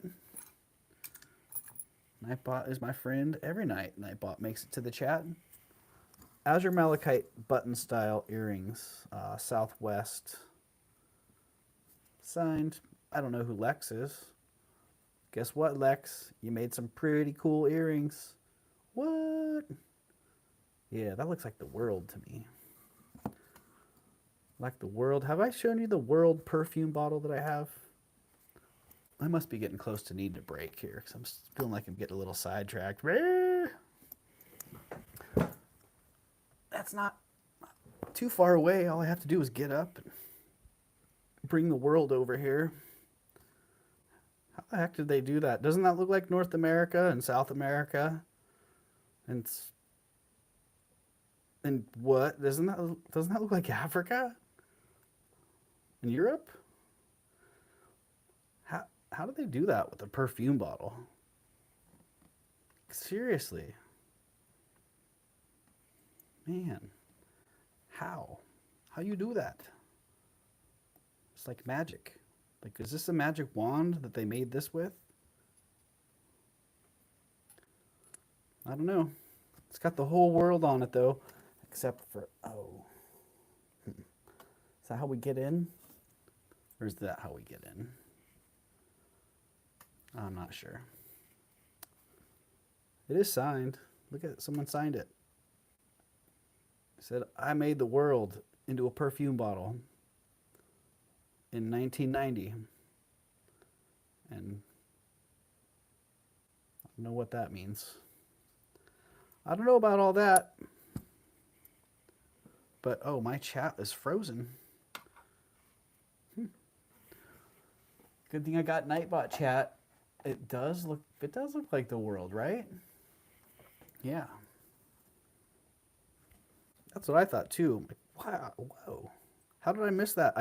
Nightbot is my friend every night. Nightbot makes it to the chat. Azure Malachite button style earrings. Southwest. Signed. I don't know who Lex is. Guess what, Lex? You made some pretty cool earrings. What? Yeah, that looks like the world to me. Like the world. Have I shown you the world perfume bottle that I have? I must be getting close to needing a break here because I'm feeling like I'm getting a little sidetracked. That's not too far away. All I have to do is get up and bring the world over here. How the heck did they do that? Doesn't that look like North America and South America? And what? Doesn't that look like Africa? And Europe? How did they do that with a perfume bottle? Seriously. Man. How? How you do that? It's like magic. Like, is this a magic wand that they made this with? I don't know. It's got the whole world on it, though. Except for, oh. Is that how we get in? Or is that how we get in? I'm not sure. It is signed. Look at it. Someone signed it. It said, I made the world into a perfume bottle in 1990. And I don't know what that means. I don't know about all that. But, oh, my chat is frozen. Good thing I got Nightbot chat. It does look like the world, right? Yeah. That's what I thought too. Like, wow, whoa. How did I miss that?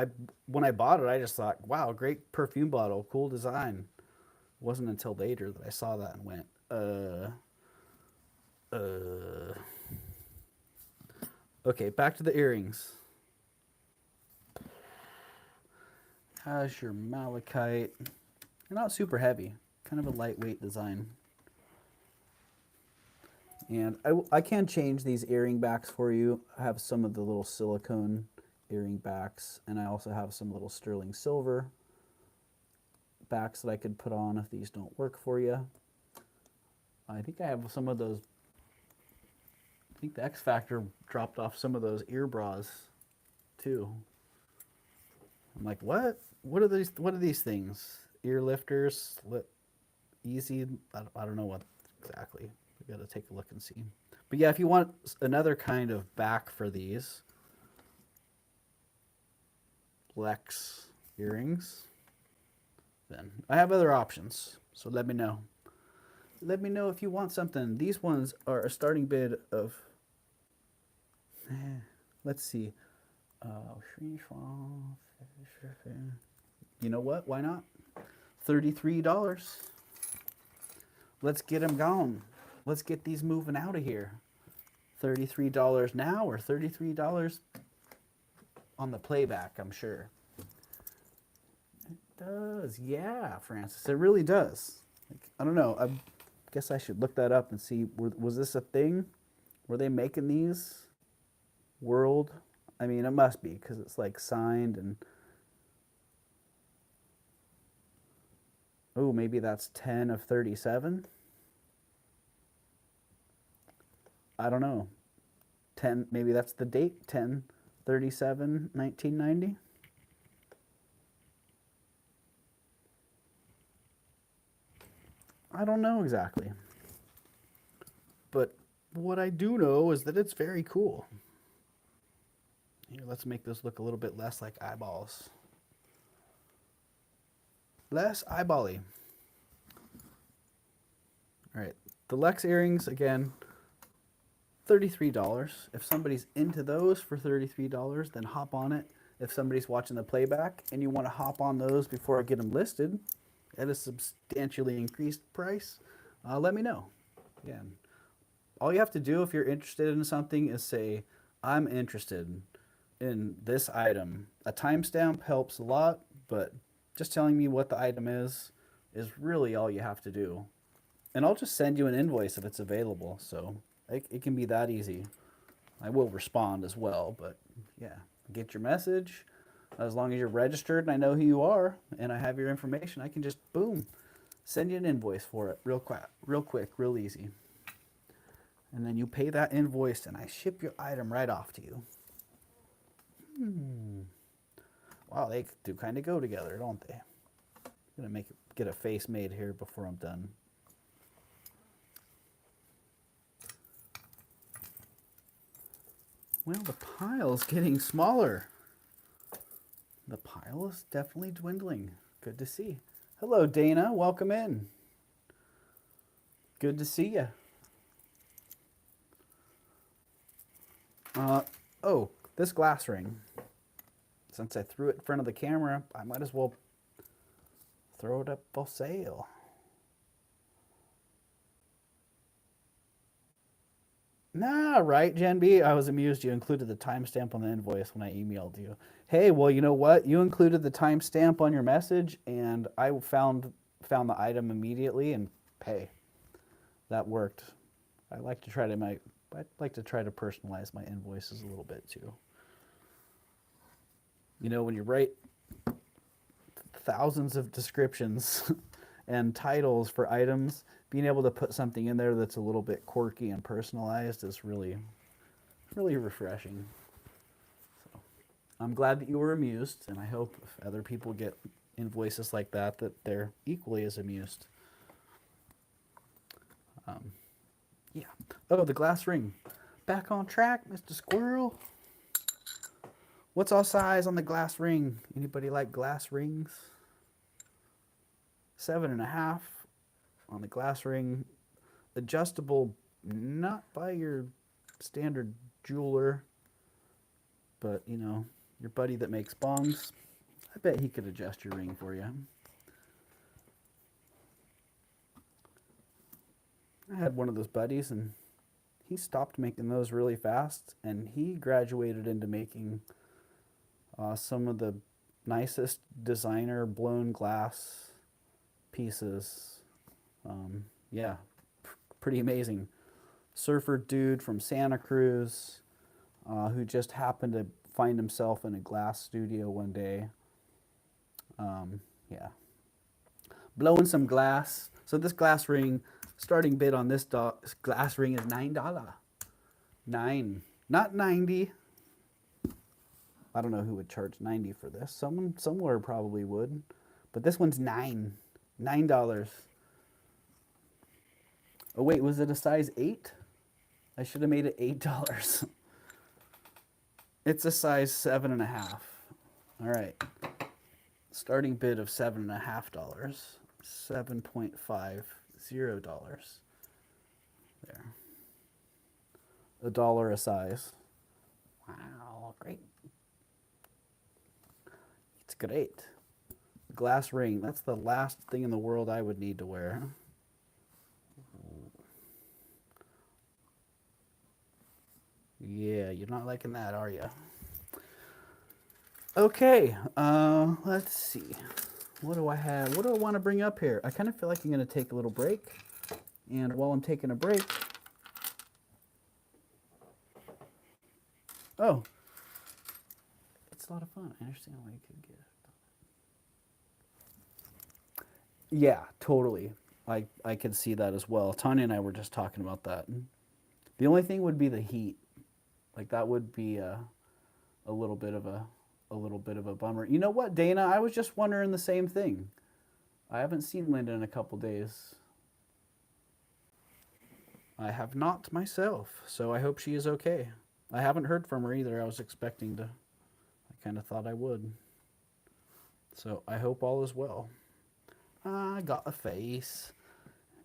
When I bought it, I just thought, wow, great perfume bottle, cool design. It wasn't until later that I saw that and went, Okay, back to the earrings. How's your malachite? They're not super heavy. Kind of a lightweight design. And I can change these earring backs for you. I have some of the little silicone earring backs, and I also have some little sterling silver backs that I could put on if these don't work for you. I think I have some of those. I think the X Factor dropped off some of those ear bras too. I'm like, what? What are these? What are these things? Ear lifters, easy. I don't know what exactly. We got to take a look and see. But yeah, if you want another kind of back for these Lex earrings, then I have other options. So let me know. Let me know if you want something. These ones are a starting bid of, let's see. You know what? Why not? $33. Let's get them gone. Let's get these moving out of here. $33 now or $33 on the playback, I'm sure. It does. Yeah, Francis. It really does. Like, I don't know. I guess I should look that up and see. Was this a thing? Were they making these? World? I mean, it must be because it's like signed and... Oh, maybe that's 10 of 37? I don't know. 10, maybe that's the date, 10/37, 1990. I don't know exactly. But What I do know is that it's very cool. Here, let's make this look a little bit less like eyeballs. Less eyebally. All right, the Lex earrings, again, $33. If somebody's into those for $33, then hop on it. If somebody's watching the playback and you want to hop on those before I get them listed at a substantially increased price, let me know. Again, all you have to do if you're interested in something is say, I'm interested in this item. A timestamp helps a lot, but just telling me what the item is really all you have to do. And I'll just send you an invoice if it's available. So it can be that easy. I will respond as well, but yeah, get your message. As long as you're registered and I know who you are and I have your information, I can just boom, send you an invoice for it real quick, real easy. And then you pay that invoice and I ship your item right off to you. Wow, they do kind of go together, don't they? I'm gonna get a face made here before I'm done. Well, the pile's getting smaller. The pile is definitely dwindling. Good to see. Hello, Dana. Welcome in. Good to see you. Oh, this glass ring. Since I threw it in front of the camera, I might as well throw it up for sale. Nah, right, Gen B? I was amused you included the timestamp on the invoice when I emailed you. Hey, well, you know what? You included the timestamp on your message, and I found the item immediately, and hey, that worked. I like to try to personalize my invoices a little bit too. You know, when you write thousands of descriptions and titles for items, being able to put something in there that's a little bit quirky and personalized is really refreshing. So I'm glad that you were amused, and I hope if other people get invoices like that, that they're equally as amused. Yeah. Oh, the glass ring. Back on track, Mr. Squirrel. What's our size on the glass ring? Anybody like glass rings? 7.5 on the glass ring. Adjustable, not by your standard jeweler, but you know, your buddy that makes bongs. I bet he could adjust your ring for you. I had one of those buddies and he stopped making those really fast, and he graduated into making some of the nicest designer blown glass pieces. Yeah, pretty amazing. Surfer dude from Santa Cruz who just happened to find himself in a glass studio one day. Yeah, blowing some glass. So this glass ring, starting bid on this glass ring is $9. $9, not 90. I don't know who would charge 90 for this. Someone somewhere probably would, but this one's $9. Oh wait, was it a size 8? I should have made it $8. It's a size 7.5. All right. Starting bid of $7.50. $7.50. There. $1 a size. Wow, great. It's great. Glass ring. That's the last thing in the world I would need to wear. Yeah, you're not liking that, are you? Okay, let's see. What do I have? What do I want to bring up here? I kind of feel like I'm going to take a little break. And while I'm taking a break... Oh. It's a lot of fun. I understand why you could get it. Yeah, totally. I could see that as well. Tanya and I were just talking about that. The only thing would be the heat. Like that would be a little bit of a bummer. You know what, Dana? I was just wondering the same thing. I haven't seen Linda in a couple days. I have not myself, so I hope she is okay. I haven't heard from her either. I was expecting to. I kind of thought I would. So I hope all is well. I got a face.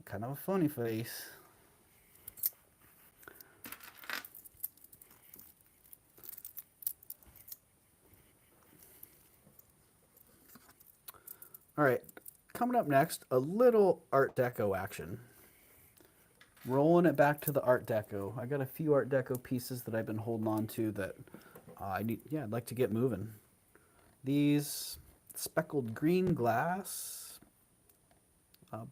Kind of a funny face. All right, coming up next, a little Art Deco action. Rolling it back to the Art Deco. I got a few Art Deco pieces that I've been holding on to that I'd like to get moving. These speckled green glass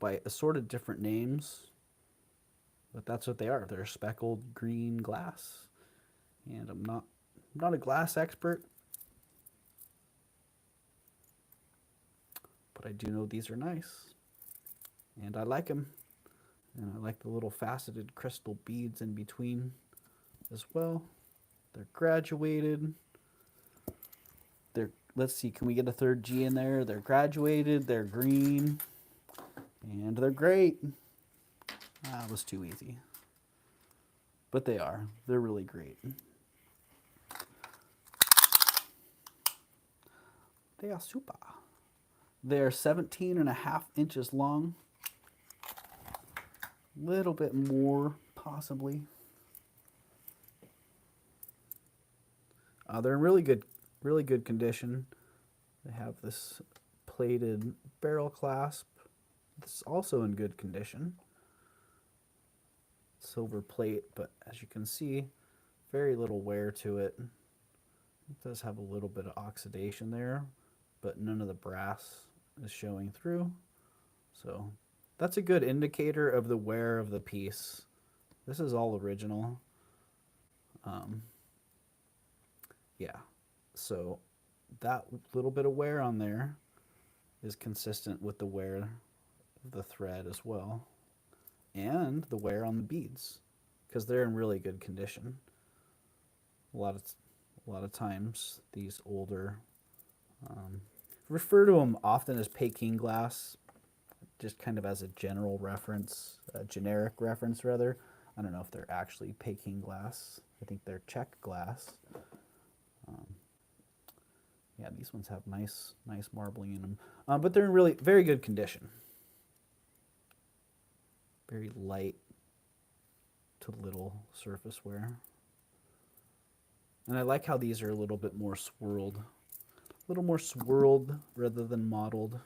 by assorted different names, but that's what they are. They're speckled green glass, and I'm not a glass expert, but I do know these are nice, and I like them. And I like the little faceted crystal beads in between as well. They're graduated. Let's see, can we get a third G in there? They're graduated, they're green, and they're great. That was too easy. But they are. They're really great. They are super. They're 17 and a half inches long. Little bit more, possibly. They're in really good condition. They have this plated barrel clasp. This is also in good condition. Silver plate, but as you can see, very little wear to it. It does have a little bit of oxidation there, but none of the brass is showing through. So that's a good indicator of the wear of the piece. This is all original. Yeah, so that little bit of wear on there is consistent with the wear of the thread as well, and the wear on the beads, because they're in really good condition. A lot of times these older, refer to them often as Peking glass, just kind of as a general reference, a generic reference rather. I don't know if they're actually Peking glass. I think they're Czech glass. Yeah, these ones have nice marbling in them, but they're in really very good condition. Very light to little surface wear. And I like how these are a little bit more swirled. A little more swirled rather than mottled.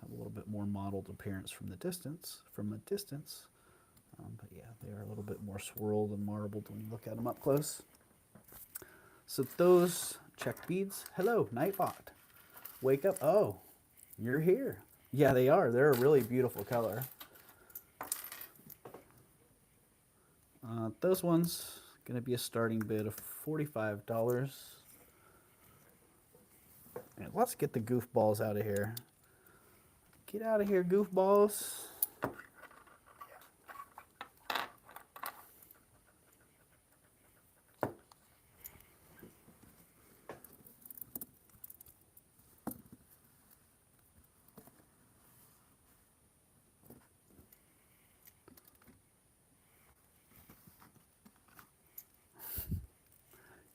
Have a little bit more mottled appearance from a distance. But yeah, they are a little bit more swirled and marbled when you look at them up close. So those check beads. Hello, Nightbot. Wake up. Oh, you're here. Yeah, they are. They're a really beautiful color. Those ones going to be a starting bid of $45. And let's get the goofballs out of here. Get out of here, goofballs.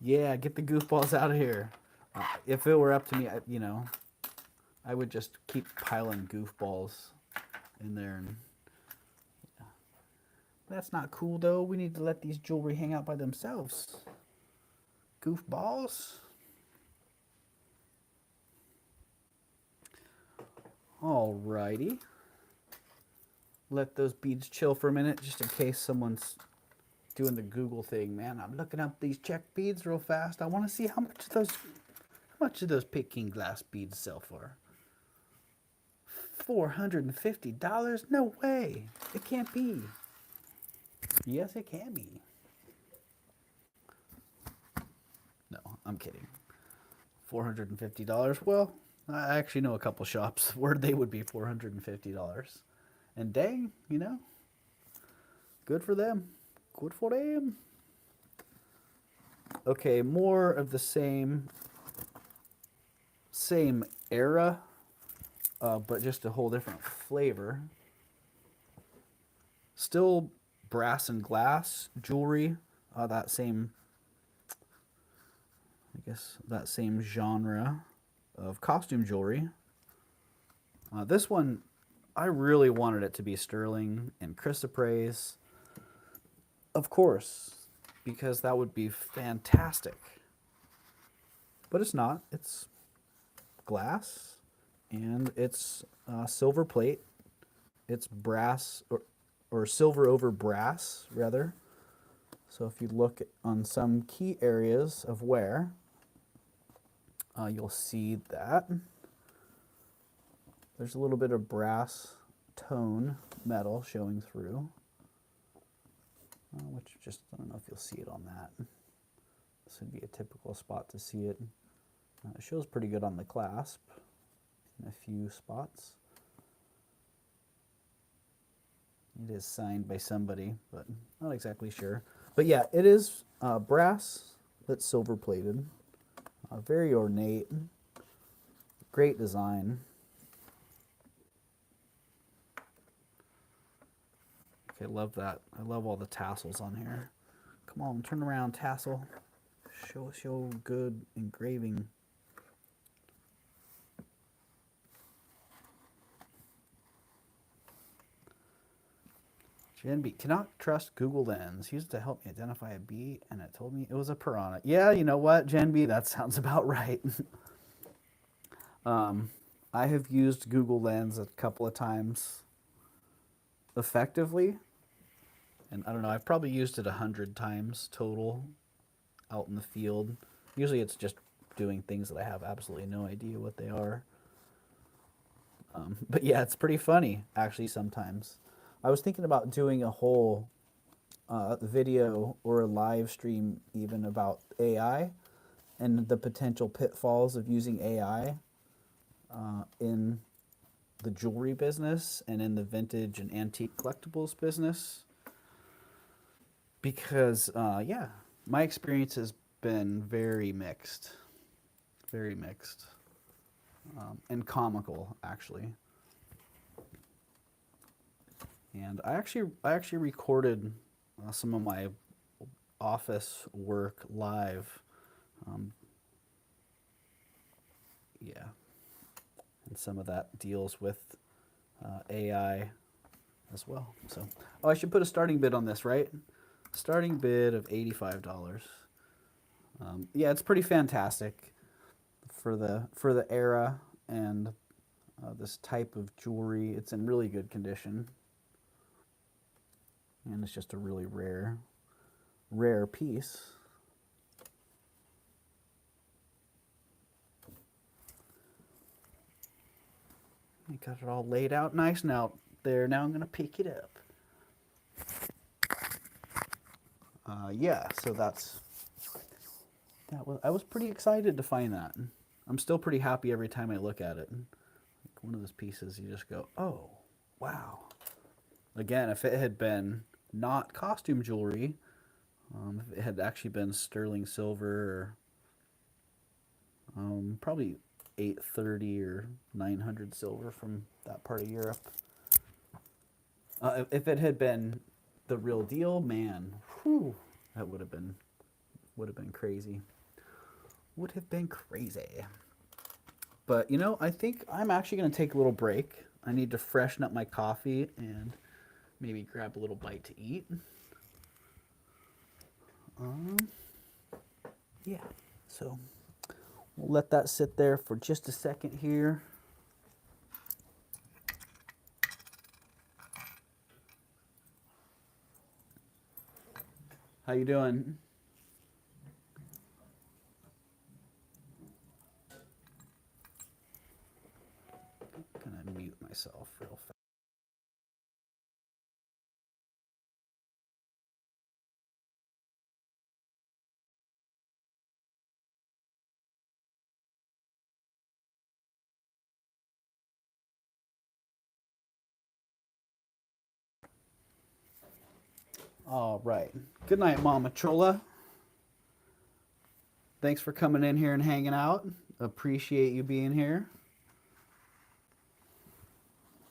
Yeah, get the goofballs out of here. If it were up to me, I would just keep piling goofballs in there. And yeah. That's not cool, though. We need to let these jewelry hang out by themselves. Goofballs. Alrighty. Let those beads chill for a minute, just in case someone's doing the Google thing. Man, I'm looking up these check beads real fast. I want to see how much of those Peking glass beads sell for. $450? No way. It can't be. Yes, it can be. No, I'm kidding. $450? Well, I actually know a couple shops where they would be $450. And dang, good for them. Good for them. Okay, more of the same era, but just a whole different flavor. Still brass and glass jewelry, that same, I guess, that same genre of costume jewelry. This one, I really wanted it to be sterling and chrysoprase, of course, because that would be fantastic. But it's not. It's glass, and it's silver plate. It's brass, or silver over brass, rather. So if you look on some key areas of wear, you'll see that there's a little bit of brass tone metal showing through, which just, I don't know if you'll see it on that. This would be a typical spot to see it. It shows pretty good on the clasp in a few spots. It is signed by somebody, but not exactly sure. But yeah, it is brass that's silver plated. Very ornate. Great design. Okay, love that. I love all the tassels on here. Come on, turn around, tassel. Show good engraving. Gen B, cannot trust Google Lens. Used it to help me identify a bee, and it told me it was a piranha. Yeah, you know what, Gen B, that sounds about right. I have used Google Lens a couple of times effectively, and I don't know, I've probably used it 100 times total out in the field. Usually it's just doing things that I have absolutely no idea what they are. But yeah, it's pretty funny, actually, sometimes. I was thinking about doing a whole video or a live stream even about AI and the potential pitfalls of using AI in the jewelry business and in the vintage and antique collectibles business. Because, yeah, my experience has been very mixed. Very mixed. And comical, actually. And I actually recorded some of my office work live. Yeah, and some of that deals with AI as well. So, oh, I should put a starting bid on this, right? Starting bid of $85. Yeah, it's pretty fantastic for the era and this type of jewelry. It's in really good condition. And it's just a really rare piece. You got it all laid out nice and out there. Now I'm going to pick it up. Yeah, so I was pretty excited to find that. I'm still pretty happy every time I look at it. Like one of those pieces, you just go, oh, wow. Again, if it had been not costume jewelry, if it had actually been sterling silver, or probably 830 or 900 silver from that part of Europe. If it had been the real deal, man, whew, that would have been crazy. Would have been crazy. But you know, I think I'm actually going to take a little break. I need to freshen up my coffee and maybe grab a little bite to eat. Yeah, so we'll let that sit there for just a second here. How you doing? I'm gonna mute myself real fast. All right. Good night, Mama Chola. Thanks for coming in here and hanging out. Appreciate you being here.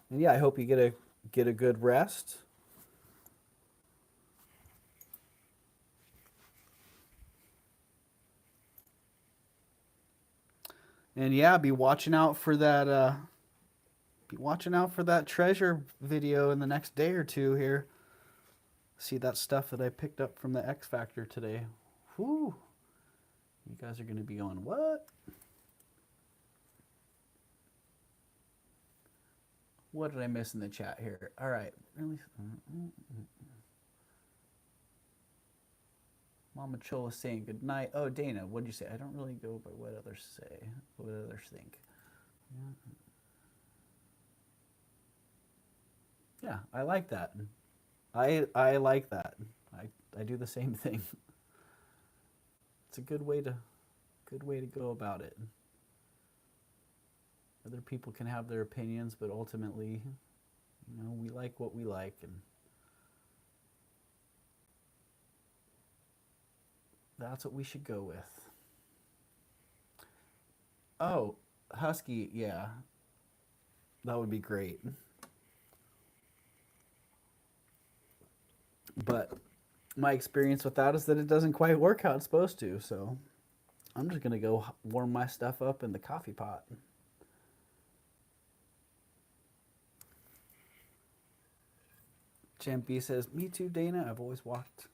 And yeah, I hope you get a good rest. And yeah, be watching out for that. Be watching out for that treasure video in the next day or two here. See that stuff that I picked up from the X Factor today. Whew. You guys are going to be going, what? What did I miss in the chat here? All right. Really? Mama Chola saying good night. Oh, Dana, what did you say? I don't really go by what others say, what others think. Yeah, I like that. I like that. I do the same thing. It's a good way to go about it. Other people can have their opinions, but ultimately, you know, we like what we like, and that's what we should go with. Oh, Husky, yeah. That would be great. But my experience with that is that it doesn't quite work how it's supposed to, so I'm just going to go warm my stuff up in the coffee pot. Champ B says, me too, Dana. I've always walked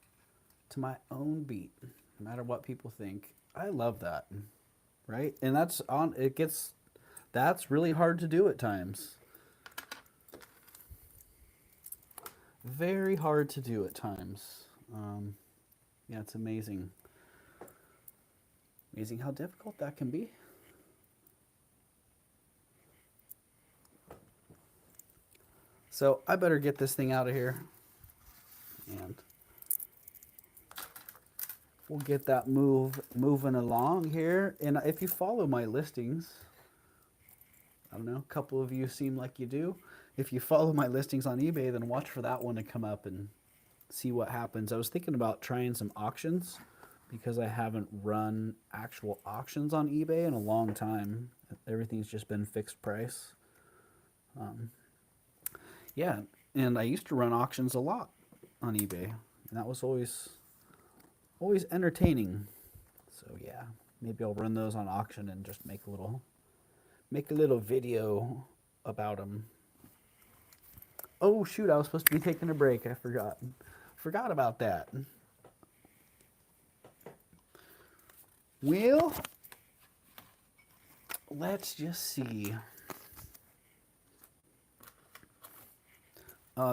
to my own beat, no matter what people think. I love that, right? And that's really hard to do at times. Very hard to do at times. Yeah, it's amazing. Amazing how difficult that can be. So I better get this thing out of here. And we'll get that moving along here. And if you follow my listings, I don't know, a couple of you seem like you do. If you follow my listings on eBay, then watch for that one to come up and see what happens. I was thinking about trying some auctions because I haven't run actual auctions on eBay in a long time. Everything's just been fixed price. Yeah, and I used to run auctions a lot on eBay, and that was always entertaining. So yeah, maybe I'll run those on auction and just make a little video about them. Oh shoot, I was supposed to be taking a break. I forgot about that. Well, let's just see.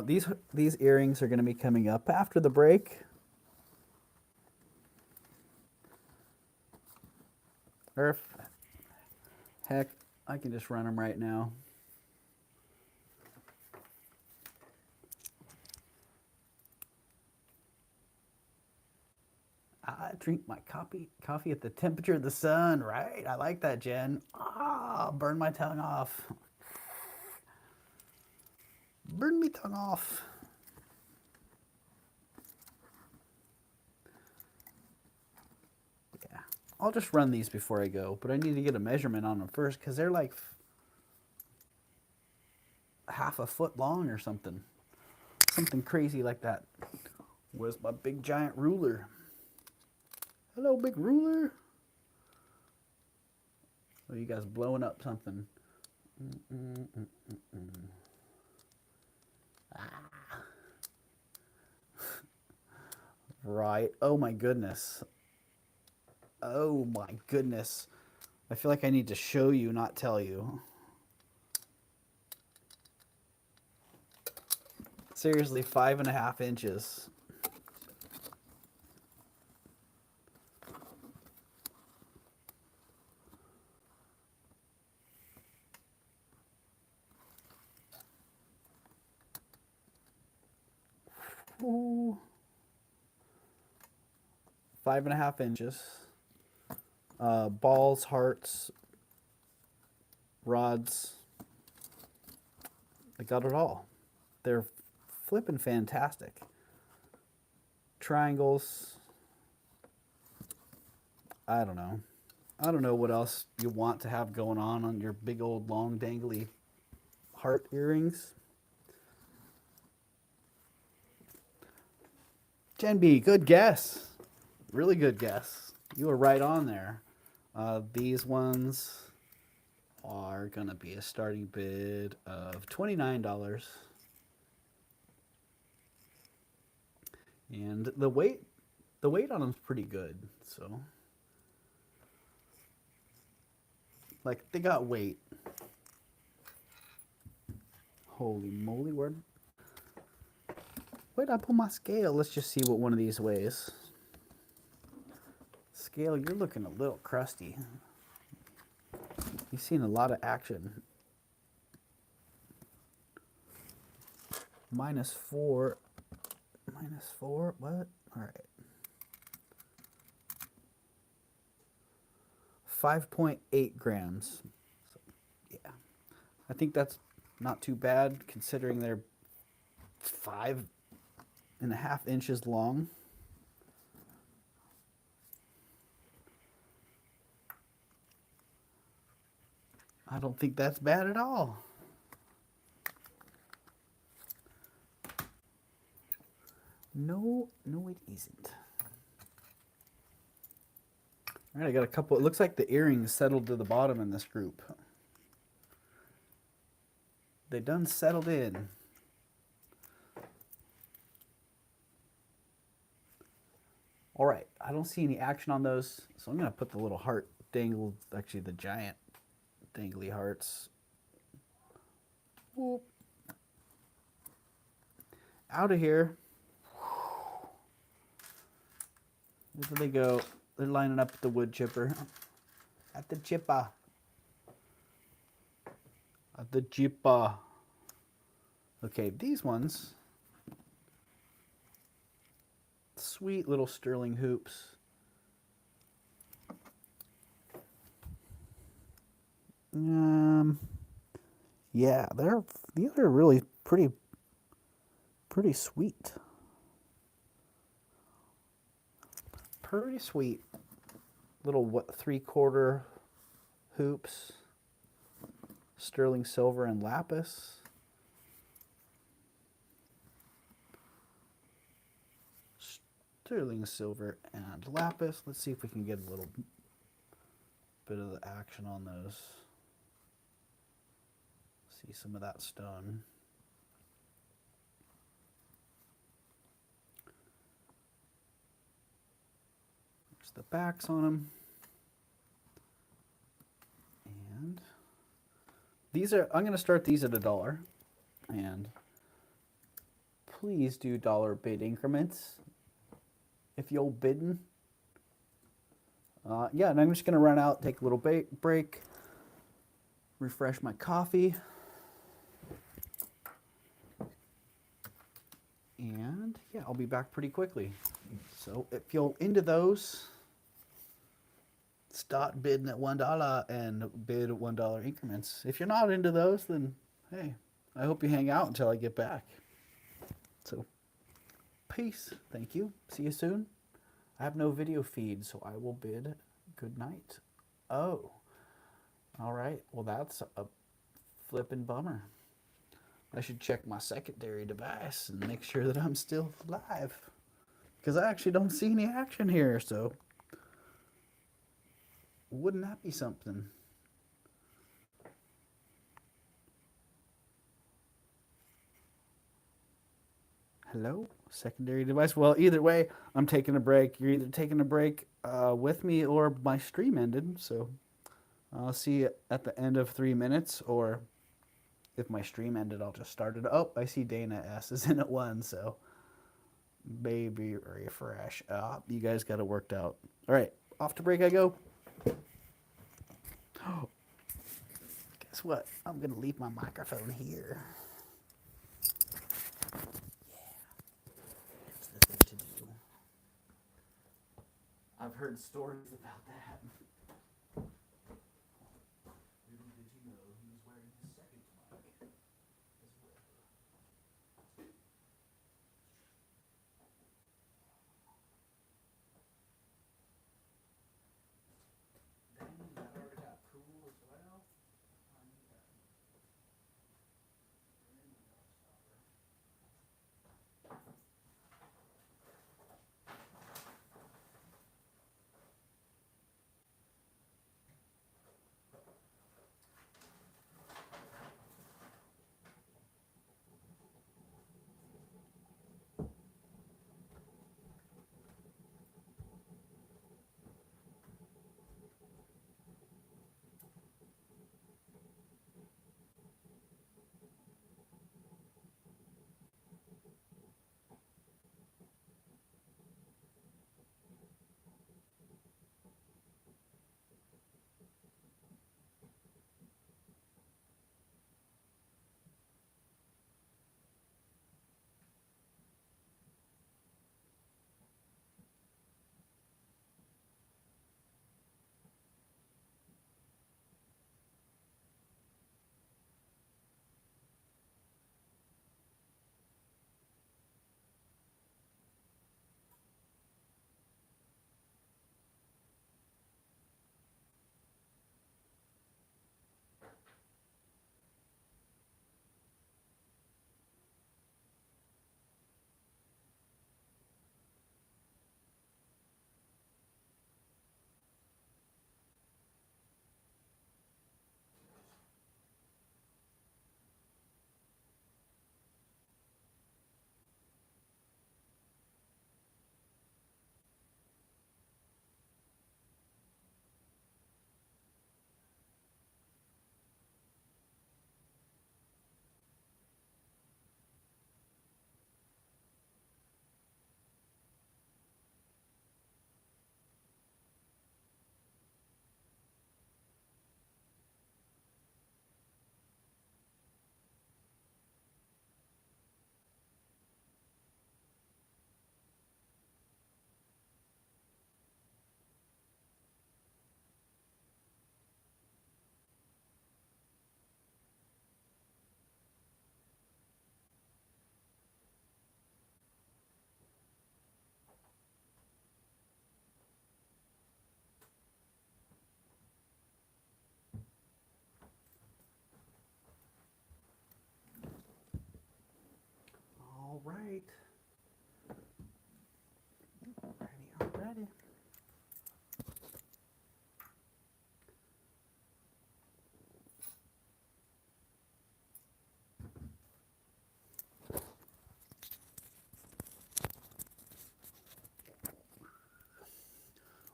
These earrings are going to be coming up after the break. Or if, heck, I can just run them right now. I drink my coffee at the temperature of the sun, right? I like that, Jen. Burn my tongue off. Burn me tongue off. Yeah, I'll just run these before I go, but I need to get a measurement on them first because they're like half a foot long or something. Something crazy like that. Where's my big giant ruler? Hello, big ruler. Oh, you guys blowing up something. Right. Oh my goodness. Oh my goodness. I feel like I need to show you, not tell you. Seriously, 5.5 inches. Ooh. 5.5 inches. Balls, hearts, rods. I got it all. They're flipping fantastic. Triangles. I don't know. I don't know what else you want to have going on your big old long dangly heart earrings. Jen B, good guess. Really good guess. You were right on there. These ones, are going to be a starting bid of $29. And the weight on them is pretty good. So like they got weight. Holy moly, where'd I pull my scale? Let's just see what one of these weighs. Scale, you're looking a little crusty. You've seen a lot of action. -4. -4, what? All right. 5.8 grams. So, yeah. I think that's not too bad considering they're 5.5 inches long. I don't think that's bad at all. No, it isn't. All right, I got a couple. It looks like the earrings settled to the bottom in this group. They done settled in. All right, I don't see any action on those, so I'm gonna put the little heart dangle, actually the giant dangly hearts. Whoop. Out of here. Where do they go? They're lining up at the wood chipper. At the chipper. At the chipper. Okay, these ones. Sweet little sterling hoops. Yeah, these are really pretty sweet. Pretty sweet. Little 3/4 hoops. Sterling silver and lapis. Sterling silver and lapis. Let's see if we can get a little bit of the action on those. See some of that stone. There's the backs on them. And these are, I'm going to start these at $1. And please do dollar bid increments if you're bidding. Yeah, and I'm just going to run out, take a little break, refresh my coffee. And yeah, I'll be back pretty quickly. So if you're into those, start bidding at $1 and bid at $1 increments. If you're not into those, then hey, I hope you hang out until I get back. So peace. Thank you. See you soon. I have no video feed, so I will bid good night. Oh, all right. Well, that's a flippin' bummer. I should check my secondary device and make sure that I'm still live, because I actually don't see any action here, so wouldn't that be something? Hello? Secondary device? Well, either way, I'm taking a break. You're either taking a break with me or my stream ended, so I'll see you at the end of 3 minutes, or if my stream ended, I'll just start it. Oh, I see Dana S is in at 1, so baby refresh. You guys got it worked out. All right, off to break I go. Oh, guess what? I'm going to leave my microphone here. Yeah, that's the thing to do. I've heard stories about that. Little did you know he was wearing his second mic as well. Dang, that already got cool as well. I need that.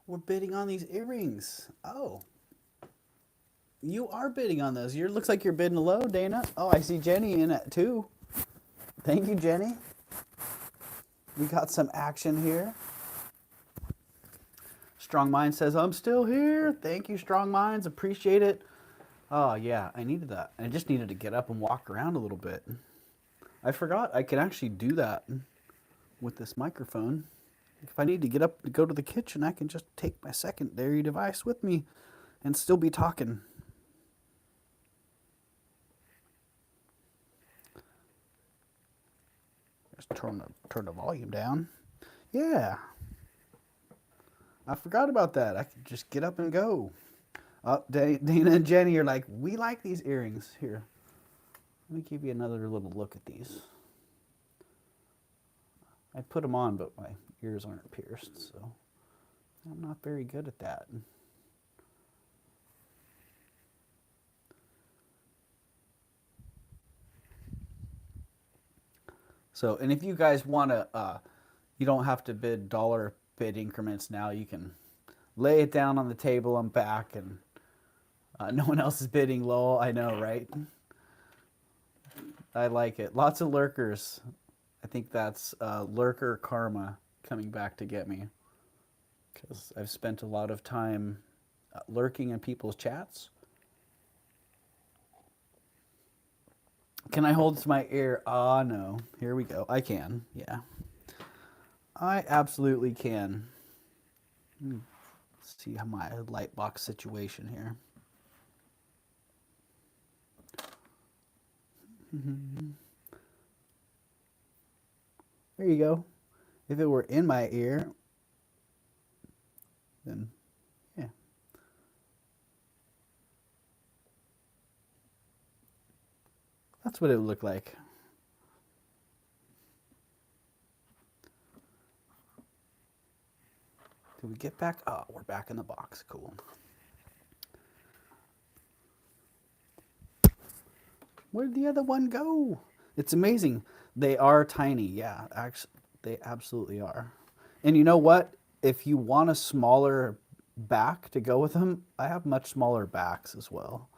We're bidding on these earrings. Oh, you are bidding on those. You looks like you're bidding low, Dana. Oh, I see Jenny in it too. Thank you, Jenny. We got some action here. Strong Mind says, I'm still here. Thank you, Strong Minds. Appreciate it. Oh, yeah, I needed that. I just needed to get up and walk around a little bit. I forgot I can actually do that with this microphone. If I need to get up to go to the kitchen, I can just take my secondary device with me and still be talking. Just turn the volume down. Yeah. I forgot about that. I could just get up and go. Oh, Dana and Jenny are like, we like these earrings. Here, let me give you another little look at these. I put them on, but my ears aren't pierced, so I'm not very good at that. So, and if you guys want to, you don't have to bid dollar bid increments now. You can lay it down on the table and back, and no one else is bidding low. I know, right? I like it. Lots of lurkers. I think that's lurker karma coming back to get me, because I've spent a lot of time lurking in people's chats. Can I hold it to my ear? Ah, no. Here we go. I can. Yeah. I absolutely can. Let's see how my light box situation here. There you go. If it were in my ear, then yeah. That's what it would look like. Did we get back? Oh, we're back in the box. Cool. Where'd the other one go? It's amazing. They are tiny. Yeah, actually, they absolutely are. And you know what? If you want a smaller back to go with them, I have much smaller backs as well.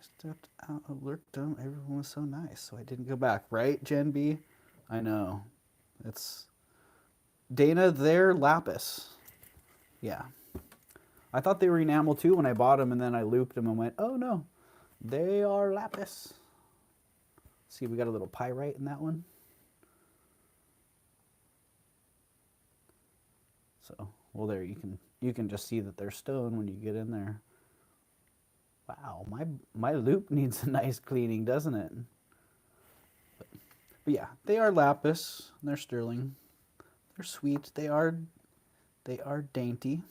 Stepped out, lurked them. Everyone was so nice, so I didn't go back. Right, Gen B? I know. It's Dana. They're Lapis. Yeah. I thought they were enamel too when I bought them, and then I looped them and went, oh no, they are Lapis. See, we got a little pyrite in that one. So, well, there you can just see that they're stone when you get in there. Wow, my loop needs a nice cleaning, doesn't it? But yeah, they are Lapis. They're sterling. They're sweet. They are dainty.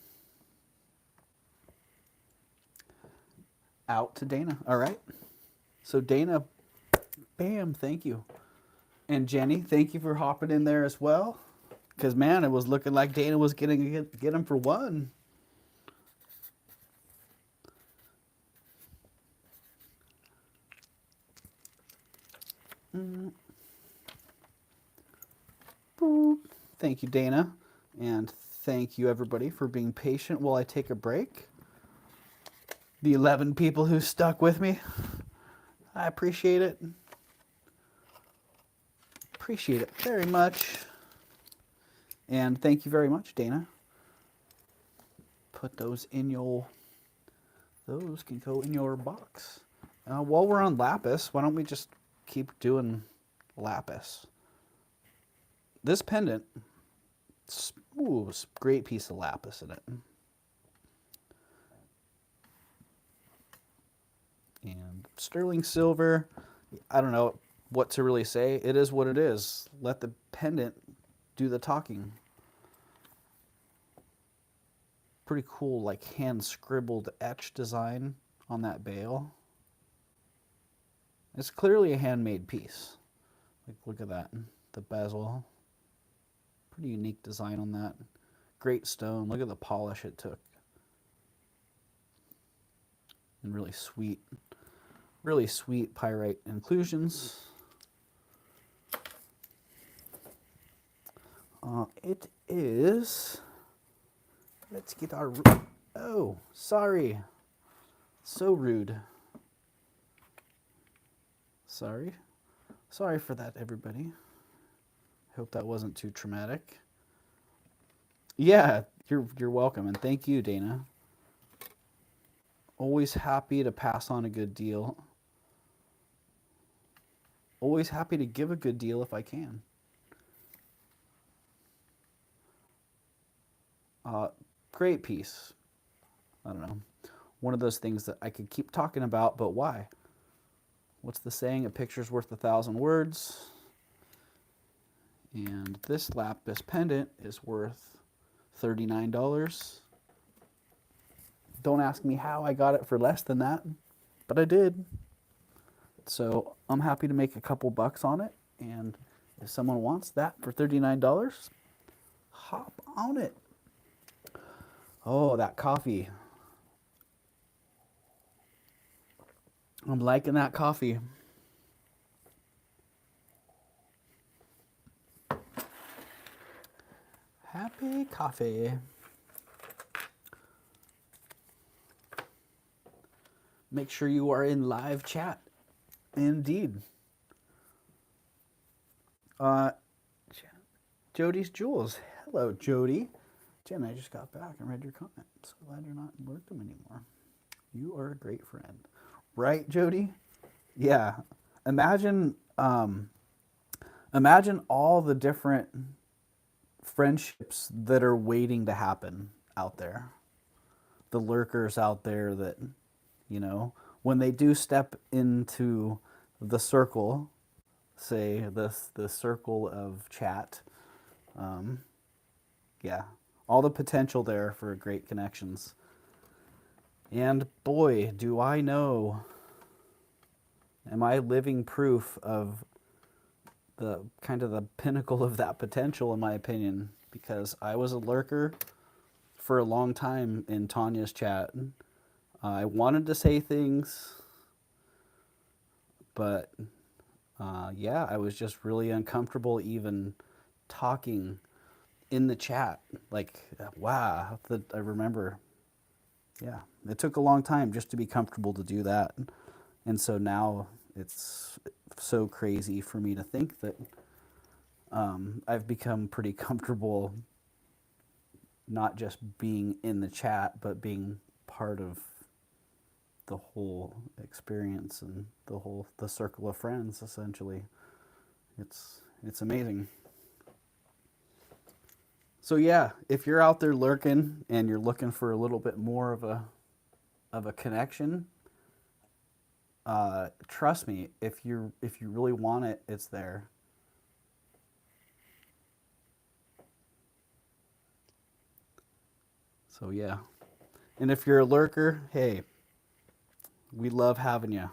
Out to Dana. All right. So Dana, bam, thank you. And Jenny, thank you for hopping in there as well. Because, man, it was looking like Dana was going to get him for one. Thank you, Dana. And thank you, everybody, for being patient while I take a break. The 11 people who stuck with me, I appreciate it. Appreciate it very much. And thank you very much, Dana. Put those in your, those can go in your box. While we're on Lapis, why don't we just keep doing Lapis? This pendant, ooh, great piece of Lapis in it. And sterling silver, I don't know what to really say. It is what it is. Let the pendant do the talking. Pretty cool, like hand scribbled etch design on that bail. It's clearly a handmade piece. Like, look at that, the bezel. Pretty unique design on that. Great stone. Look at the polish it took. And really sweet pyrite inclusions. It is. Let's get our. Oh, sorry. So rude. Sorry. Sorry for that, everybody. Hope that wasn't too traumatic. Yeah, you're welcome, and thank you, Dana. Always happy to pass on a good deal. Always happy to give a good deal if I can. Uh, Great piece. I don't know. One of those things that I could keep talking about, but why? What's the saying? A picture's worth 1,000 words. And this Lapis pendant is worth $39. Don't ask me how I got it for less than that, but I did. So I'm happy to make a couple bucks on it. And if someone wants that for $39, hop on it. Oh, that coffee. I'm liking that coffee. Happy coffee. Make sure you are in live chat. Indeed. Jody's Jewels. Hello, Jody. Jen, I just got back and read your comment. So glad you're not in Workham anymore. You are a great friend. Right, Jody? Yeah. Imagine imagine all the different friendships that are waiting to happen out there. The lurkers out there that, you know, when they do step into the circle, say the circle of chat, yeah, all the potential there for great connections. And boy, do I know, am I living proof of the kind of the pinnacle of that potential, in my opinion, because I was a lurker for a long time in Tanya's chat. I wanted to say things, but yeah, I was just really uncomfortable even talking in the chat. Like, wow, I remember, yeah, it took a long time just to be comfortable to do that. And so now it's so crazy for me to think that I've become pretty comfortable not just being in the chat, but being part of the whole experience and the circle of friends, essentially. It's amazing. So yeah, if you're out there lurking and you're looking for a little bit more of a connection, trust me, if you really want it, it's there. So yeah, and if you're a lurker, hey, we love having you.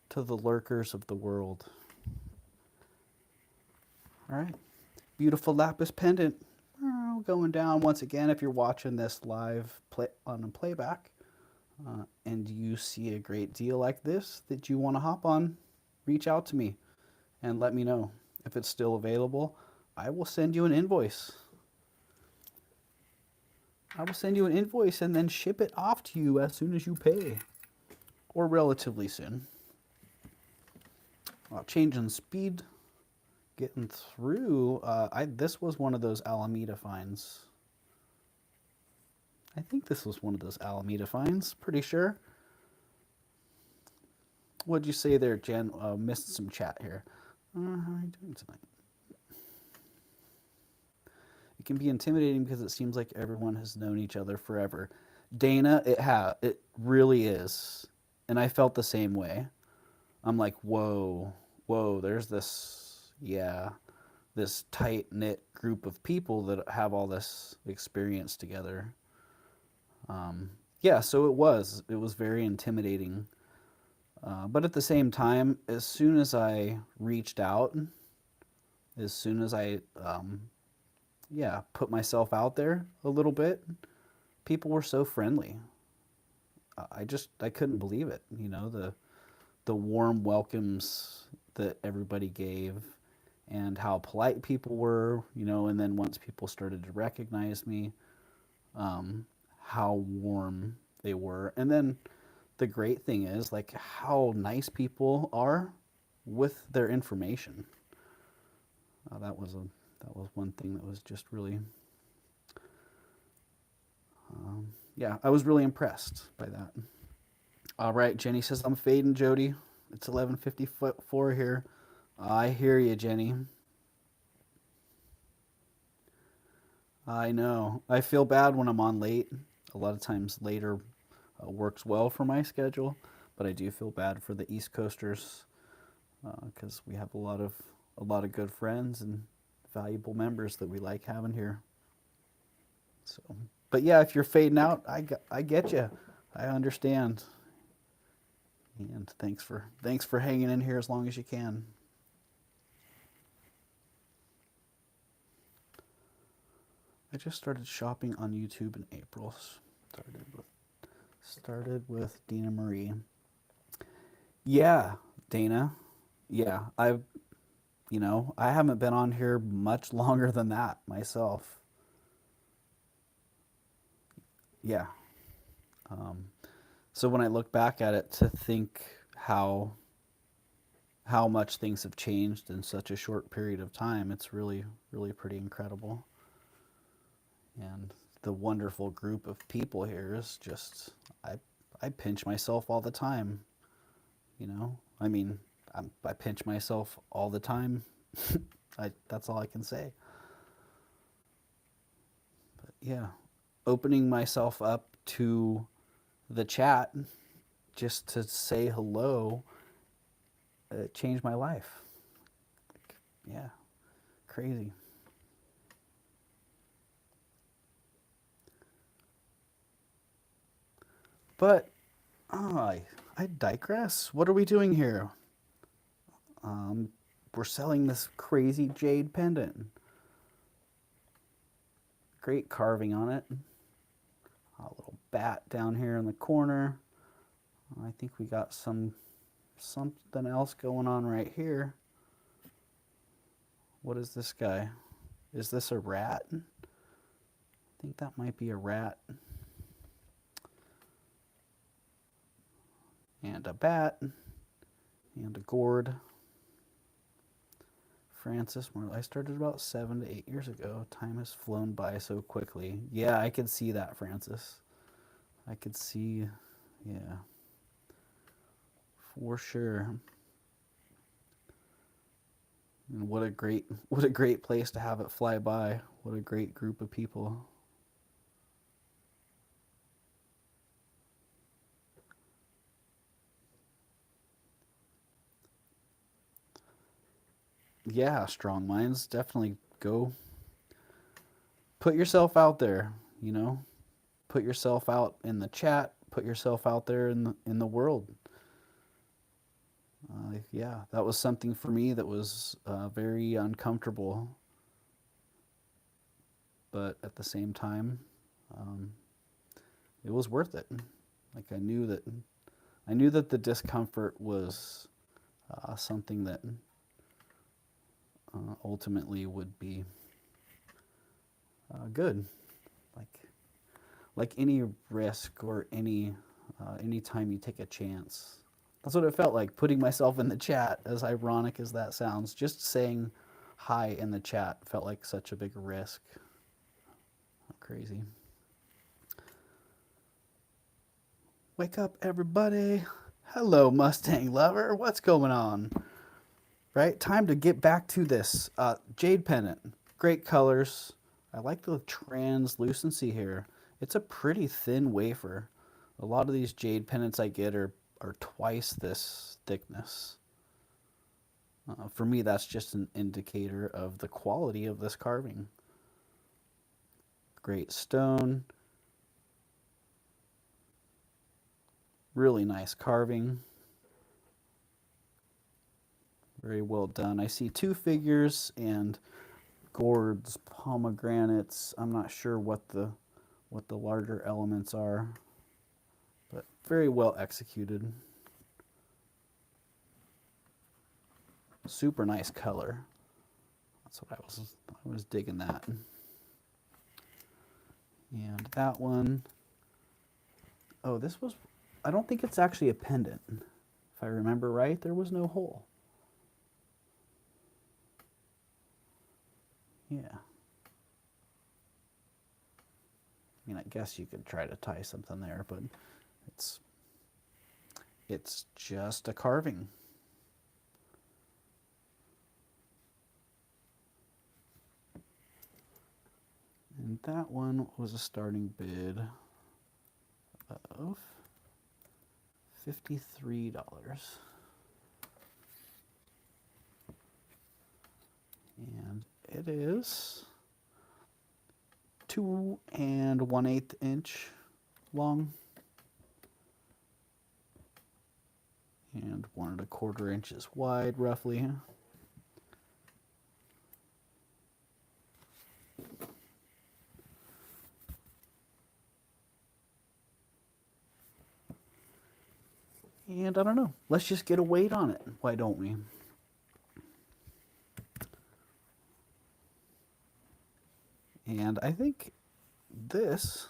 To the lurkers of the world. All right, beautiful lapis pendant. Going down once again. If you're watching this live on a playback, and you see a great deal like this that you want to hop on, reach out to me and let me know. If it's still available, I will send you an invoice. I will send you an invoice and then ship it off to you as soon as you pay, or relatively soon. Changing speed, getting through. This was one of those Alameda finds. I think this was one of those Alameda finds. Pretty sure. What'd you say there, Jen? Missed some chat here. How are you doing tonight? It can be intimidating because it seems like everyone has known each other forever. Dana, it really is, and I felt the same way. I'm like, whoa, there's this, yeah, this tight knit group of people that have all this experience together. Yeah, so it was very intimidating. But at the same time, as soon as I reached out, as soon as I, yeah, put myself out there a little bit, people were so friendly. I couldn't believe it. You know, the warm welcomes that everybody gave, and how polite people were, you know, and then once people started to recognize me, um, how warm they were. And then the great thing is like how nice people are with their information. That was one thing that was just really, yeah, I was really impressed by that. All right, Jenny says I'm fading, Jody. It's 11:54 here. I hear you, Jenny. I know. I feel bad when I'm on late. A lot of times later works well for my schedule, but I do feel bad for the East Coasters because we have a lot of good friends and valuable members that we like having here. So, but yeah, if you're fading out, I get you. I understand. And thanks for hanging in here as long as you can. I just started shopping on YouTube in April. Started with Dina Marie. Yeah, Dana. Yeah, I haven't been on here much longer than that myself. Yeah. Um, so when I look back at it to think how how much things have changed in such a short period of time, it's really pretty incredible. And the wonderful group of people here is just I I pinch myself all the time, you know? I mean, I pinch myself all the time. That's all I can say. But yeah, opening myself up to the chat just to say hello changed my life. Like, yeah, crazy. But oh, I digress. What are we doing here? Um, we're selling this crazy jade pendant. Great carving on it. A little bat down here in the corner. I think we got something else going on right here. What is this guy? Is this a rat? I think that might be a rat. And a bat. And a gourd. Francis Moore. I started about 7 to 8 years ago. Time has flown by so quickly. Yeah, I could see that, Francis. I could see, yeah, for sure. And what a great place to have it fly by. What a great group of people. Yeah, strong minds definitely go put yourself out there, you know. Put yourself out in the chat, put yourself out there in the world. Yeah, that was something for me that was very uncomfortable, but at the same time, um, it was worth it. Like I knew that the discomfort was something that ultimately would be good. Like like any risk or any time you take a chance. That's what it felt like putting myself in the chat. As ironic as that sounds, just saying hi in the chat felt like such a big risk. Crazy. Wake up, everybody. Hello, Mustang lover. What's going on? Right? Time to get back to this. Jade pendant. Great colors. I like the translucency here. It's a pretty thin wafer. A lot of these jade pendants I get are twice this thickness. For me, that's just an indicator of the quality of this carving. Great stone. Really nice carving. Very well done. I see two figures and gourds, pomegranates. I'm not sure what the larger elements are, but very well executed. Super nice color. That's what I was digging that. And that one, oh, this was, I don't think it's actually a pendant. If I remember right, there was no hole. Yeah. I mean, I guess you could try to tie something there, but it's just a carving. And that one was a starting bid of $53. And it is 2 1/8 inch long and 1 1/4 inches wide, roughly. And I don't know, let's just get a weight on it. Why don't we? And I think this,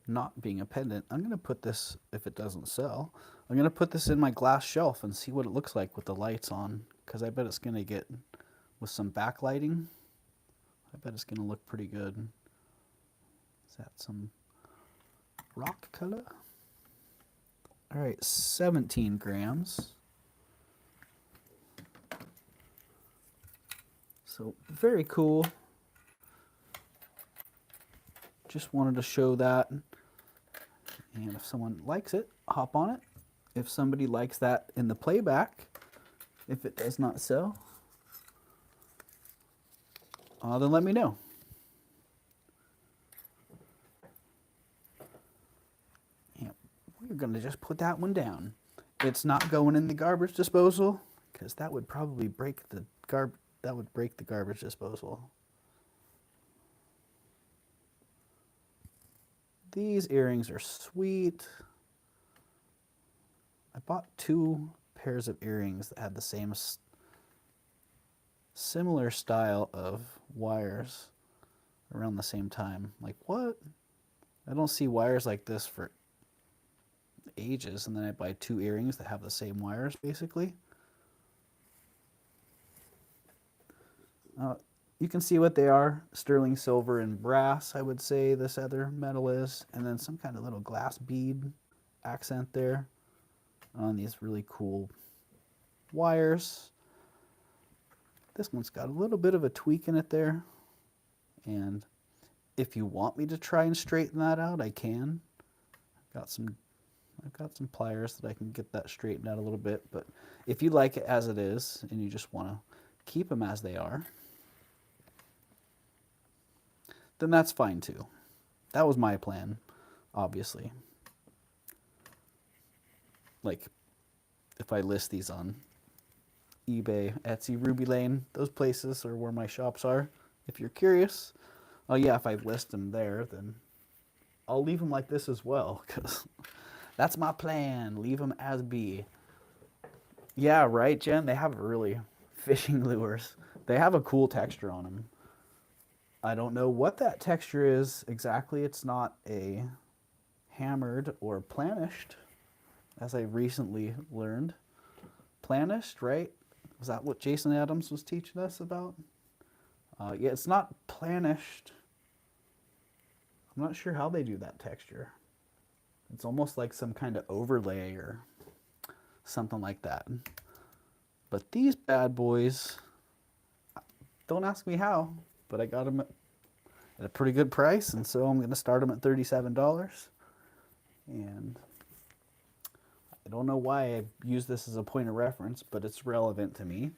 not being a pendant, I'm going to put this, if it doesn't sell, I'm going to put this in my glass shelf and see what it looks like with the lights on, because I bet it's going to get, with some backlighting, I bet it's going to look pretty good. Is that some rock color? All right, 17 grams. So very cool. Just wanted to show that. And if someone likes it, hop on it. If somebody likes that in the playback, if it does not sell, then let me know. Yeah, we're going to just put that one down. It's not going in the garbage disposal, because that would probably break the garbage disposal. These earrings are sweet. I bought 2 pairs of earrings that had the same similar style of wires around the same time. Like, what? I don't see wires like this for ages, and then I buy 2 earrings that have the same wires, basically. You can see what they are. Sterling silver and brass, I would say this other metal is. And then some kind of little glass bead accent there on these really cool wires. This one's got a little bit of a tweak in it there. And if you want me to try and straighten that out, I can. I've got some pliers that I can get that straightened out a little bit. But if you like it as it is and you just want to keep them as they are, then that's fine too. That was my plan, obviously. Like, if I list these on eBay, Etsy, Ruby Lane, those places are where my shops are. If you're curious, oh yeah, if I list them there, then I'll leave them like this as well, because that's my plan. Leave them as be. Yeah, right, Jen? They have really fishing lures. They have a cool texture on them. I don't know what that texture is exactly. It's not a hammered or planished, as I recently learned. Planished, right? Was that what Jason Adams was teaching us about? Yeah, it's not planished. I'm not sure how they do that texture. It's almost like some kind of overlay or something like that. But these bad boys, don't ask me how, but I got them at a pretty good price, and so I'm going to start them at $37. And I don't know why I use this as a point of reference, but it's relevant to me.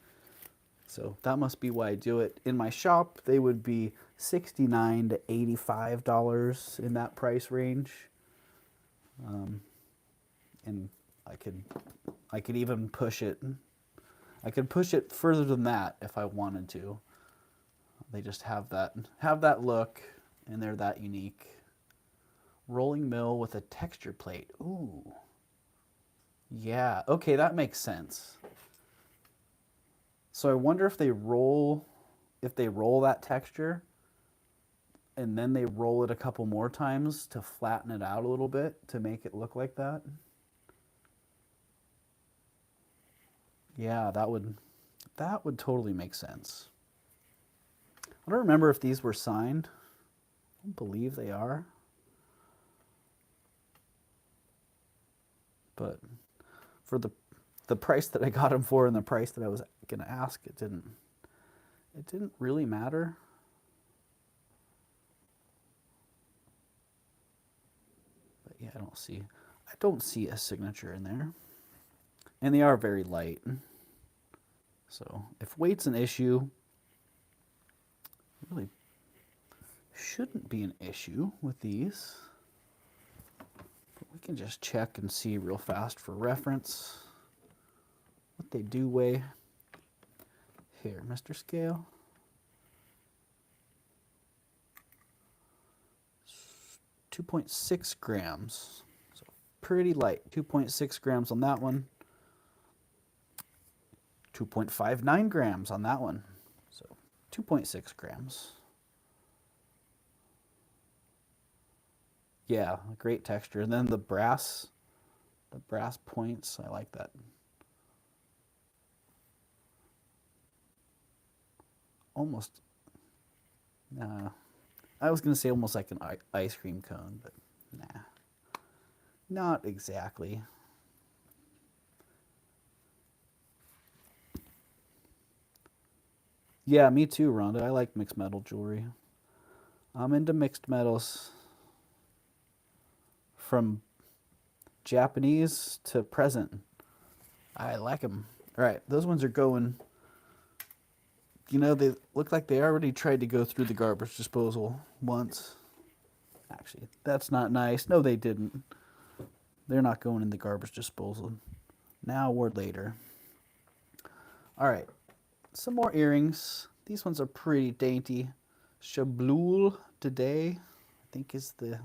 So that must be why I do it. In my shop, they would be $69 to $85 in that price range. And I could even push it. I could push it further than that if I wanted to. They just have that look, and they're that unique. Rolling mill with a texture plate. Ooh. Yeah, okay, that makes sense. So I wonder if they roll that texture and then they roll it a couple more times to flatten it out a little bit to make it look like that. Yeah, that would totally make sense. I don't remember if these were signed. I don't believe they are. But for the price that I got them for and the price that I was going to ask, it didn't really matter. But yeah, I don't see a signature in there. And they are very light. So if weight's an issue, it really shouldn't be an issue with these. But we can just check and see real fast for reference what they do weigh. Here, Mr. Scale. 2.6 grams. So pretty light. 2.6 grams on that one. 2.59 grams on that one. So 2.6 grams. Yeah, great texture. And then the brass points, I like that. Almost, I was going to say almost like an ice cream cone, but nah, not exactly. Yeah, me too, Rhonda. I like mixed metal jewelry. I'm into mixed metals from Japanese to present. I like them. All right, those ones are going. You know, they look like they already tried to go through the garbage disposal once. Actually, that's not nice. No, they didn't. They're not going in the garbage disposal now or later. All right, some more earrings. These ones are pretty dainty. Chabloul de Day, I think is the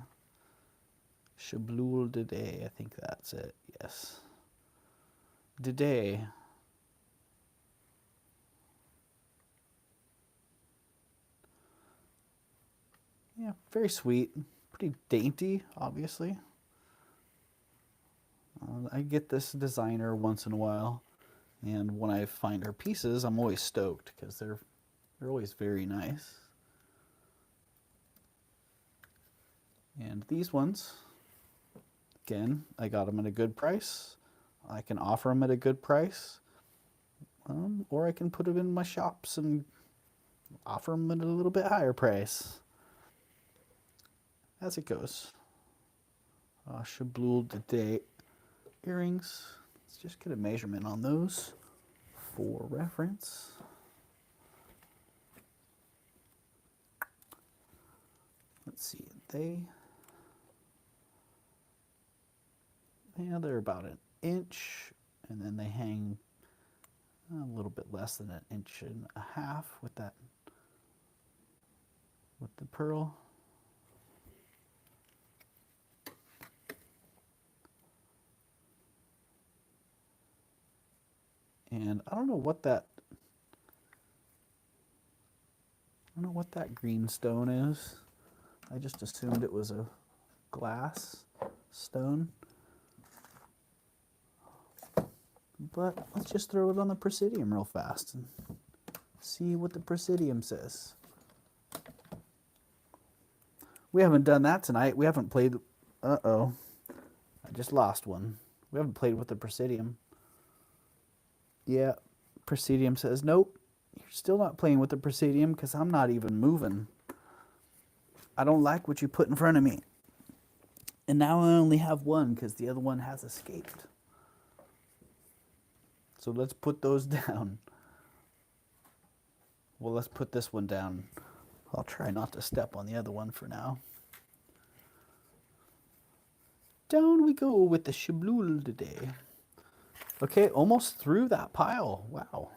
Chabloul de Day. I think that's it. Yes. De Day. Yeah, very sweet. Pretty dainty, obviously. I get this designer once in a while, and when I find her pieces, I'm always stoked because they're always very nice. And these ones, again, I got them at a good price. I can offer them at a good price, or I can put them in my shops and offer them at a little bit higher price. As it goes. Chabloul de Day earrings. Let's just get a measurement on those for reference. Let's see, they're about an inch, and then they hang a little bit less than an inch and a half with the pearl. And I don't know what that green stone is. I just assumed it was a glass stone. But let's just throw it on the Presidium real fast and see what the Presidium says. We haven't done that tonight. We haven't played. Uh-oh. I just lost one. We haven't played with the Presidium. Yeah, Presidium says, nope, you're still not playing with the Presidium because I'm not even moving. I don't like what you put in front of me. And now I only have one because the other one has escaped. So let's put those down. Well, let's put this one down. I'll try not to step on the other one for now. Down we go with the Chabloul today. Okay, almost through that pile. Wow.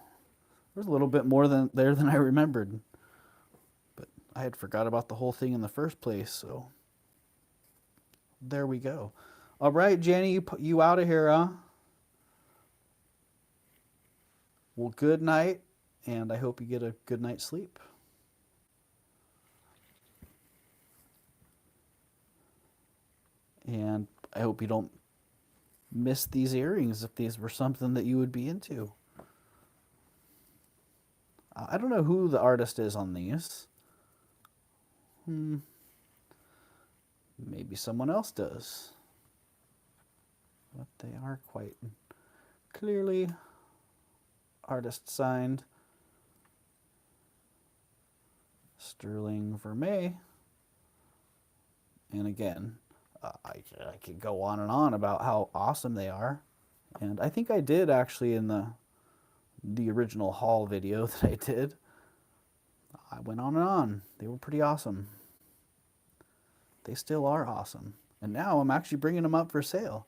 There's a little bit more than I remembered. But I had forgot about the whole thing in the first place, so there we go. All right, Jenny, you out of here, huh? Well, good night. and I hope you get a good night's sleep. And I hope you don't miss these earrings if these were something that you would be into. I don't know who the artist is on these. Maybe someone else does. But they are quite clearly artist signed. Sterling Vermeil. And again, I could go on and on about how awesome they are. And I think I did actually in the original haul video that I did. I went on and on. They were pretty awesome. They still are awesome. And now I'm actually bringing them up for sale.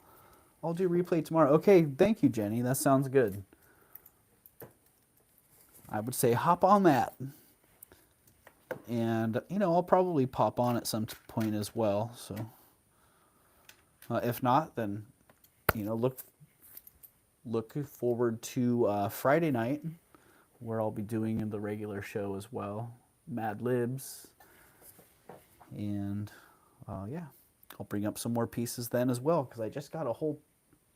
I'll do replay tomorrow. Okay, thank you, Jenny. That sounds good. I would say hop on that. And, you know, I'll probably pop on at some point as well. So, if not, then, you know, look forward to Friday night, where I'll be doing the regular show as well. Mad Libs. And, yeah, I'll bring up some more pieces then as well, because I just got a whole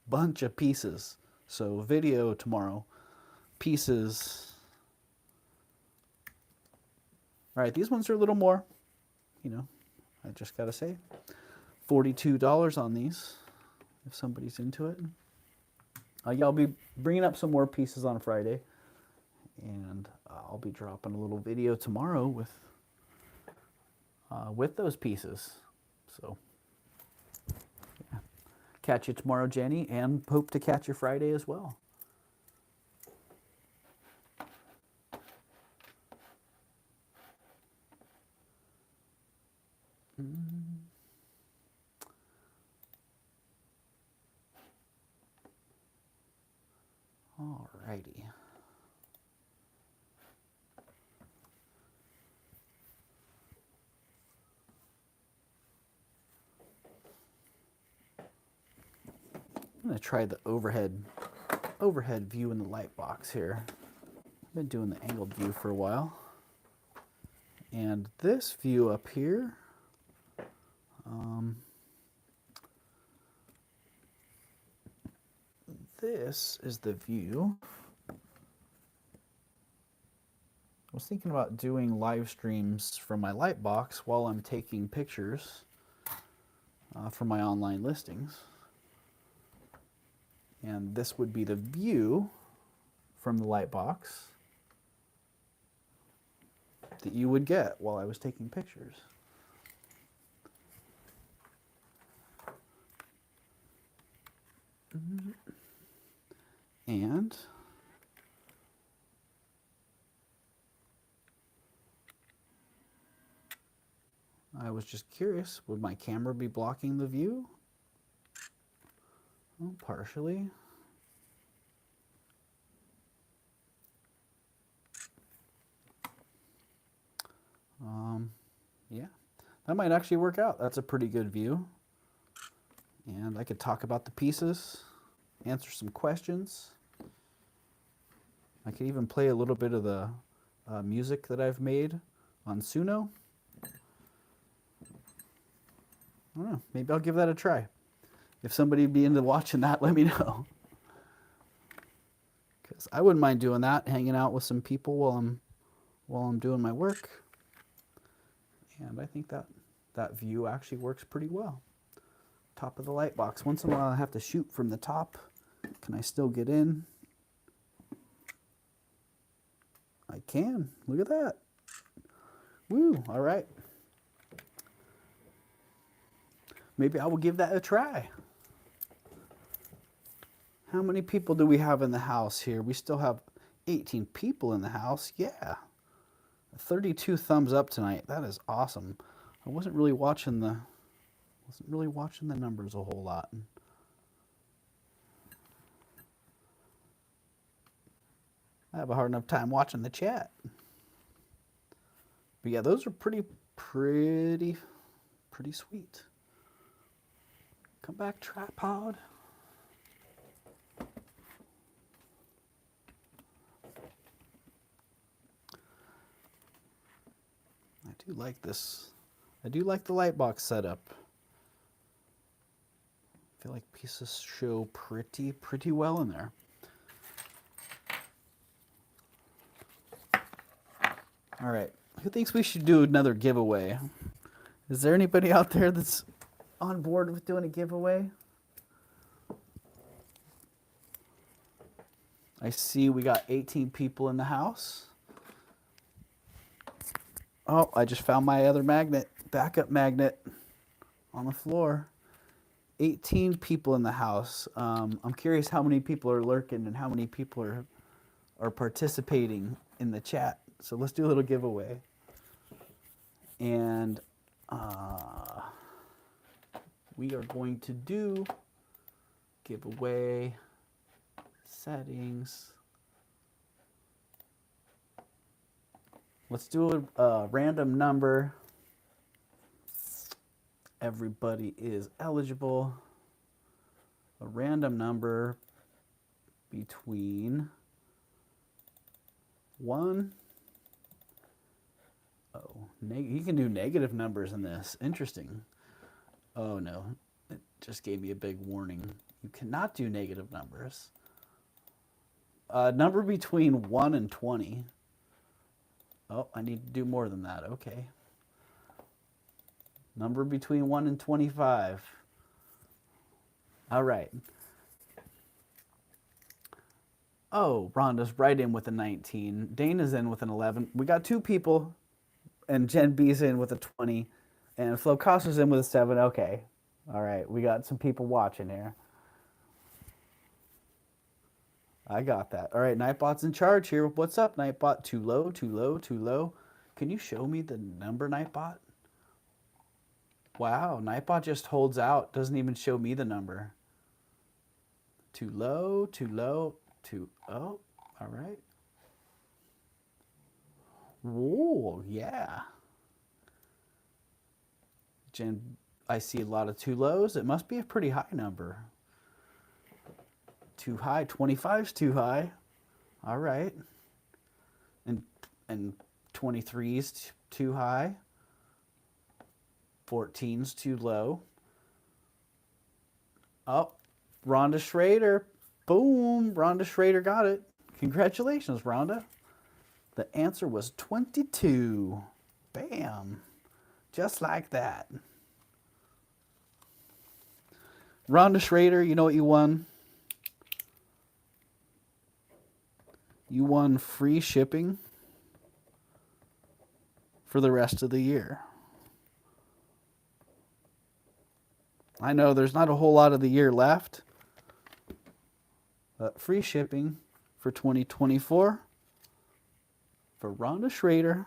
bunch of pieces. So, video tomorrow. Pieces. All right, these ones are a little more, you know, I just got to say, $42 on these, if somebody's into it. Yeah, I'll be bringing up some more pieces on Friday, and I'll be dropping a little video tomorrow with those pieces. So, yeah. Catch you tomorrow, Jenny, and hope to catch you Friday as well. Alrighty. I'm going to try the overhead view in the light box here. I've been doing the angled view for a while. And this view up here, this is the view. I was thinking about doing live streams from my light box while I'm taking pictures for my online listings. And this would be the view from the light box that you would get while I was taking pictures. And I was just curious, would my camera be blocking the view? Well, partially. Yeah, that might actually work out. That's a pretty good view. And I could talk about the pieces, answer some questions. I could even play a little bit of the music that I've made on Suno. I don't know, maybe I'll give that a try. If somebody would be into watching that, let me know. Because I wouldn't mind doing that, hanging out with some people while I'm doing my work. And I think that view actually works pretty well. Top of the light box. Once in a while I have to shoot from the top. Can I still get in? I can. Look at that. Woo, all right. Maybe I will give that a try. How many people do we have in the house here? We still have 18 people in the house. Yeah. 32 thumbs up tonight. That is awesome. I wasn't really watching the numbers a whole lot. I have a hard enough time watching the chat. But yeah, those are pretty sweet. Come back, tripod. do like this. I do like the light box setup. I feel like pieces show pretty well in there. All right, who thinks we should do another giveaway? Is there anybody out there that's on board with doing a giveaway? I see we got 18 people in the house. Oh, I just found my other magnet, backup magnet on the floor. 18 people in the house. I'm curious how many people are lurking and how many people are participating in the chat. So let's do a little giveaway. And we are going to do giveaway settings. Let's do a random number. Everybody is eligible. A random number between 1. Oh, you can do negative numbers in this. Interesting. Oh no, it just gave me a big warning. You cannot do negative numbers. Number between 1 and 20. Oh, I need to do more than that. Okay. Number between 1 and 25. All right. Oh, Rhonda's right in with a 19. Dana's in with an 11. We got 2 people. And Jen B's in with a 20. And Flo Costa's in with a 7. Okay. All right. We got some people watching here. I got that. All right. Nightbot's in charge here. What's up, Nightbot? Too low, too low, too low. Can you show me the number, Nightbot? Wow. Nightbot just holds out. Doesn't even show me the number. Too low, too low, too... Oh, all right. Whoa, yeah. Jen, I see a lot of too lows. It must be a pretty high number. Too high. 25's too high. All right. And 23's too high. 14's too low. Oh, Rhonda Schrader. Boom. Rhonda Schrader got it. Congratulations, Rhonda. The answer was 22. Bam. Just like that. Rhonda Schrader, you know what you won? You won free shipping for the rest of the year. I know there's not a whole lot of the year left, but free shipping for 2024 for Rhonda Schrader.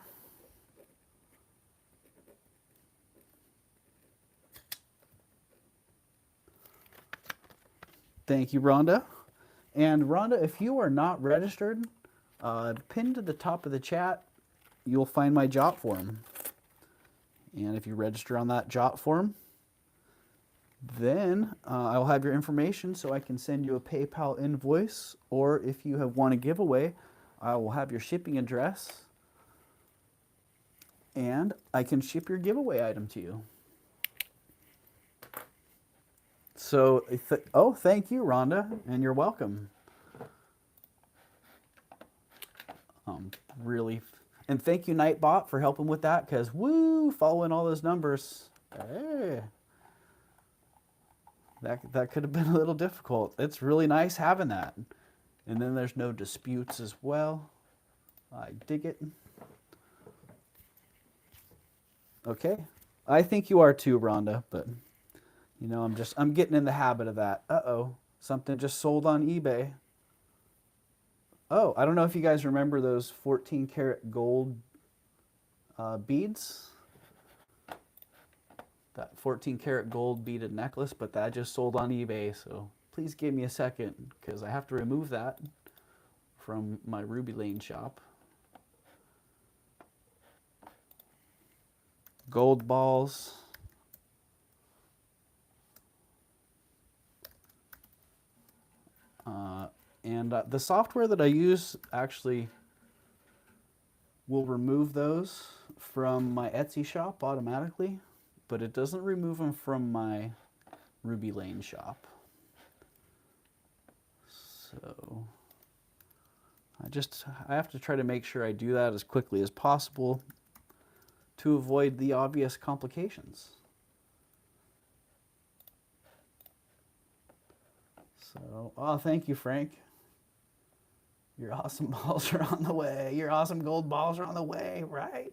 Thank you, Rhonda. And Rhonda, if you are not registered, pinned to the top of the chat, you'll find my jot form. And if you register on that jot form, then I'll have your information so I can send you a PayPal invoice. Or if you want a giveaway, I will have your shipping address and I can ship your giveaway item to you. So, oh, thank you, Rhonda, and you're welcome. Really, and thank you, Nightbot, for helping with that, because, woo, following all those numbers. Hey. That could have been a little difficult. It's really nice having that. And then there's no disputes as well. I dig it. Okay. I think you are too, Rhonda, but you know, I'm getting in the habit of that. Uh-oh. Something just sold on eBay. Oh, I don't know if you guys remember those 14 karat gold beads. That 14 karat gold beaded necklace, but that just sold on eBay. So please give me a second because I have to remove that from my Ruby Lane shop. Gold balls. And the software that I use actually will remove those from my Etsy shop automatically, but it doesn't remove them from my Ruby Lane shop. So I have to try to make sure I do that as quickly as possible to avoid the obvious complications. So, oh, thank you, Frank. Your awesome balls are on the way. Your awesome gold balls are on the way, right?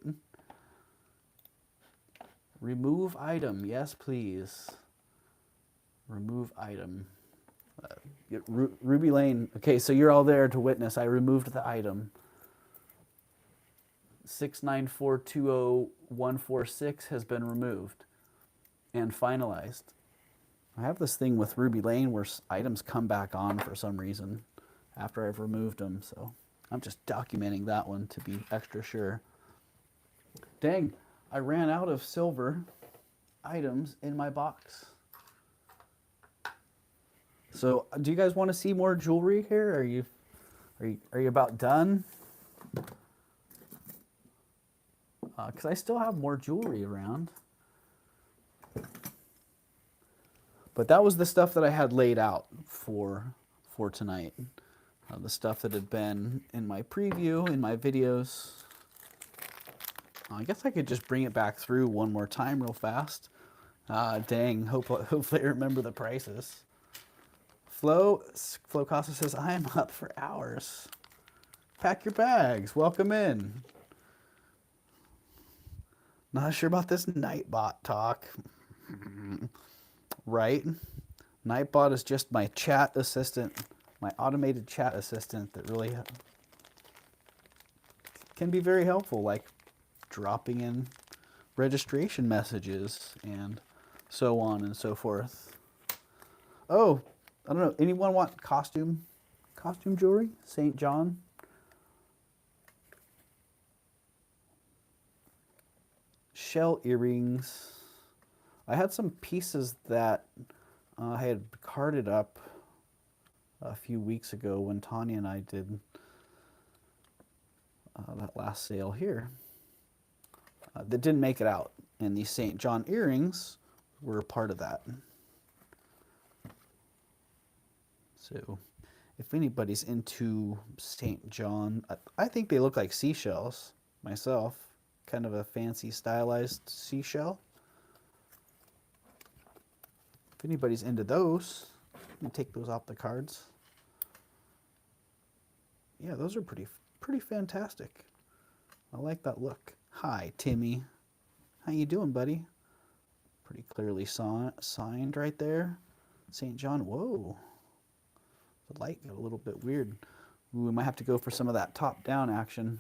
Remove item. Yes, please. Remove item. Ruby Lane. Okay, so you're all there to witness. I removed the item. 69420-146 has been removed and finalized. I have this thing with Ruby Lane where items come back on for some reason after I've removed them, so I'm just documenting that one to be extra sure. Dang, I ran out of silver items in my box. So, do you guys want to see more jewelry here? Are you about done? Because I still have more jewelry around. But that was the stuff that I had laid out for tonight. The stuff that had been in my preview, in my videos. I guess I could just bring it back through one more time real fast. Dang, hopefully I remember the prices. Flo Costa says, I am up for hours. Pack your bags. Welcome in. Not sure about this Nightbot talk. Right? Nightbot is just my chat assistant, my automated chat assistant that really can be very helpful, like dropping in registration messages and so on and so forth. Oh, I don't know. Anyone want costume jewelry? St. John? Shell earrings. I had some pieces that I had carded up a few weeks ago when Tanya and I did that last sale here. That didn't make it out, and these St. John earrings were part of that. So if anybody's into St. John, I think they look like seashells myself, kind of a fancy stylized seashell. If anybody's into those, you can take those off the cards. Yeah, those are pretty fantastic. I like that look. Hi, Timmy. How you doing, buddy? Pretty clearly signed right there. St. John. Whoa. The light got a little bit weird. Ooh, we might have to go for some of that top-down action.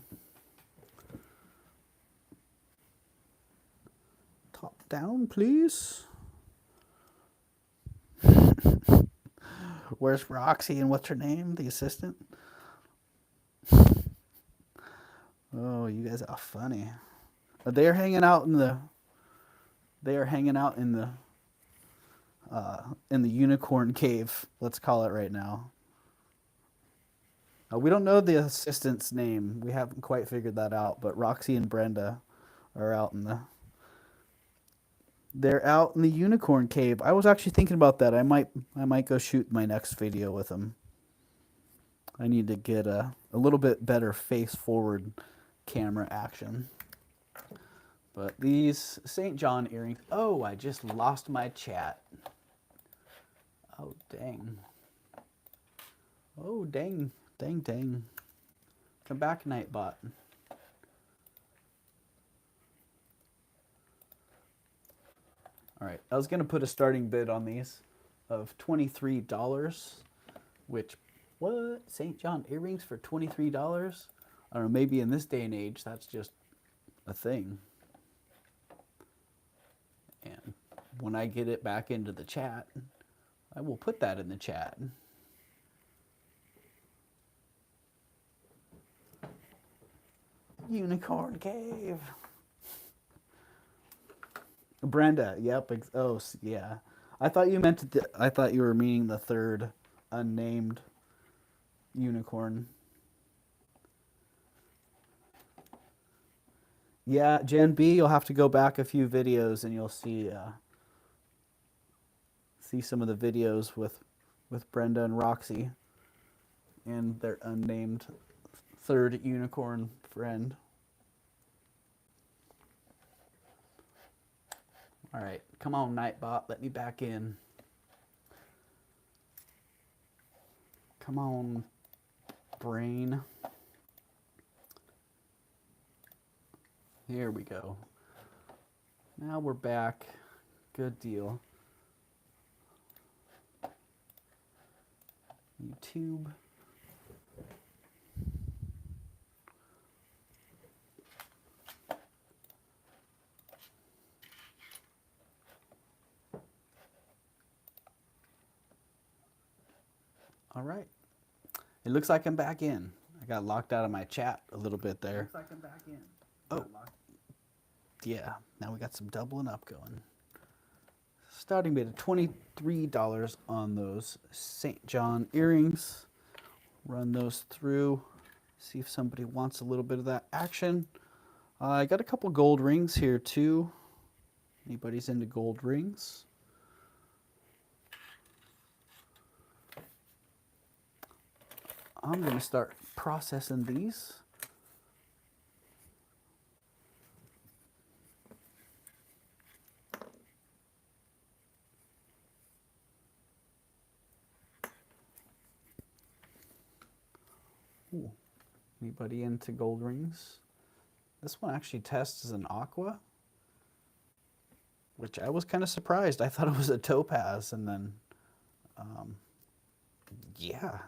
Top down, please. Where's Roxy and what's her name? The assistant? Oh, you guys are funny. They are hanging out in the unicorn cave. Let's call it right now. We don't know the assistant's name. We haven't quite figured that out. But Roxy and Brenda are out in the. They're out in the unicorn cave. I was actually thinking about that. I might go shoot my next video with them. I need to get a little bit better face forward camera action. But these St. John earrings. Oh, I just lost my chat. Oh, dang. Oh, dang. Dang, dang. Come back, Nightbot. All right, I was going to put a starting bid on these of $23, which, what? St. John earrings for $23? I don't know, maybe in this day and age, that's just a thing. And when I get it back into the chat, I will put that in the chat. Unicorn cave. Brenda, yep. Oh, yeah. I thought you meant I thought you were meaning the third unnamed unicorn. Yeah, Gen B, you'll have to go back a few videos and you'll see some of the videos with Brenda and Roxy and their unnamed third unicorn friend. All right, come on, Nightbot, let me back in. Come on, brain. Here we go. Now we're back. Good deal. YouTube. All right. It looks like I'm back in. I got locked out of my chat a little bit there. Looks like I'm back in. Oh. Yeah, now we got some doubling up going. Starting bid of $23 on those St. John earrings. Run those through. See if somebody wants a little bit of that action. I got a couple gold rings here too. Anybody's into gold rings? I'm going to start processing these. Ooh. Anybody into gold rings? This one actually tests as an aqua, which I was kind of surprised. I thought it was a topaz, and then, yeah.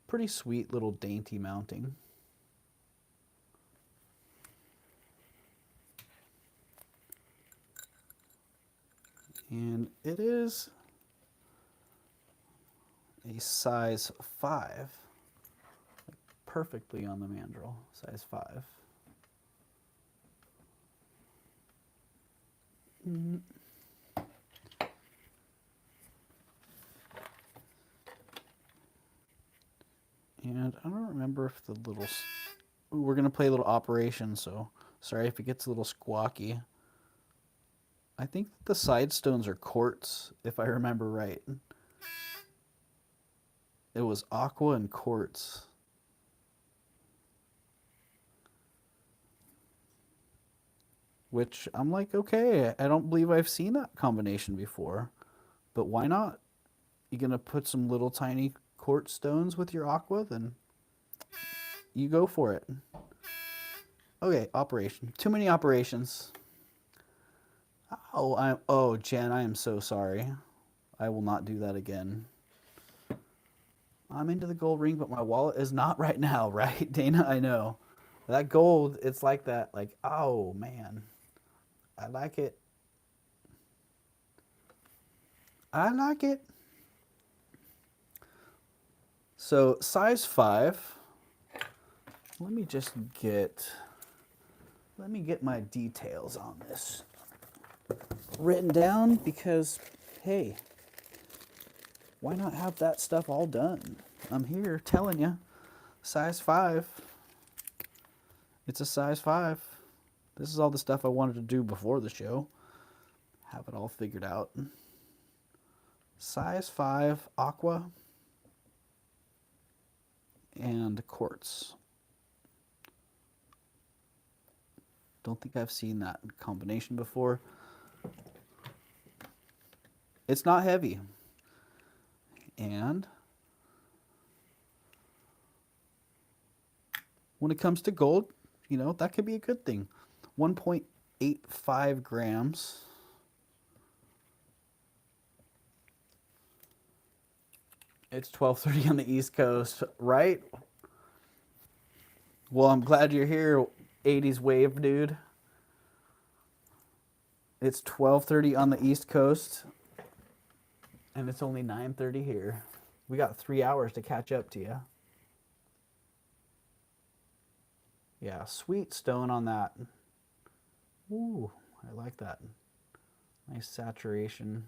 Pretty sweet little dainty mounting. And it is a size 5. Perfectly on the mandrel, size 5. Mm. And I don't remember if the little... Ooh, we're going to play a little operation, so sorry if it gets a little squawky. I think the side stones are quartz, if I remember right. It was aqua and quartz. Which I'm like, okay, I don't believe I've seen that combination before. But why not? You gonna put some little tiny quartz stones with your aqua? Then you go for it. Okay, operation. Too many operations. Oh, Jen, I am so sorry. I will not do that again. I'm into the gold ring, but my wallet is not right now, right, Dana? I know. That gold, it's like that, like, oh, man. I like it. I like it. So, size 5. Let me get my details on this written down because, hey, why not have that stuff all done? I'm here telling you, size 5. It's a size 5. This is all the stuff I wanted to do before the show. Have it all figured out. Size 5 aqua and quartz. Don't think I've seen that combination before. It's not heavy. And when it comes to gold, you know, that could be a good thing. 1.85 grams. It's 12:30 on the East Coast, right? Well, I'm glad you're here, 80s wave dude. It's 12:30 on the East Coast, and it's only 9:30 here. We got 3 hours to catch up to you. Yeah, sweet stone on that. Ooh, I like that. Nice saturation.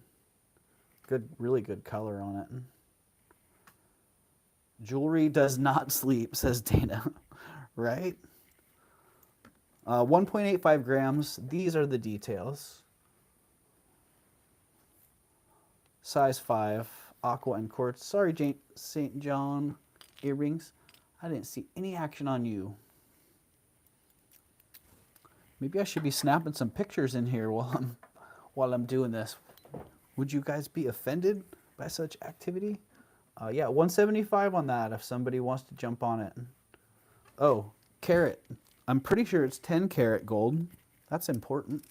Good, really good color on it. Jewelry does not sleep, says Dana. Right? 1.85 grams. These are the details. Size 5, Aqua and quartz. Sorry, St. John earrings. I didn't see any action on you. Maybe I should be snapping some pictures in here while I'm doing this. Would you guys be offended by such activity? Yeah, 175 on that if somebody wants to jump on it. Oh, carat. I'm pretty sure it's 10 karat gold. That's important.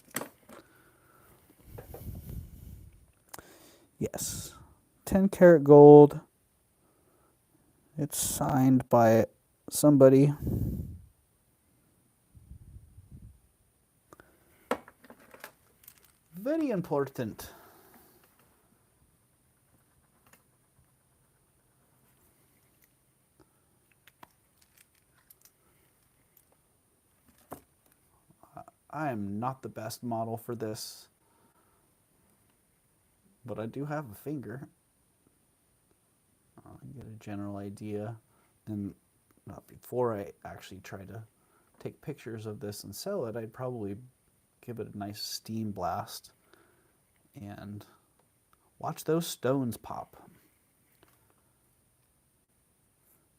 Yes, 10 karat gold. It's signed by somebody. Very important. I am not the best model for this, but I do have a finger. I get a general idea. And before I actually try to take pictures of this and sell it, I'd probably give it a nice steam blast and watch those stones pop.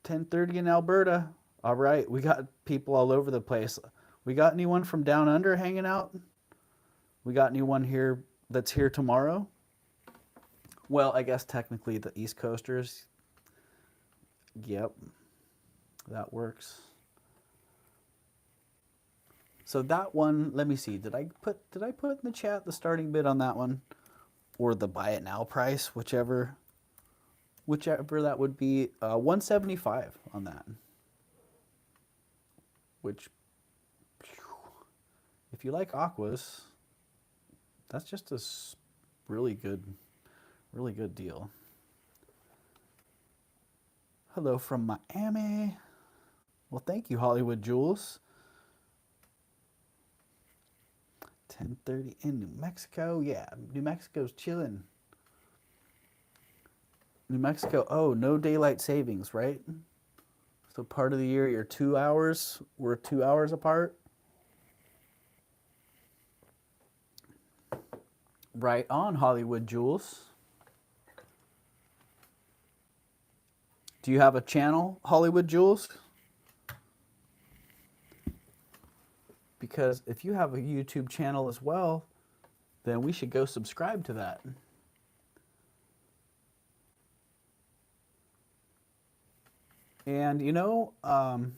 10:30 in Alberta. All right, we got people all over the place. We got anyone from down under hanging out? We got anyone here that's here tomorrow? Well, I guess technically the East Coasters. Yep, that works. So that one, let me see. Did I put in the chat the starting bid on that one, or the buy it now price, whichever that would be. 175 on that. Which, if you like aquas, that's just a really good deal. Hello from Miami. Well, thank you, Hollywood Jewels. 10:30 in New Mexico. Yeah, New Mexico's chilling. New Mexico, oh, no daylight savings, right? So part of the year you're 2 hours, we're 2 hours apart. Right on, Hollywood Jewels. Do you have a channel, Hollywood Jewels? Because if you have a YouTube channel as well, then we should go subscribe to that. And you know, kind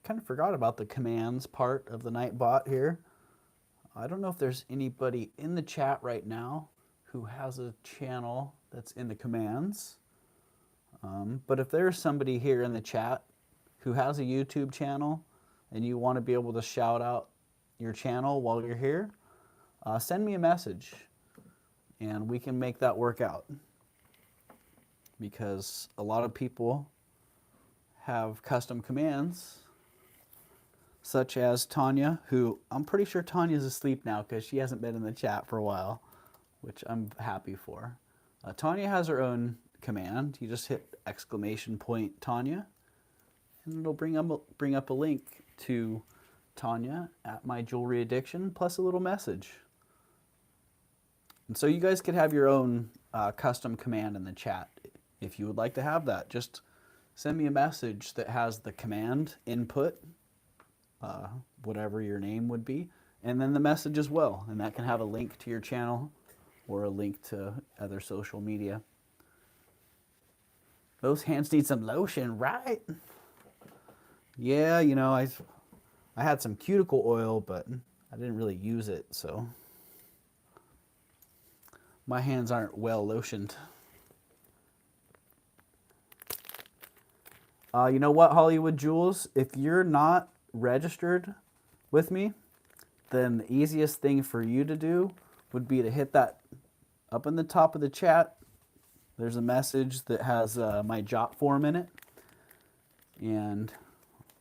of forgot about the commands part of the Nightbot here. I don't know if there's anybody in the chat right now who has a channel that's in the commands. But if there's somebody here in the chat who has a YouTube channel and you want to be able to shout out your channel while you're here, send me a message and we can make that work out. Because a lot of people have custom commands, such as Tanya, who I'm pretty sure Tanya's asleep now because she hasn't been in the chat for a while, which I'm happy for. Tanya has her own command. You just hit exclamation point Tanya, and it'll bring up a link to Tanya at My Jewelry Addiction plus a little message. And so you guys could have your own custom command in the chat if you would like to have that. Just send me a message that has the command input, whatever your name would be, and then the message as well. And that can have a link to your channel or a link to other social media. Those hands need some lotion, right? Yeah, you know, I had some cuticle oil, but I didn't really use it, so my hands aren't well lotioned. You know what, Hollywood Jewels? If you're not registered with me, then the easiest thing for you to do would be to hit that up in the top of the chat. There's a message that has my jot form in it. And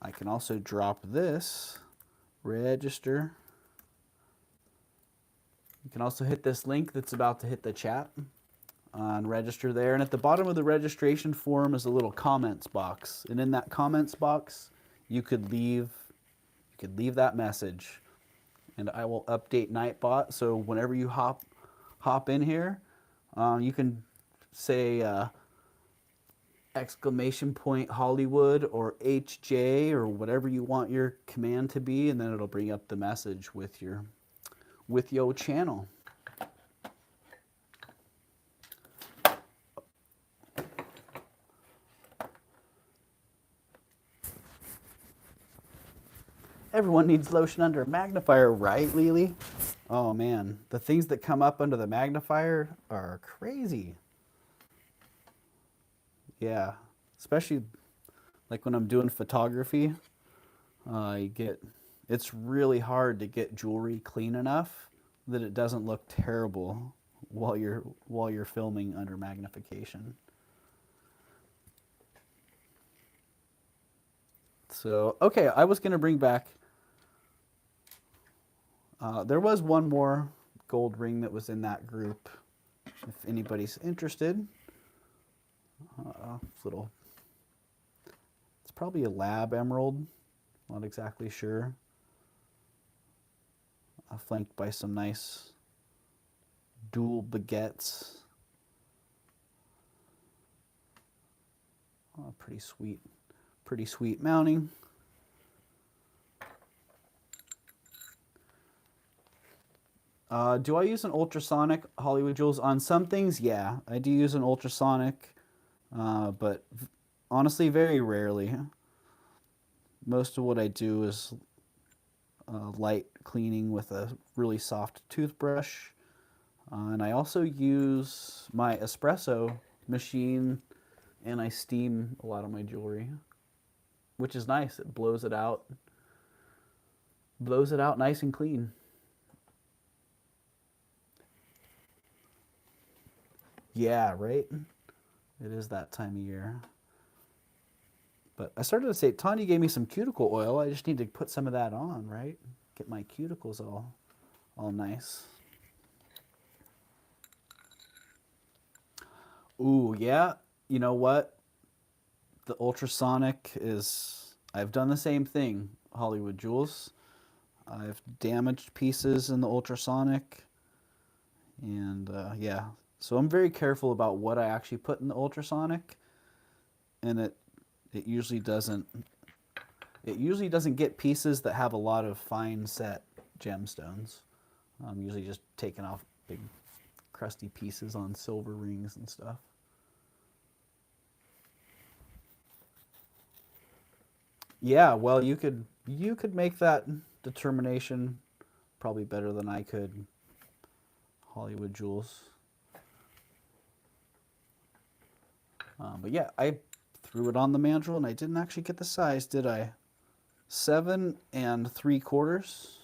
I can also drop this, register. You can also hit this link that's about to hit the chat and register there. And at the bottom of the registration form is a little comments box. And in that comments box, you could could leave that message, and I will update Nightbot. So whenever you hop in here, you can say exclamation point Hollywood or HJ or whatever you want your command to be, and then it'll bring up the message with your channel. Everyone needs lotion under a magnifier, right, Lily? Oh man, the things that come up under the magnifier are crazy. Yeah, especially like when I'm doing photography, it's really hard to get jewelry clean enough that it doesn't look terrible while you're filming under magnification. So, okay, I was going to bring back, there was one more gold ring that was in that group, if anybody's interested. It's probably a lab emerald, not exactly sure. Flanked by some nice dual baguettes. Oh, pretty sweet mounting. Do I use an ultrasonic Hollywood Jewels on some things? Yeah, I do use an ultrasonic, but honestly, very rarely. Most of what I do is light cleaning with a really soft toothbrush. And I also use my espresso machine, and I steam a lot of my jewelry, which is nice. It blows it out nice and clean. Yeah, right? It is that time of year. But I started to say, Tanya gave me some cuticle oil. I just need to put some of that on, right? Get my cuticles all nice. Ooh, yeah. You know what? The ultrasonic is, I've done the same thing, Hollywood Jewels. I've damaged pieces in the ultrasonic. And yeah, so I'm very careful about what I actually put in the ultrasonic. And it usually doesn't get pieces that have a lot of fine set gemstones. I'm usually just taking off big crusty pieces on silver rings and stuff. Yeah, well, you could make that determination probably better than I could, Hollywood Jewels. But yeah, I threw it on the mandrel and I didn't actually get the size, did I? 7 3/4.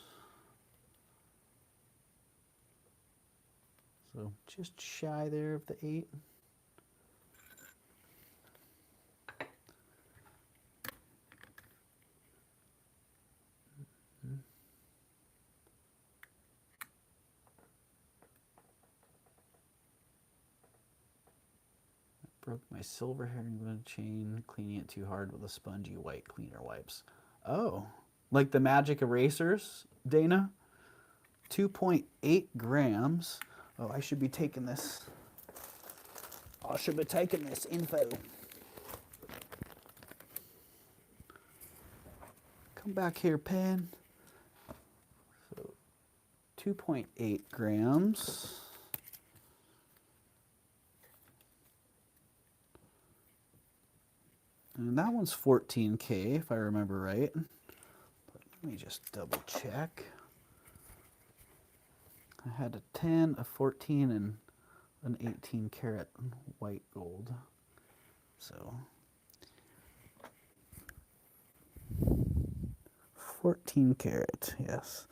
So just shy there of the 8. Broke my silver herringbone chain, cleaning it too hard with a spongy white cleaner wipes. Oh, like the magic erasers, Dana? 2.8 grams. Oh, I should be taking this. I should be taking this info. Come back here, pen. So 2.8 grams. And that one's 14K, if I remember right. But let me just double check. I had a 10, a 14, and an 18 karat white gold. So 14 karat, yes.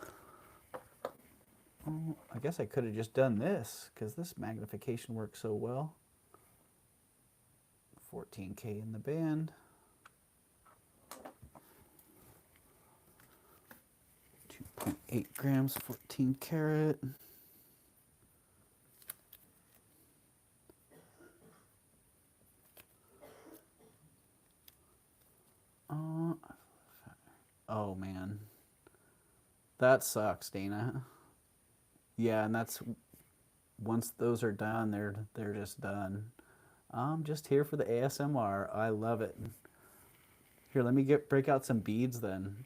Oh, I guess I could have just done this because this magnification works so well. 14K in the band. 2.8 grams, 14 karat. Oh man. That sucks, Dana. Yeah, and that's once those are done, they're just done. I'm just here for the ASMR. I love it. Here, let me break out some beads then.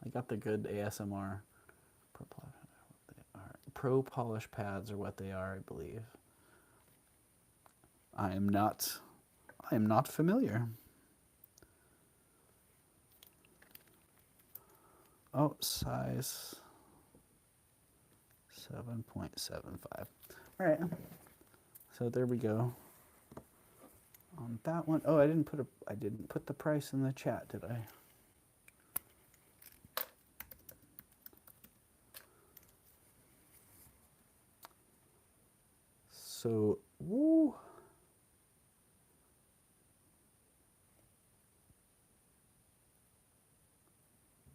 I got the good ASMR. Pro polish pads are what they are, I believe. I am not familiar. Oh, size 7.75. All right. So there we go. On that one, oh, I didn't put the price in the chat, did I? So, woo.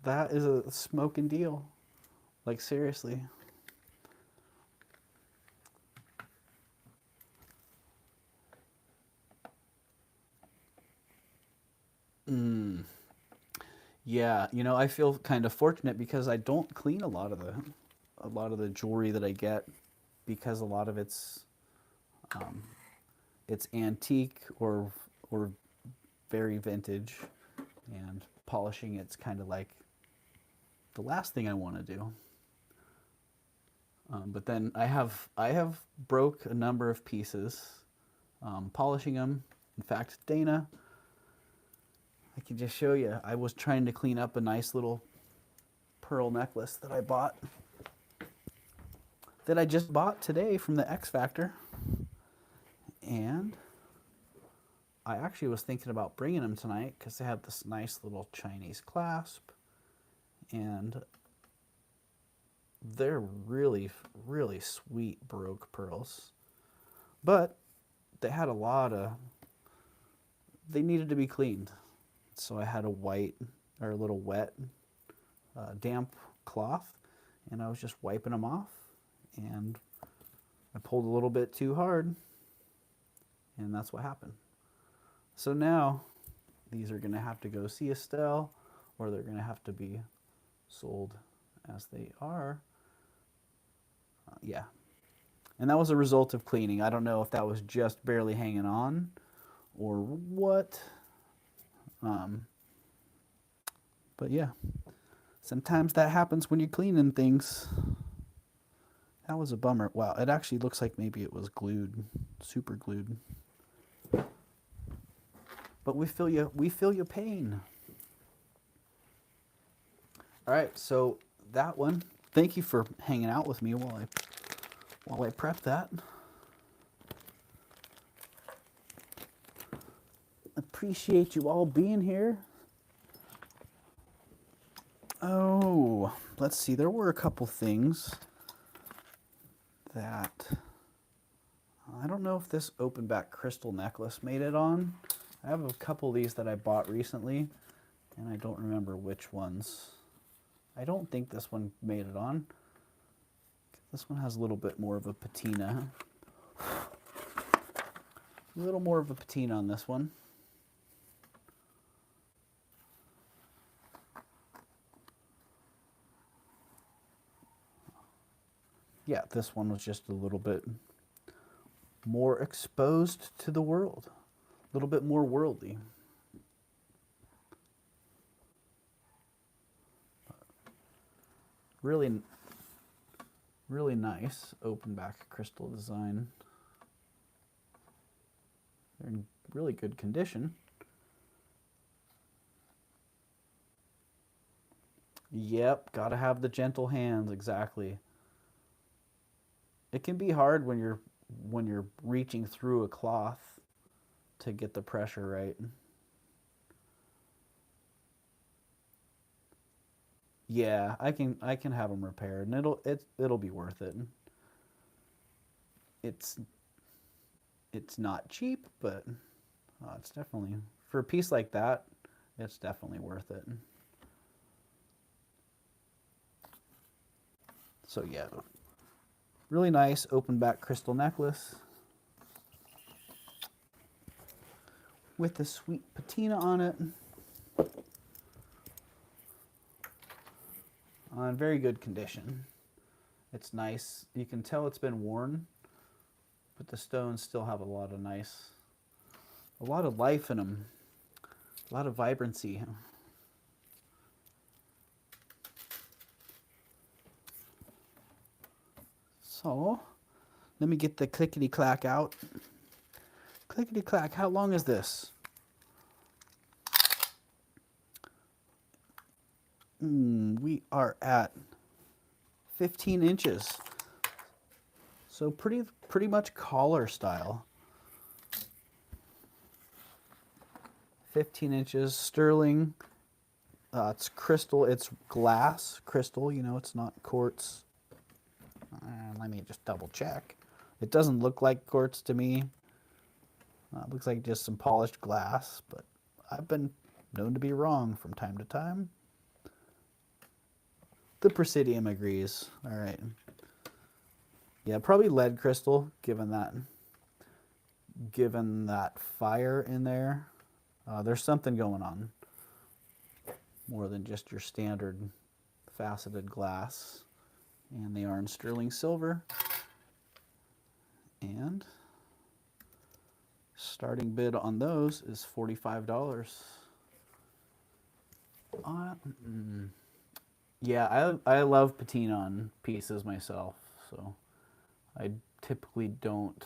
That is a smoking deal. Like, seriously. Yeah, you know, I feel kind of fortunate because I don't clean a lot of the jewelry that I get, because a lot of it's antique or very vintage, and polishing it's kind of like the last thing I want to do. But then I have broke a number of pieces, polishing them. In fact, Dana, I can just show you. I was trying to clean up a nice little pearl necklace that I just bought today from the X Factor, and I actually was thinking about bringing them tonight because they have this nice little Chinese clasp, and they're really, really sweet Baroque pearls. But they had they needed to be cleaned. So I had a little wet, damp cloth, and I was just wiping them off, and I pulled a little bit too hard, and that's what happened. So now these are going to have to go see Estelle, or they're going to have to be sold as they are. Yeah. And that was a result of cleaning. I don't know if that was just barely hanging on or what. But yeah, sometimes that happens when you're cleaning things. That was a bummer. Wow, it actually looks like maybe it was glued, super glued. But we feel your pain. All right, so that one. Thank you for hanging out with me while I prep that. Appreciate you all being here. Oh, let's see. There were a couple things that I don't know if this open back crystal necklace made it on. I have a couple of these that I bought recently, and I don't remember which ones. I don't think this one made it on. This one has a little bit more of a patina. A little more of a patina on this one. Yeah, this one was just a little bit more exposed to the world. A little bit more worldly. Really, really nice open back crystal design. They're in really good condition. Yep, gotta have the gentle hands, exactly. It can be hard when you're reaching through a cloth to get the pressure right. Yeah, I can have them repaired, and it'll be worth it. It's it's not cheap, but it's definitely, for a piece like that, it's definitely worth it. So yeah, really nice open back crystal necklace with a sweet patina on it. in very good condition. It's nice. You can tell it's been worn, but the stones still have a lot of life in them, a lot of vibrancy. So, let me get the clickety-clack out. Clickety-clack, how long is this? We are at 15 inches. So pretty much collar style. 15 inches, sterling. It's crystal, it's glass crystal, you know, it's not quartz. Let me just double check. It doesn't look like quartz to me. It looks like just some polished glass, but I've been known to be wrong from time to time. The Presidium agrees. All right. Yeah, probably lead crystal, given that fire in there. There's something going on. More than just your standard faceted glass. And they are in sterling silver. And starting bid on those is $45. Yeah, I love patina on pieces myself, so I typically don't.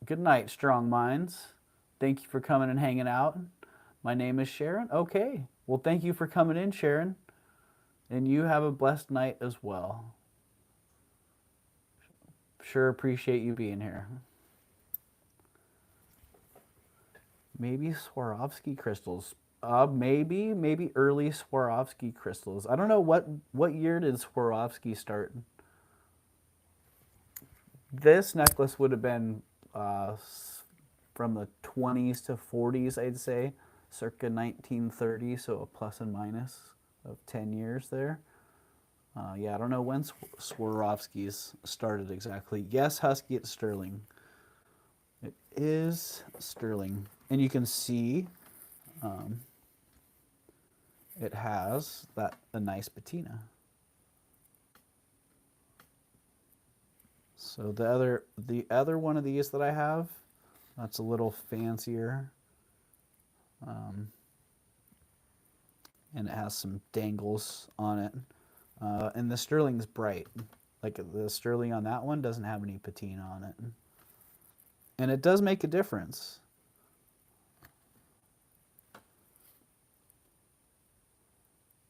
Good night, strong minds. Thank you for coming and hanging out. My name is Sharon. Okay, well, thank you for coming in, Sharon. And you have a blessed night as well. Sure appreciate you being here. Maybe Swarovski crystals. Maybe early Swarovski crystals. I don't know what year did Swarovski start. This necklace would have been from the 20s to 40s, I'd say, circa 1930, so a plus and minus of 10 years there. Yeah, I don't know when Swarovskis started exactly. Yes, Husky, it's sterling. It is sterling. And you can see it has a nice patina. So the other one of these that I have, that's a little fancier. And it has some dangles on it. And the sterling's bright. Like the sterling on that one doesn't have any patina on it. And it does make a difference.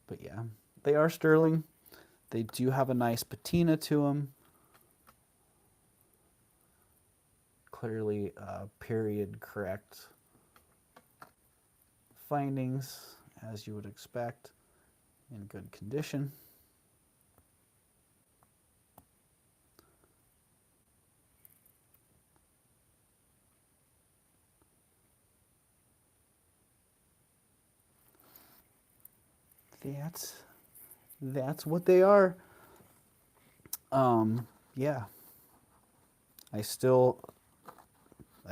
But yeah, they are sterling. They do have a nice patina to them. Clearly period correct findings, as you would expect, in good condition. That's what they are. Yeah. I've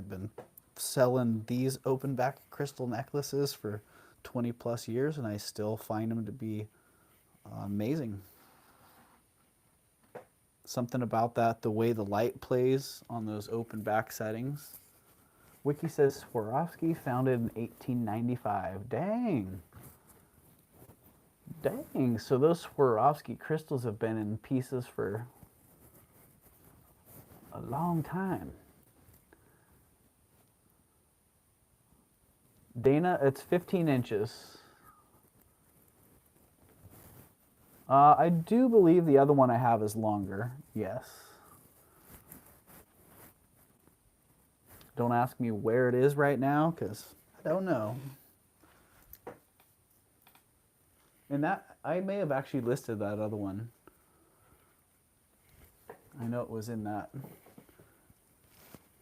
been selling these open back crystal necklaces for 20 plus years, and I still find them to be amazing. Something about that, the way the light plays on those open back settings. Wiki says Swarovski founded in 1895. Dang. Dang, so those Swarovski crystals have been in pieces for a long time. Dana, it's 15 inches. I do believe the other one I have is longer, yes. Don't ask me where it is right now, because I don't know. And that, I may have actually listed that other one. I know it was in that.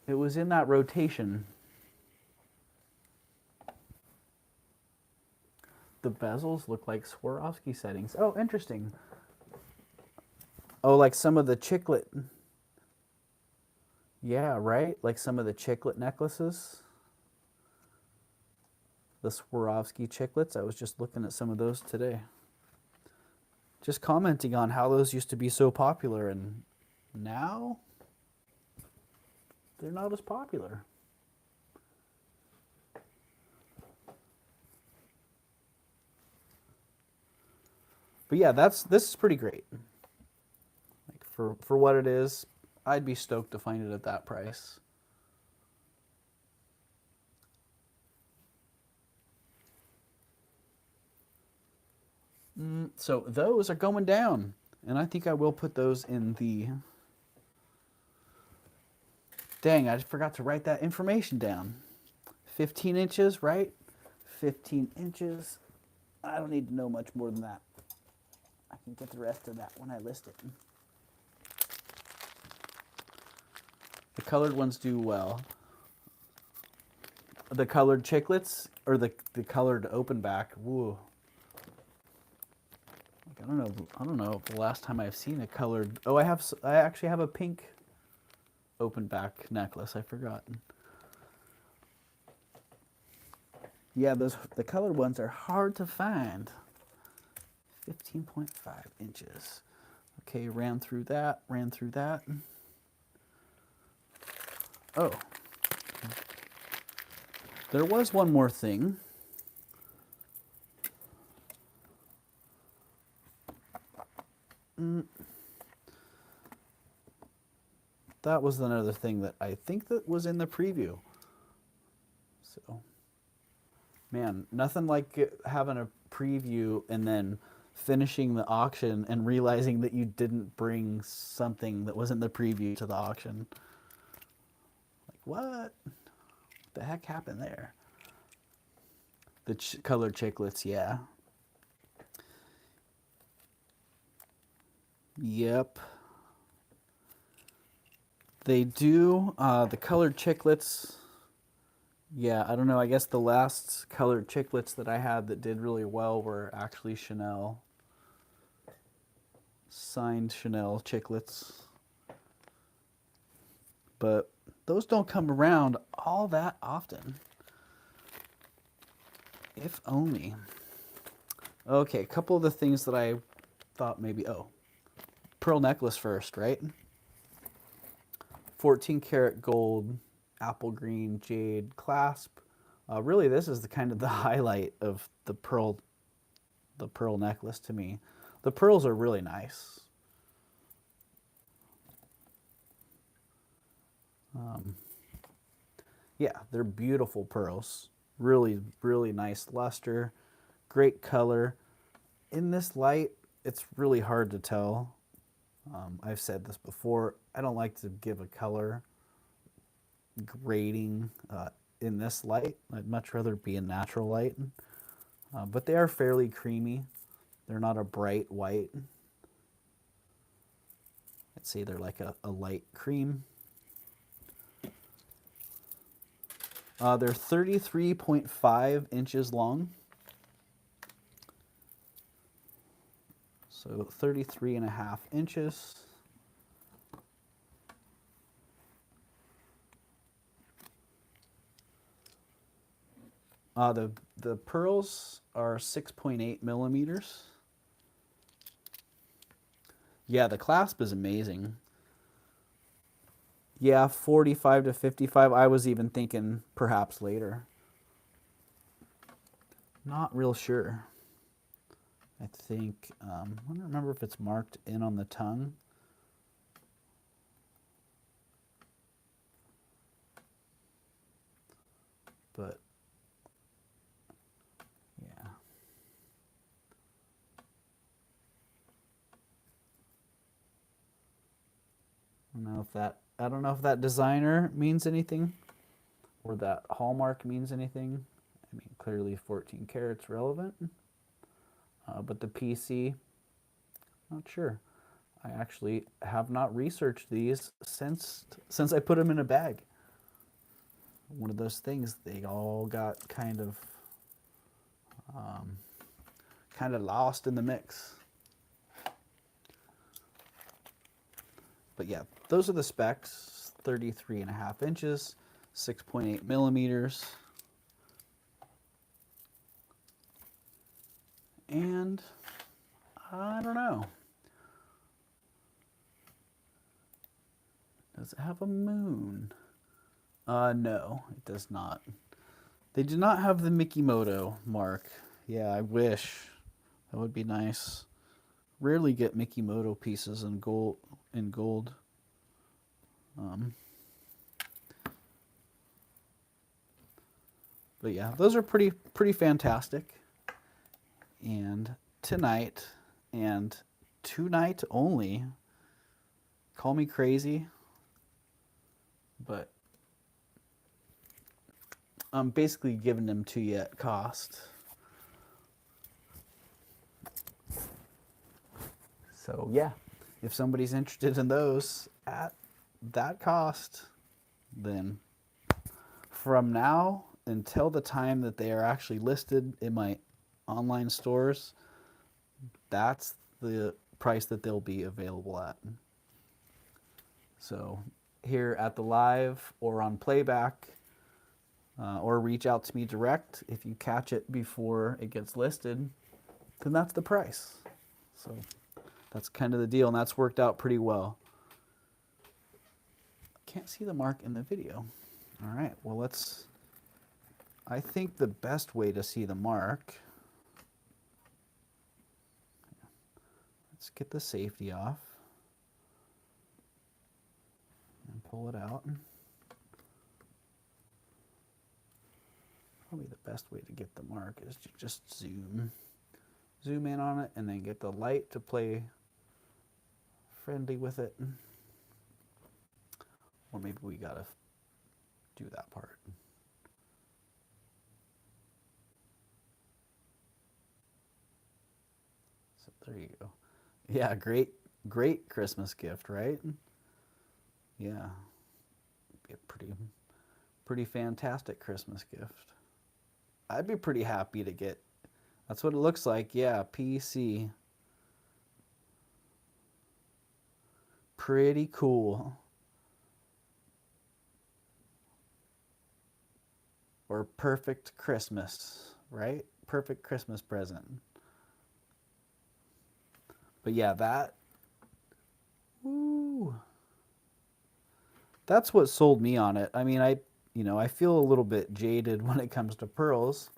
It was in that rotation. The bezels look like Swarovski settings. Oh, interesting. Oh, like some of the chiclet. Yeah, right? Like some of the chiclet necklaces. The Swarovski chiclets. I was just looking at some of those today. just commenting on how those used to be so popular, and now they're not as popular. But yeah, this is pretty great. Like for what it is, I'd be stoked to find it at that price. So those are going down, and I think I will put those in the... Dang, I just forgot to write that information down. 15 inches, right? 15 inches. I don't need to know much more than that. I can get the rest of that when I list it. The colored ones do well. The colored chiclets, or the colored open back, woo. Like, I don't know the last time I've seen a colored... Oh, I actually have a pink open back necklace. I forgot. Yeah, the colored ones are hard to find. 15.5 inches. Okay, ran through that. Oh, there was one more thing. That was another thing that I think that was in the preview. So, man, nothing like having a preview and then finishing the auction and realizing that you didn't bring something that was in the preview to the auction. Like, what the heck happened there? The colored chiclets, yeah. Yep. They do. The colored chiclets, yeah, I don't know. I guess the last colored chiclets that I had that did really well were actually Chanel. Signed Chanel chiclets. But those don't come around all that often. If only. Okay, a couple of the things that I thought maybe... Oh, pearl necklace first, right? 14 karat gold, apple green, jade clasp. Really, this is the kind of the highlight of the pearl necklace to me. The pearls are really nice. Yeah, they're beautiful pearls. Really, really nice luster. Great color. In this light, it's really hard to tell. I've said this before. I don't like to give a color grading in this light. I'd much rather be in natural light. But they are fairly creamy. They're not a bright white. I'd say they're like a light cream. They're 33.5 inches long. So 33.5 inches. The pearls are 6.8 millimeters. Yeah, the clasp is amazing. Yeah, 45 to 55. I was even thinking perhaps later. Not real sure. I think, I don't remember if it's marked in on the tongue. But, yeah. I don't know if that designer means anything or that hallmark means anything. I mean, clearly 14 carats relevant. But the PC, not sure. I actually have not researched these since I put them in a bag. One of those things, they all got kind of lost in the mix. But yeah, those are the specs. 33.5 inches, 6.8 millimeters. And I don't know. Does it have a moon? No, it does not. They do not have the Mikimoto mark. Yeah, I wish. That would be nice. Rarely get Mikimoto pieces in gold. Um, but yeah, those are pretty fantastic. And tonight and tonight only. Call me crazy, but I'm basically giving them to you at cost. So yeah, if somebody's interested in those at that cost, then from now until the time that they are actually listed in my online stores, that's the price that they'll be available at. So here at the live or on playback, or reach out to me direct if you catch it before it gets listed, then that's the price. So that's kind of the deal, and that's worked out pretty well. Can't see the mark in the video. All right, well, I think the best way to see the mark, let's get the safety off and pull it out. Probably the best way to get the mark is to just zoom in on it and then get the light to play friendly with it. Or maybe we gotta do that part. So there you go. Yeah, great Christmas gift, right? Yeah, be a pretty fantastic Christmas gift. I'd be pretty happy to get. That's what it looks like. Yeah, PC. Pretty cool. Or perfect Christmas, right? Perfect Christmas present. But yeah, woo, that's what sold me on it. I mean, I feel a little bit jaded when it comes to pearls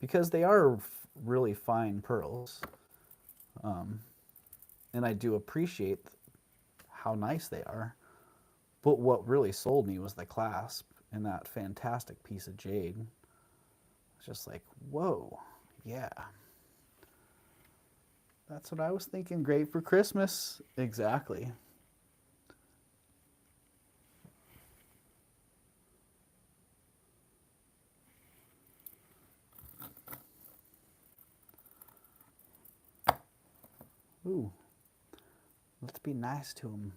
because they are really fine pearls. And I do appreciate how nice they are. But what really sold me was the clasp and that fantastic piece of jade. It's just like, whoa, yeah. That's what I was thinking. Great for Christmas. Exactly. Ooh, let's be nice to them.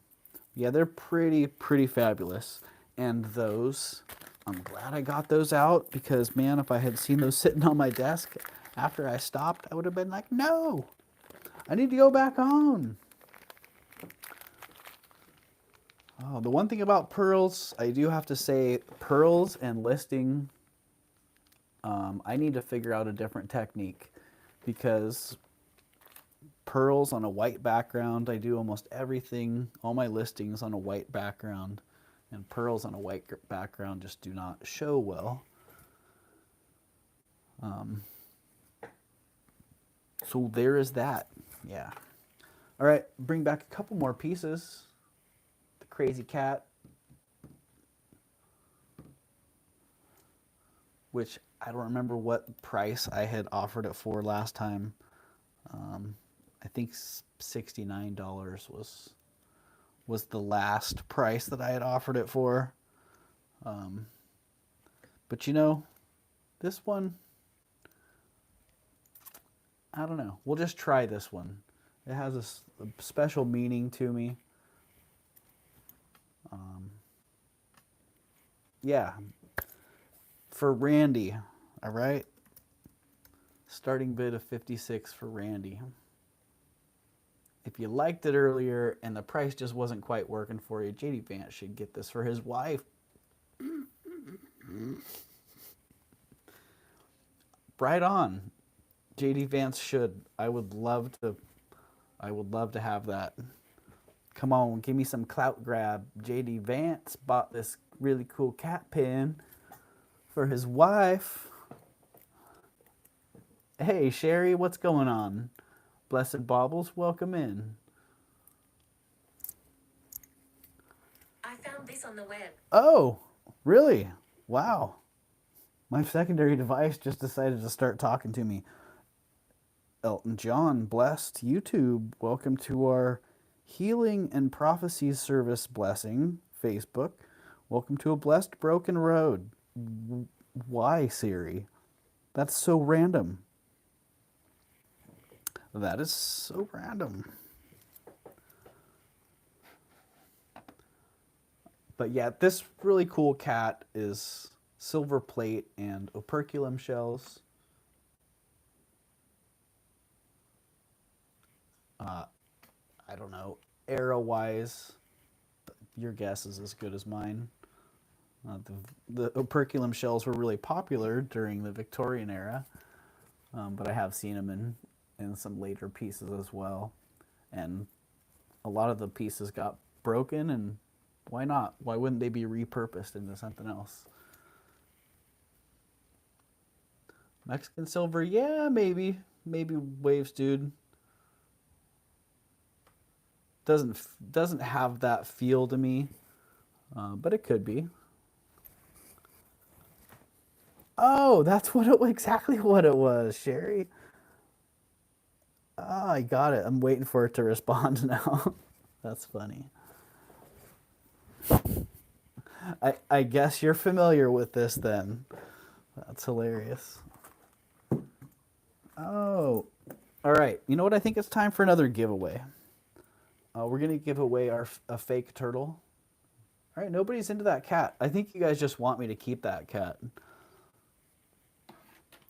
Yeah, they're pretty fabulous. And those, I'm glad I got those out because, man, if I had seen those sitting on my desk after I stopped, I would have been like, no, I need to go back on. Oh, the one thing about pearls, I do have to say, pearls and listing, I need to figure out a different technique because pearls on a white background, I do almost everything, all my listings on a white background, and pearls on a white background just do not show well. So there is that. Yeah. All right, bring back a couple more pieces. The crazy cat, which I don't remember what price I had offered it for last time. I think $69 was the last price that I had offered it for. But you know, this one, I don't know. We'll just try this one. It has a special meaning to me. Yeah, for Randy, all right? Starting bid of 56 for Randy. If you liked it earlier and the price just wasn't quite working for you, JD Vance should get this for his wife. Right on. JD Vance should. I would love to I would love to have that. Come on, give me some clout grab. JD Vance bought this really cool cat pin for his wife. Hey, Sherry, what's going on? Blessed Baubles, welcome in. I found this on the web. Oh, really? Wow. My secondary device just decided to start talking to me. Elton John, blessed YouTube. Welcome to our Healing and Prophecies Service Blessing Facebook. Welcome to a blessed broken road. Why, Siri? That's so random. That is so random. But yeah, this really cool cat is silver plate and operculum shells. I don't know, arrow-wise, your guess is as good as mine. The operculum shells were really popular during the Victorian era, but I have seen them in some later pieces as well. And a lot of the pieces got broken, and why not? Why wouldn't they be repurposed into something else? Mexican silver, yeah, maybe waves, dude. Doesn't have that feel to me, but it could be. Oh, that's exactly what it was, Sherry. Oh, I got it. I'm waiting for it to respond now. That's funny. I guess you're familiar with this then. That's hilarious. Oh, all right. You know what? I think it's time for another giveaway. We're going to give away a fake turtle. All right, nobody's into that cat. I think you guys just want me to keep that cat.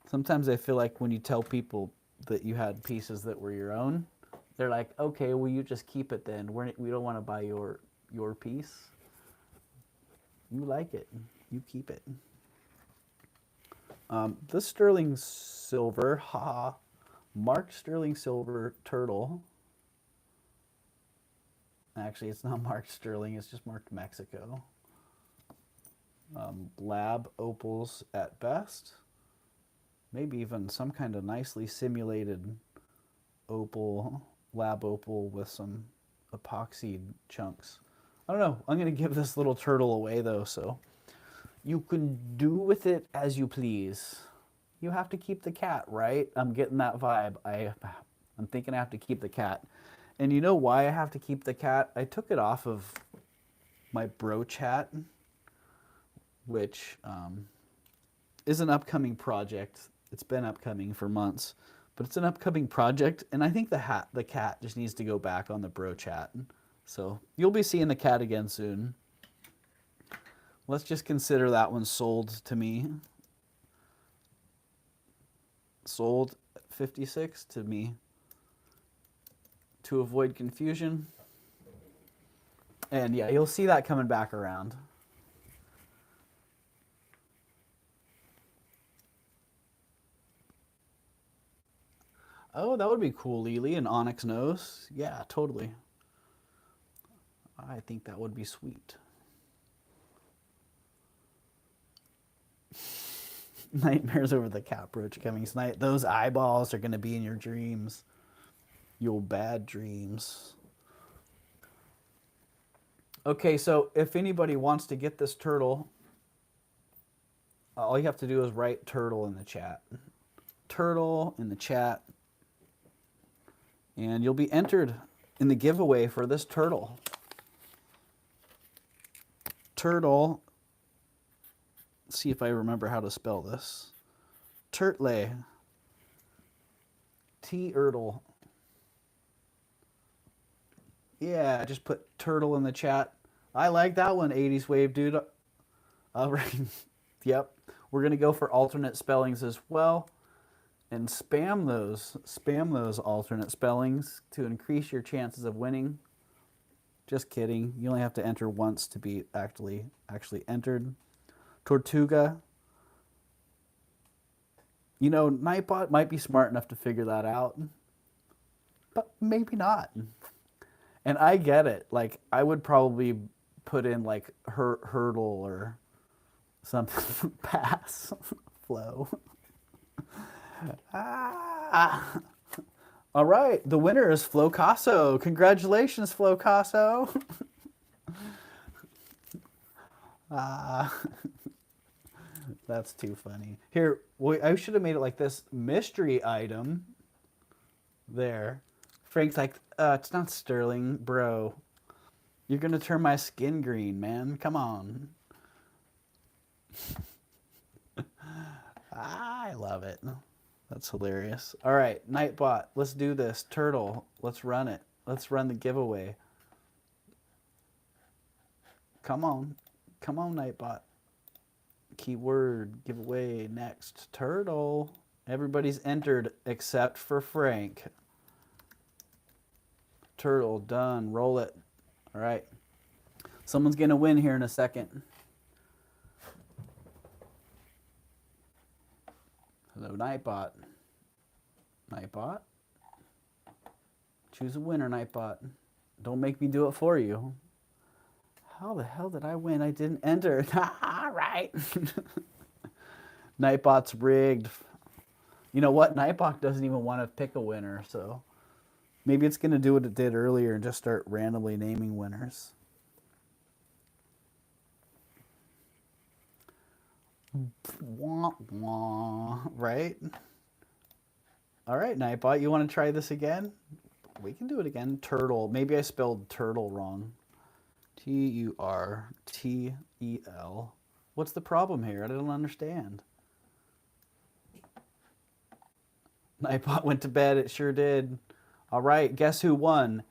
Sometimes I feel like when you tell people that you had pieces that were your own, they're like, okay, well, you just keep it then. We don't want to buy your piece. You like it. You keep it. This sterling silver, marked sterling silver turtle. Actually, it's not marked sterling, it's just marked Mexico. Lab opals at best. Maybe even some kind of nicely simulated opal, lab opal with some epoxied chunks. I don't know. I'm going to give this little turtle away though, so you can do with it as you please. You have to keep the cat, right? I'm getting that vibe. I'm thinking I have to keep the cat. And you know why I have to keep the cat? I took it off of my brooch hat, which is an upcoming project. It's been upcoming for months, but it's an upcoming project, and I think the cat just needs to go back on the brooch hat. So you'll be seeing the cat again soon. Let's just consider that one sold to me. Sold at 56 to me. To avoid confusion. And yeah, you'll see that coming back around. Oh, that would be cool, Lily, an onyx nose. Yeah, totally. I think that would be sweet. Nightmares over the cat brooch coming tonight. Those eyeballs are going to be in your dreams. Your bad dreams. Okay, so if anybody wants to get this turtle, all you have to do is write turtle in the chat. Turtle in the chat. And you'll be entered in the giveaway for this turtle. Turtle. Let's see if I remember how to spell this. Turtle. T-Ertle. Yeah, just put turtle in the chat. I like that one, 80s wave, dude. All right. Yep. We're going to go for alternate spellings as well. And spam those alternate spellings to increase your chances of winning. Just kidding. You only have to enter once to be actually entered. Tortuga. You know, Nightbot might be smart enough to figure that out. But maybe not. And I get it. Like, I would probably put in like hurdle or something. Pass. Flow. Ah. All right, the winner is Flocasso. Congratulations, Flocasso. Ah, that's too funny. Here, I should have made it like this. Mystery item. There. Frank's like, it's not sterling, bro. You're gonna turn my skin green, man. Come on. I love it. That's hilarious. All right, Nightbot, let's do this. Turtle, let's run it. Let's run the giveaway. Come on. Come on, Nightbot. Keyword, giveaway, next. Turtle. Everybody's entered except for Frank. Turtle, done. Roll it. All right. Someone's going to win here in a second. Hello, Nightbot. Nightbot? Choose a winner, Nightbot. Don't make me do it for you. How the hell did I win? I didn't enter. All right. Nightbot's rigged. You know what? Nightbot doesn't even want to pick a winner, so maybe it's going to do what it did earlier and just start randomly naming winners. Wah, wah, right? All right, Nightbot, you want to try this again? We can do it again. Turtle. Maybe I spelled turtle wrong. Turtel. What's the problem here? I don't understand. Nightbot went to bed. It sure did. All right, guess who won?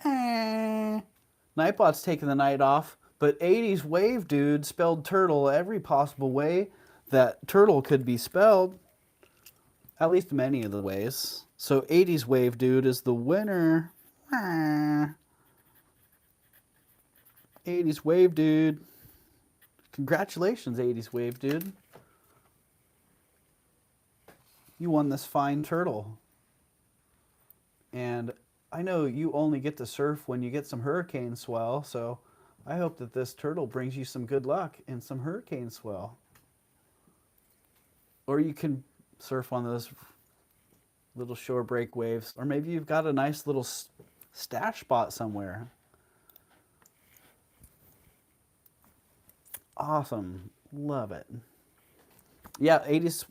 Nightbot's taking the night off, but 80s Wave Dude spelled turtle every possible way that turtle could be spelled. At least many of the ways. So 80s Wave Dude is the winner. 80s Wave Dude. Congratulations, 80s Wave Dude. You won this fine turtle. And I know you only get to surf when you get some hurricane swell, so I hope that this turtle brings you some good luck and some hurricane swell. Or you can surf on those little shore break waves. Or maybe you've got a nice little stash spot somewhere. Awesome. Love it. Yeah, 80s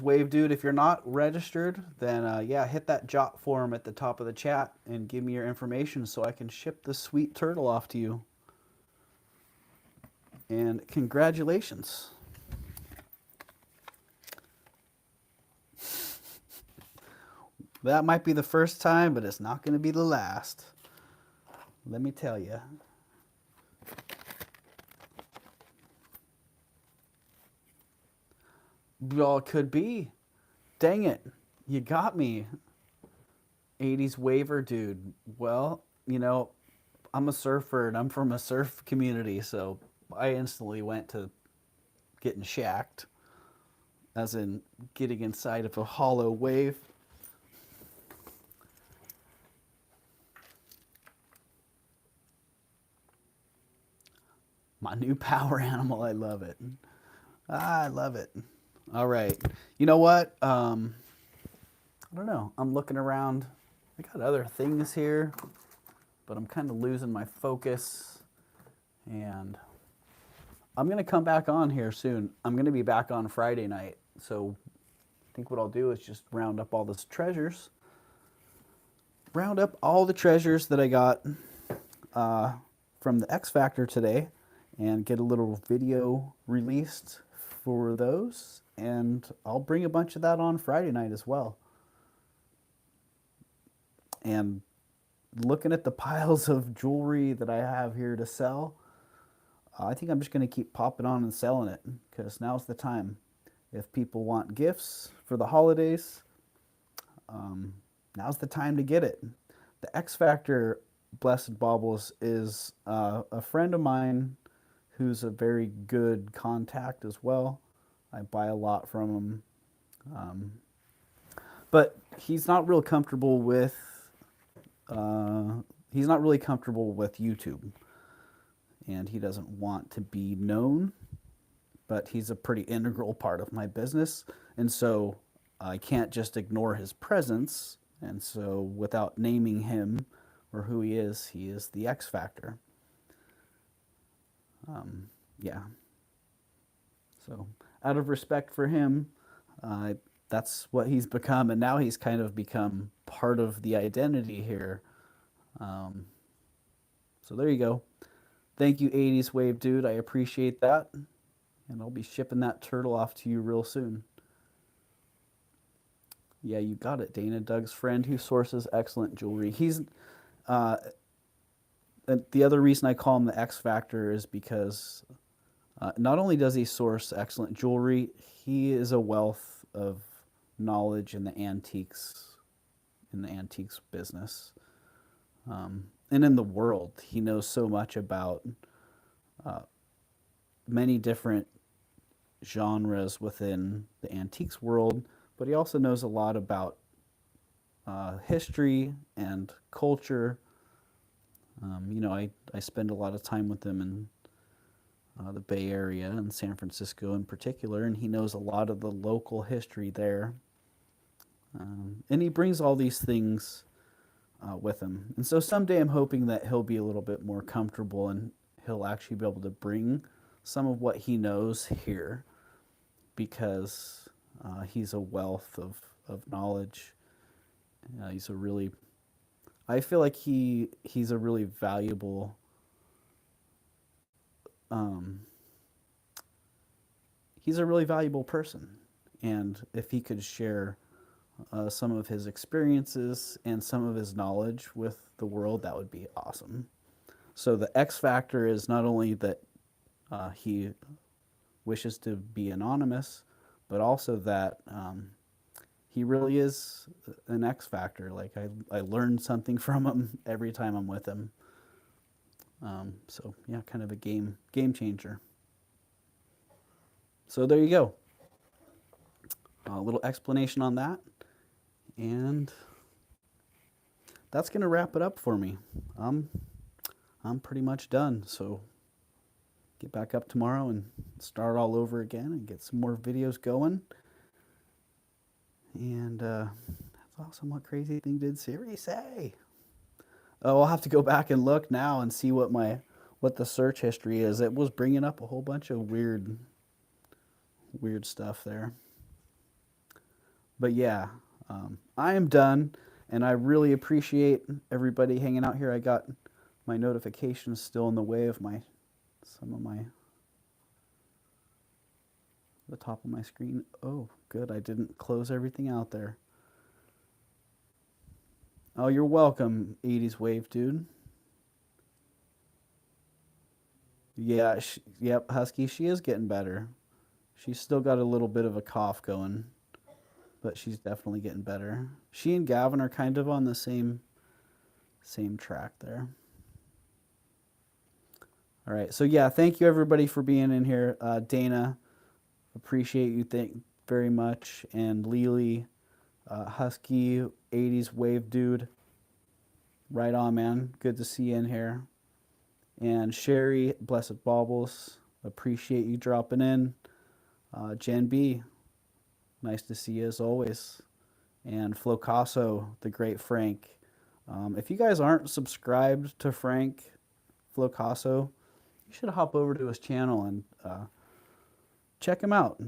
Wave Dude. If you're not registered, then yeah, hit that jot form at the top of the chat and give me your information so I can ship this sweet turtle off to you. And congratulations. That might be the first time, but it's not going to be the last. Let me tell you. Well, it could be. Dang it. You got me. 80s Waver Dude. Well, you know, I'm a surfer and I'm from a surf community, so I instantly went to getting shacked. As in getting inside of a hollow wave. My new power animal. I love it. I love it. All right. You know what? I don't know. I'm looking around. I got other things here, but I'm kind of losing my focus. And I'm going to come back on here soon. I'm going to be back on Friday night. So I think what I'll do is just round up all these treasures. Round up all the treasures that I got from the X Factor today and get a little video released for those. And I'll bring a bunch of that on Friday night as well. And looking at the piles of jewelry that I have here to sell, I think I'm just going to keep popping on and selling it because now's the time. If people want gifts for the holidays, now's the time to get it. The X Factor Blessed Baubles is a friend of mine who's a very good contact as well. I buy a lot from him. but he's not real comfortable with he's not really comfortable with YouTube, and he doesn't want to be known. But he's a pretty integral part of my business, and so I can't just ignore his presence. And so, without naming him or who he is the X factor. Yeah. So, out of respect for him, that's what he's become, and now he's kind of become part of the identity here. So there you go. Thank you, 80s Wave Dude. I appreciate that. And I'll be shipping that turtle off to you real soon. Yeah, you got it, Dana. Doug's friend who sources excellent jewelry. He's the other reason I call him the X Factor is because not only does he source excellent jewelry, he is a wealth of knowledge in the antiques business, and in the world. He knows so much about many different genres within the antiques world, but he also knows a lot about history and culture. I spend a lot of time with him in the Bay Area and San Francisco in particular, and he knows a lot of the local history there. And he brings all these things with him. And so someday I'm hoping that he'll be a little bit more comfortable and he'll actually be able to bring some of what he knows here, because he's a wealth of knowledge. I feel like he's a really valuable person. And if he could share some of his experiences and some of his knowledge with the world, that would be awesome. So the X factor is not only that he wishes to be anonymous, but also that he really is an X factor. Like I learn something from him every time I'm with him. So yeah, kind of a game changer. So there you go. A little explanation on that. And that's going to wrap it up for me. I'm pretty much done. So get back up tomorrow and start all over again and get some more videos going. And that's awesome. What crazy thing did Siri say? Oh, I'll have to go back and look now and see what the search history is. It was bringing up a whole bunch of weird stuff there. But yeah, I am done, and I really appreciate everybody hanging out here. I got my notifications still in the way of the top of my screen. Oh, good. I didn't close everything out there. Oh, you're welcome, 80s Wave Dude. Yeah, yep, Husky, she is getting better. She's still got a little bit of a cough going, but she's definitely getting better. She and Gavin are kind of on the same track there. All right, so yeah, thank you everybody for being in here. Dana, appreciate you very much, and Lily, Husky, 80s Wave Dude, right on, man. Good to see you in here. And Sherry, Blessed Baubles, appreciate you dropping in. Jen B, nice to see you as always. And Flocasso, the great Frank. If you guys aren't subscribed to Frank Flocasso, you should hop over to his channel and check him out.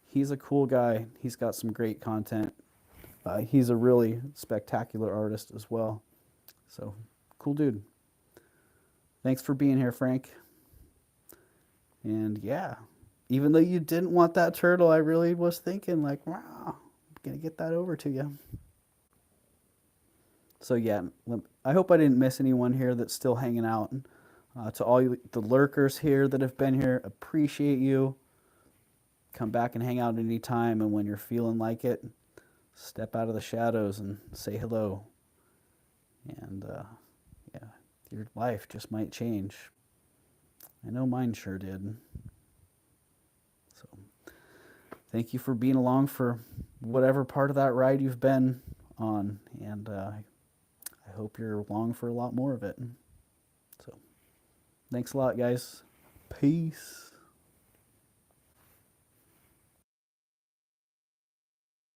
He's a cool guy. He's got some great content. He's a really spectacular artist as well. So, cool dude. Thanks for being here, Frank. And yeah, even though you didn't want that turtle, I really was thinking like, wow, I'm going to get that over to you. So yeah, I hope I didn't miss anyone here that's still hanging out. To all the lurkers here that have been here, appreciate you. Come back and hang out anytime, and when you're feeling like it, step out of the shadows and say hello. And yeah, your life just might change. I know mine sure did. So thank you for being along for whatever part of that ride you've been on, and I hope you're along for a lot more of it. So, thanks a lot, guys. Peace.